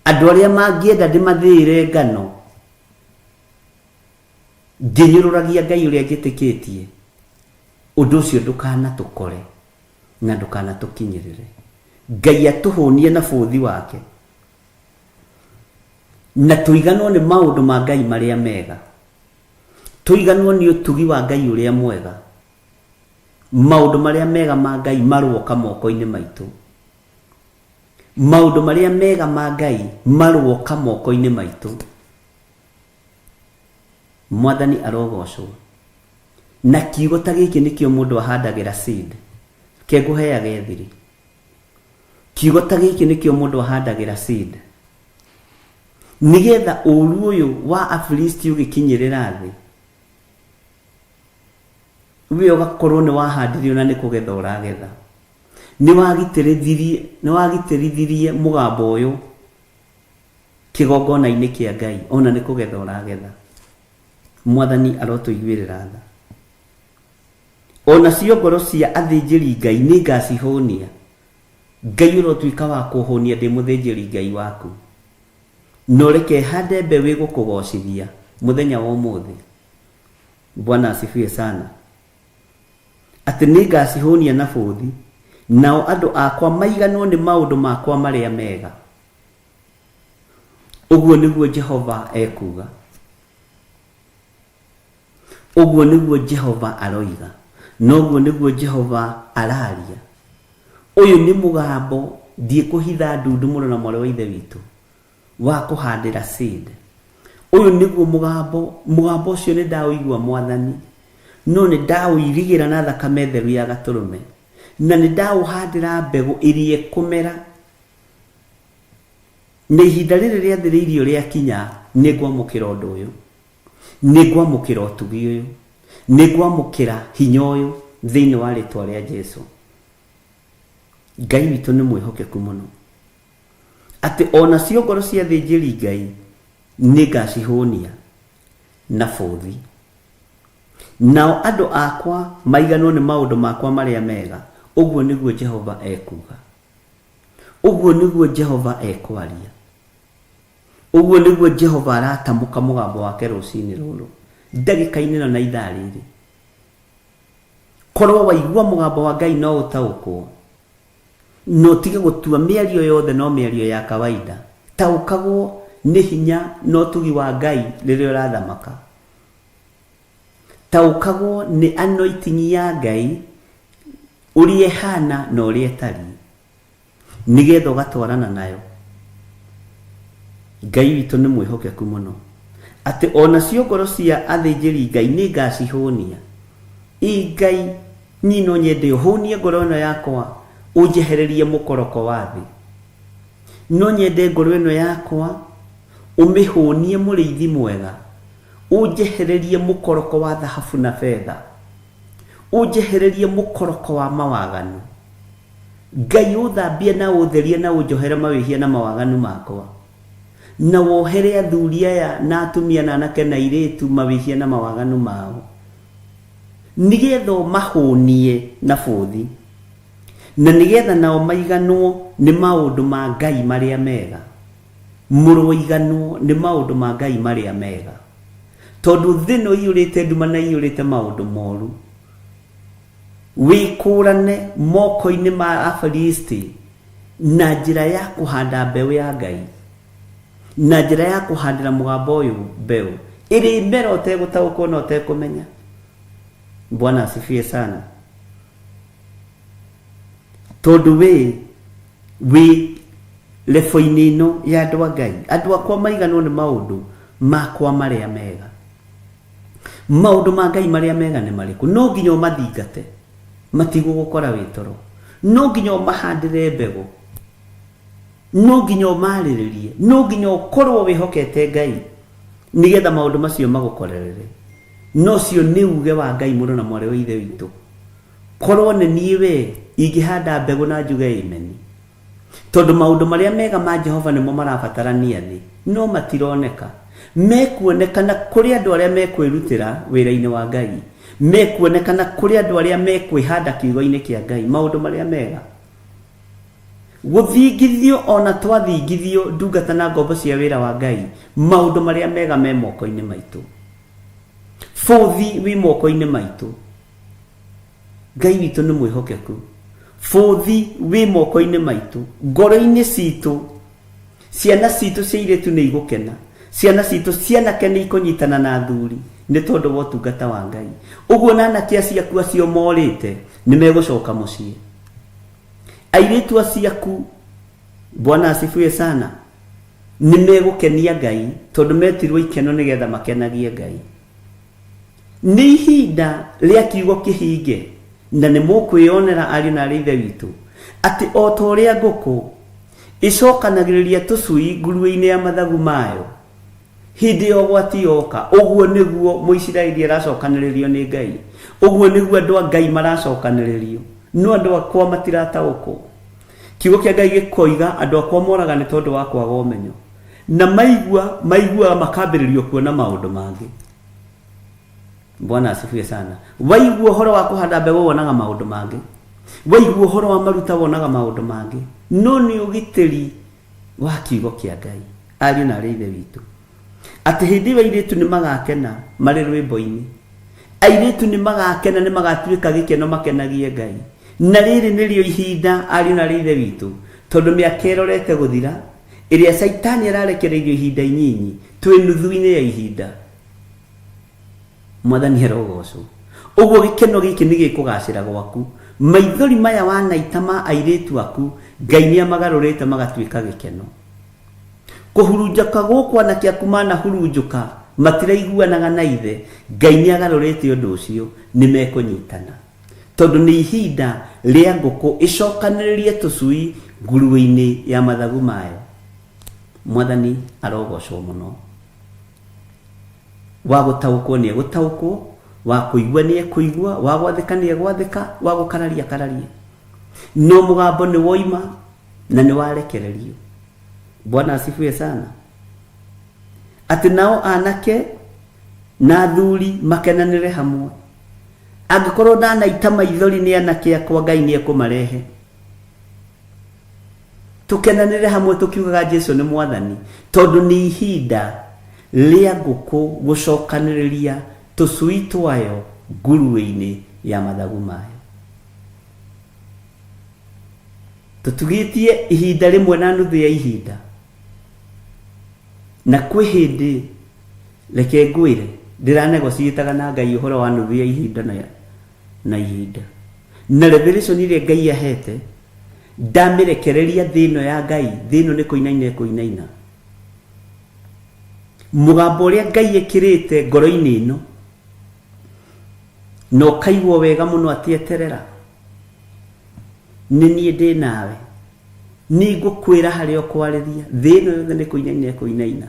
andũ arĩa mangĩenda ndĩmathĩĩre ngano, ngĩnyũrũragia Ngai ũrĩa njĩtĩkĩtie. Ũndũ ũcio ndũkanatũkore na ndũkanatũkinyĩrĩre. Ngai atũhonie na bũthi wake na tuiganwo nĩ maũndũ ma Ngai marĩa mega, tuiganwo nĩ ũtugi wa Ngai ũrĩa mwega. Maũndũ marĩa mega ma Ngai maroka moko-inĩ maitũ. Maũndũ marĩa mega ma Ngai maroka moko-inĩ maitũ. Mwathani arogocwo. Na kiugo ta gĩkĩ nĩkĩo mũndũ ahandagĩra seed, kengũheaga ethiri. Kiugo ta gĩkĩ nĩkĩo mũndũ ahandagĩra seed, nigetha ũru ũyũ wa Afilisti ũgĩkinyĩrĩra thĩ, we ũgakorwo nĩ wahandirio na nĩ kũgetha ũragetha. Nĩ wagitĩrithirie mũgambo ũyũ kĩgongona-inĩ kĩa Ngai, ona nĩ kũgetha ũragetha. Mwathani arotũiguĩrĩra tha. Ona cio ngoro cia athĩnjĩri Ngai nĩ ngacihonia. Ngai ũrotuĩka wa kũhonia ndĩ mũthĩnjĩri Ngai waku. No reke hande mbeũ ĩgũkũgocithia muthenya wa ũmũthĩ. Bwana asifiwe sana. Atĩ nĩ ngacihonia na bũthi, nao andũ akwa maiganwo nĩ maũndũ makwa marĩa mega. Ũguo nĩguo Jehova ekuga. Ũguo nĩguo Jehova aroiga. Noguo nĩguo Jehova araria. Ũyũ nĩ mũgambo ndiĩkũhitha ndundu mũno na mwarĩ wa ithe witũ wa kũhandĩra seed. Ũyũ nĩguo mũgambo ũcio nĩ ndaũigua Mwathani, no nĩ ndaũirigĩra na thakame theru ya gatũrũme, na nĩ ndaũhandĩra mbegũ ĩrĩa ĩkũmera. Na ihinda rĩrĩ rĩathĩrĩirio rĩakinya, nĩngwamũkĩra ũndũ ũyũ, nĩngwamũkĩra ũtugi ũyũ, nĩngwamũkĩra hinya ũyũ thĩinĩ wa rĩtwa rĩa Jesũ. Ngai witũ nĩ mwĩhokeku mũno, atĩ ona cio ngoro cia athĩnjĩri Ngai nĩ ngacihonia na bũthi. Nao andũ akwa maiganwo nĩ maũndũ makwa marĩa mega. Ũguo nĩguo Jehova ekuga. Ũguo nĩguo Jehova ekwaria. Ũguo nĩguo Jehova aratamũka mũgambo wake rũcinĩ rũrũ, ndagĩka-inĩ na ithaa rĩrĩ. Korwo waigua mũgambo wa Ngai no ũtaũkwo, no tige gũtua mĩario yothe no mĩario ya kawaida. Taũkagwo nĩ hinya no tugi wa Ngai rĩrĩa ũrathamaka. Taũkagwo nĩ anointing ya Ngai ũrĩa ĩhana na ũrĩa ĩtariĩ, nigetha ũgatwarana nayo. Ngai witũ nĩ mwĩhokeku mũno, atĩ ona cio ngoro cia athĩnjĩri Ngai nĩ ngacihonia. Ngai nyino nyende ũhonie ngoro ĩno yakwa, ũnjehererie mũkoroko wa thĩ. No nyende ngoro ĩno yakwa ũmĩhonie mũrĩithi mwega, ũnjehererie mũkoroko wa thahabu na fedha, ũnjehererie mũkoroko wa mawaganu. Ngai ũthambie na ũtherie na ũnjohere mawĩhia na mawaganu makwa, na wohere athuri aya na atumia na anake na airĩtu mawĩhia na mawaganu mao, nigetha ũmahonie na bũthi, na nigetha nao maiganwo nĩ maũndũ ma Ngai marĩa mega. Mũroiganwo nĩ maũndũ ma Ngai marĩa mega, tondu thino iyurite ndumana iyurite maundu moru wikurane moko-ini ma Afilisti na njira ya kuhanda mbeu ya Ngai, na njira ya kuhandira mugambo uyu mbeu iri mbere utegutaũkwo na utekumenya. Bwana asifiwe sana. Tondu wi lefo-ini ino ya andu a Ngai, andu akwa maiganwo ni maundu makwa maria mega. Maundu ma Ngai maria mega ni mariku? No nginya mathingate matigu gukora witoro, no nginya mahandire mbegu, no nginya mariririe, no nginya ukorwo wihokete Ngai nigetha maundu macio magukorerere. No cio ni uge wa Ngai muno na mwari wa ithe witu. Korwo ni niwe ingihanda mbegu na njuge amen, tondu maundu maria mega ma Jehova nimo marabatarania thi, no matironeka. Mekuonekana kuri andu aria mekwirutira wira-ini wa Ngai, mekuonekana kuri andu aria mekwihanda kiugo-ini kia Ngai. Maundu maria mega guthingithio ona twathingithio ndungata na ngombo cia wira wa Ngai, maundu maria mega me moko-ini maitu, futhi wi moko-ini maitu. Ngai witu ni mwihokeku, futhi wi moko-ini maitu, ngoro-ini citu, ciana citu cia iritu ni igukena, ciana citu cianake ni ikunyitana na athuri ni tondu wa utungata wa Ngai. Uguo na anake ciaku acio morite ni megucoka mucii. Airitu aciaku, Bwana asifiwe sana, ni megukenia Ngai tondu metirwo ikeno nigetha makenagie Ngai. Ni ihinda ria kiugo kihinge na ni mukwionera ari na rithe witu ati o ta uria nguku icokanagiriria tucui ngurue-ini ya mathagu mayo hindi ya ũgwati yoka. Uguo niguo Muisiraeli aracokanĩrĩrio ni Ngai, uguo niguo andu a Ngai maracokanĩrĩrio, no andu akwa matirataũkwo. Kiugo kia Ngai gikoiga andu akwa moraga ni tondu wa kwaga ũmenyo, na maigua makambĩrĩrio kuona maundu mangi. Bwana asifiwe sana. Waigua uhoro wa kuhanda mbegu wonaga maundu mangi, waigua uhoro wa maruta wonaga maundu mangi. No ni ugitiri wa kiugo kia Ngai ari na rithe witu ati hindi wa iritu ni magakena mari rwimbo-ini, airitu ni magakena ni magatuika gikeno makenagie Ngai. Na riri nirio ihinda ari na rithe witu tondu miaka irorete guthira iria Saitani ararekereirio ihinda inyinyi twi nuthu-ini ya ihinda. Mwathani herogocwo. Uguo gikeno giki ni gikugacira gwaku, maithori maya wanaita ma airitu aku Ngai ni amagarurite magatuika gikeno. Kuhurunjaka guku anake aku manahurunjuka matiraiguanaga na ithe, Ngai ni agarurite undu ucio ni mekunyitana tondu ni ihinda ria nguku icokaniririe tucui ngurue-ini ya mathagu mayo. Mwathani arogocwo muno. Wa gutaũkwo ni egutaũkwo, wa kuigua ni ekuigua, wa gwathika ni egwathika, wa gukararia kararie. No mugambo ni woima na ni warekererio. Bwana asifiwe sana. Ati nao anake na athuri makenanire hamwe. Angikorwo ndanaita maithori ni anake akwa Ngai ni ekumarehe, tukenanire hamwe tukiugaga Jesu ni Mwathani, tondu ni ihinda ria nguku gucokaniriria tucui twayo ngurue-ini ya mathagu mayo. Tutugitie ihinda rimwe na nuthu ya ihinda, na kwi hindi reke ngwire ndiranegociataga na Ngai uhoro wa nuthu ya ihinda na ihinda. Na revelation iria Ngai ahete ndamirekereria thino ya Ngai, thino ni kuinaina mugambo uria Ngai ekirite ngoro-ini ino no kaigwo wega muno atieterera. Ni nie ndi nawe, ni ngukwira haria ukwariria, thino yothe ni kuinaina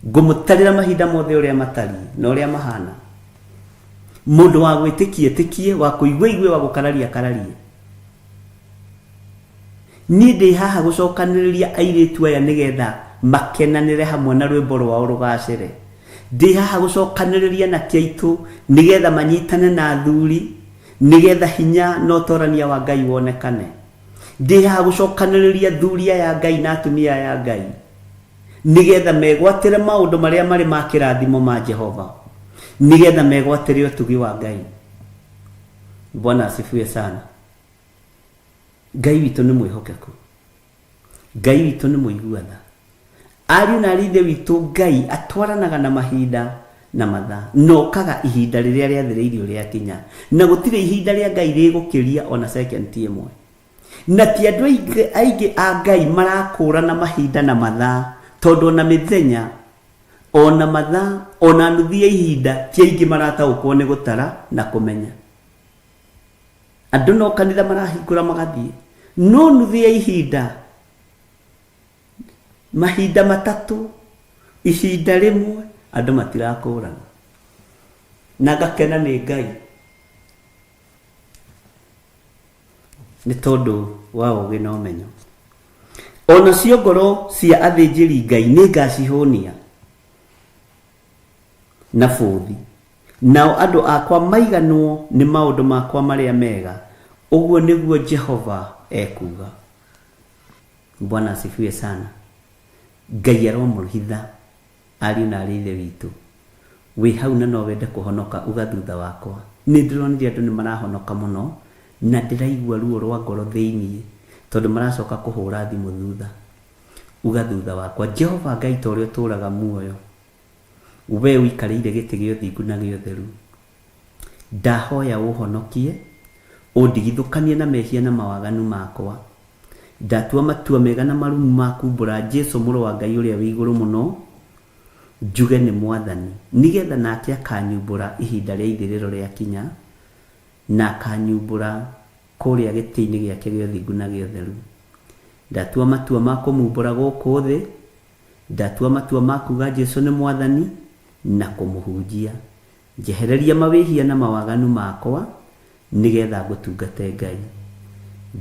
ngumutarira mahinda mothe uria matari na uria mahana. Mundu wa gwitikie wa kuigwa wa gukararia kararie. Ni ndi haha gucokaniriria airitu aya nigetha makenanire hamwe na rwimbo rwao rugacire. Ndi haha gucokaniriria na kiaitu nigetha manyitane na athuri, nigetha hinya no torania wa Ngai wonekane. Ndi haha gucokaniriria thuria ya Ngai na atumia ya Ngai nigetha megwatire maundu maria mari ma kirathimo ma Jehova. nigetha megwatere utugi wa Ngai. Bwana asifiwe sana. Ngai witũ nĩ mwĩhokeku. Ngai witũ nĩ mũiguatha. Ariũ na arithe witũ Ngai atwaranaga na mahinda na mathaa. No kaga ihinda rĩrĩa rĩathĩrĩirio rĩakinya. Na gũtirĩ ihinda rĩa Ngai rĩgũkĩria ona second ĩmwe. Na ti andũ aingĩ a Ngai marakũrana mahinda na mathaa, tondũ ona mĩthenya ona mathaa ona nuthu ya ihinda ti aingĩ marataũkwo nĩ gũtara na kũmenya. Andũ no kanitha marahingũra magathiĩ, no nuthu ya ihinda, mahinda matatũ, ihinda rĩmwe, andũ matirakũrana. Na ngakena nĩ Ngai nĩ tondũ wa ũũgĩ na ũmenyo. Ona cio ngoro cia athĩnjĩri Ngai nĩ ngacihũnia na bũthi. Nao andũ akwa maiganwo nĩ maũndũ makwa marĩa mega. Ũguo nĩguo Jehova ekuga. Bwana asifiwe sana. Ngai aromũhitha ariũ na arithe witũ. Wĩ hau na no wende kũhonoka uga thutha wakwa. Nĩ ndĩronire andũ nĩ marahonoka mũno na ndĩraigua ruo rwa ngoro thĩinĩ tondũ maracoka kũhũra thimũ thutha. Uga thutha wakwa. Jehova Ngai ta ũrĩa ũtũũraga muoyo, we ũikarĩire gĩtĩ gĩa ũthingu na gĩa ũtheru, ndahoya ũhonokie, ũndigithũkanie na mehia na mawaganu makwa. Ndatua matua mega na marumu makumbũra Jesu mũrũ wa Ngai ũrĩa wĩ igũrũ mũno, njuge nĩ Mwathani, nigetha nake akanyumbũra ihinda rĩa ithirĩro rĩakinya, na akanyumbũra kũrĩa gĩtĩ-inĩ gĩake gĩa ũthingu na gĩa ũtheru. Ndatua matua ma kũmumbũra gũkũ thĩ, ndatua matua ma kuga Jesu nĩ Mwathani na kũmũhunjia. Njehereria mawĩhia na mawaganu makwa nigetha ngũtungate Ngai.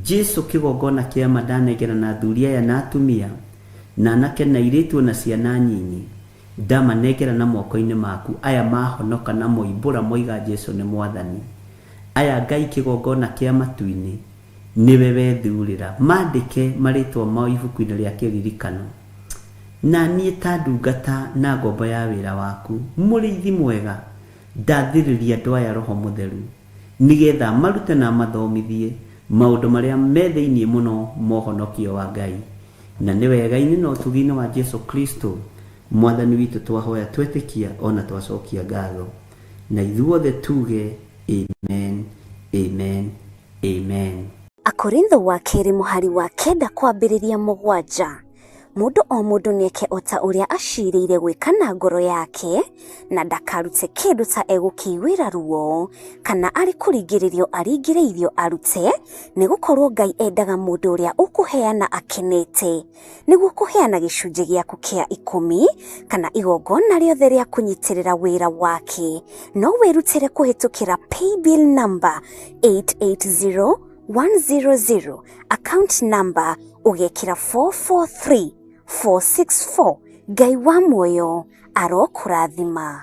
Jesu kĩgongona kĩa ma ndanengera na athuri aya na atumia na anake na airĩtu na ciana nyinyi, ndamanengera na moko-inĩ maku. Aya mahonoka na moimbũra moiga Jesu nĩ Mwathani. Aya Ngai kĩgongona kĩa matu-inĩ nĩwe wethurĩra, mandĩke marĩtwa mao ibuku-inĩ rĩa kĩririkano. Na niĩ ta ndungata na ngombo ya wĩra waku, mũrĩithi mwega, ndathirĩria andũ aya Roho Mũtheru nigetha marute na mathomithie maũndũ marĩa me thĩinĩ mũno mohonokio wa Ngai. Na nĩ wega-inĩ na ũtugi-inĩ wa Jesu Kristo Mwathani witũ twahoya twetĩkia ona twacokia ngatho. Na ithuothe tuge amen, amen, amen. Akorintho wa kerĩ mũhari wa 9 kwambĩrĩria 7. Mũndũ o mũndũ nĩeke o ta ũrĩa acirĩire gwĩka na ngoro yake, na ndakarute kĩndũ ta egũkĩiguĩra ruo, kana arĩ kũringĩrĩrio aringĩrĩirio arute, nĩgũkorwo Ngai endaga mũndũ ũrĩa ũkũheana akenete, nĩguo kũheana gĩcunjĩ gĩaku kĩa 10 kana igongona rĩothe rĩa kũnyitĩrĩra wĩra wake. No wĩrutĩre kũhĩtũkĩra paybill number 880100, account number ugekĩra 443464. Ngai wa muoyo arokũrathima.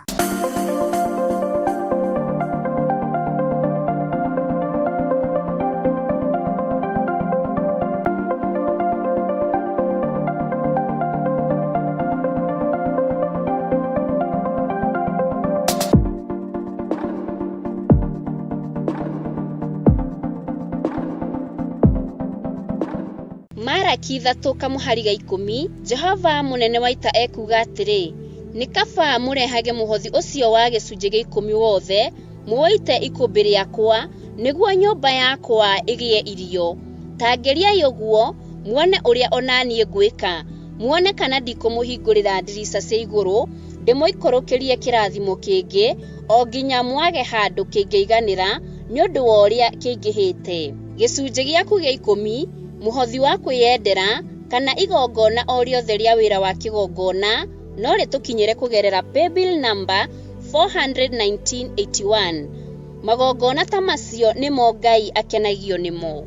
Maraki 3 kamuhari ga 10, Jehova munene wa ita ekuga atĩrĩ, nĩ kaba mũrehage mũhothi ũcio wa gĩcunjĩ gĩa 10 wothe, muoite ikũmbĩ rĩakwa, nĩguo nyũmba yakwa ĩgĩe irio. Tangeriai ũguo, muone ũrĩa onaniĩ ngwĩka, muone kana ndikũmũhingũrĩra ndirica cia igũrũ, ndĩmũikũrũkĩrie kĩrathimo kĩngĩ, o nginya mwage handũ kĩngĩiganĩra, nĩ ũndũ wa ũrĩa kĩingĩhĩte. Gĩcunjĩ gĩaku gĩa 10, muhothi wa kwĩyendera kana igongona o rĩothe rĩa wĩra wa kĩgongona, no rĩtũkinyĩre kũgerera paybill number 41981. Magongona ta macio nĩmo Ngai akenagio nĩmo.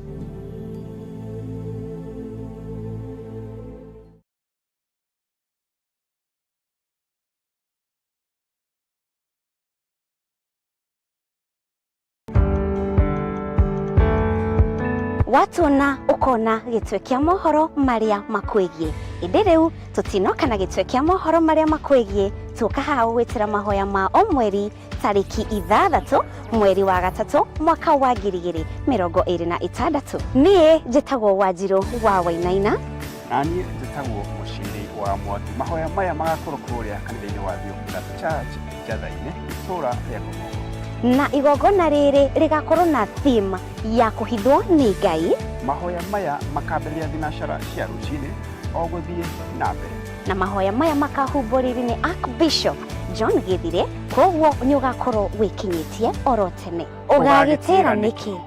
Watona ukona gĩtwe kĩa mohoro marĩa makwĩgie. Ĩndĩ rĩu tũtinoka na gĩtwe kĩa mohoro marĩa makwĩgie, tuoka haha gwĩtĩra mahoya ma o mweri tariki 6 mweri wa gatatu mwaka wa 2026. Niĩ njĩtagwo Wanjirũ wa Wainaina. Nani njĩtagwo Mũciri wa Mwangi. Mahoya maya magakorwo kũrĩa kanitha-inĩ wa Theocratic Church Njatha-inĩ itũra rĩa Mũgongo. Na igongona rĩrĩ rĩgakorwo na theme ya kũhithwo nĩ Ngai. Mahoya maya makambĩrĩria thinacara cia rũcinĩ o gũthiĩ na mbere. Na mahoya maya makahumbũrĩrio nĩ Archbishop John Gĩthire, koguo nĩ ũgakorwo wĩkinyĩtie oro tene. Ũgagĩtĩra nĩkĩ?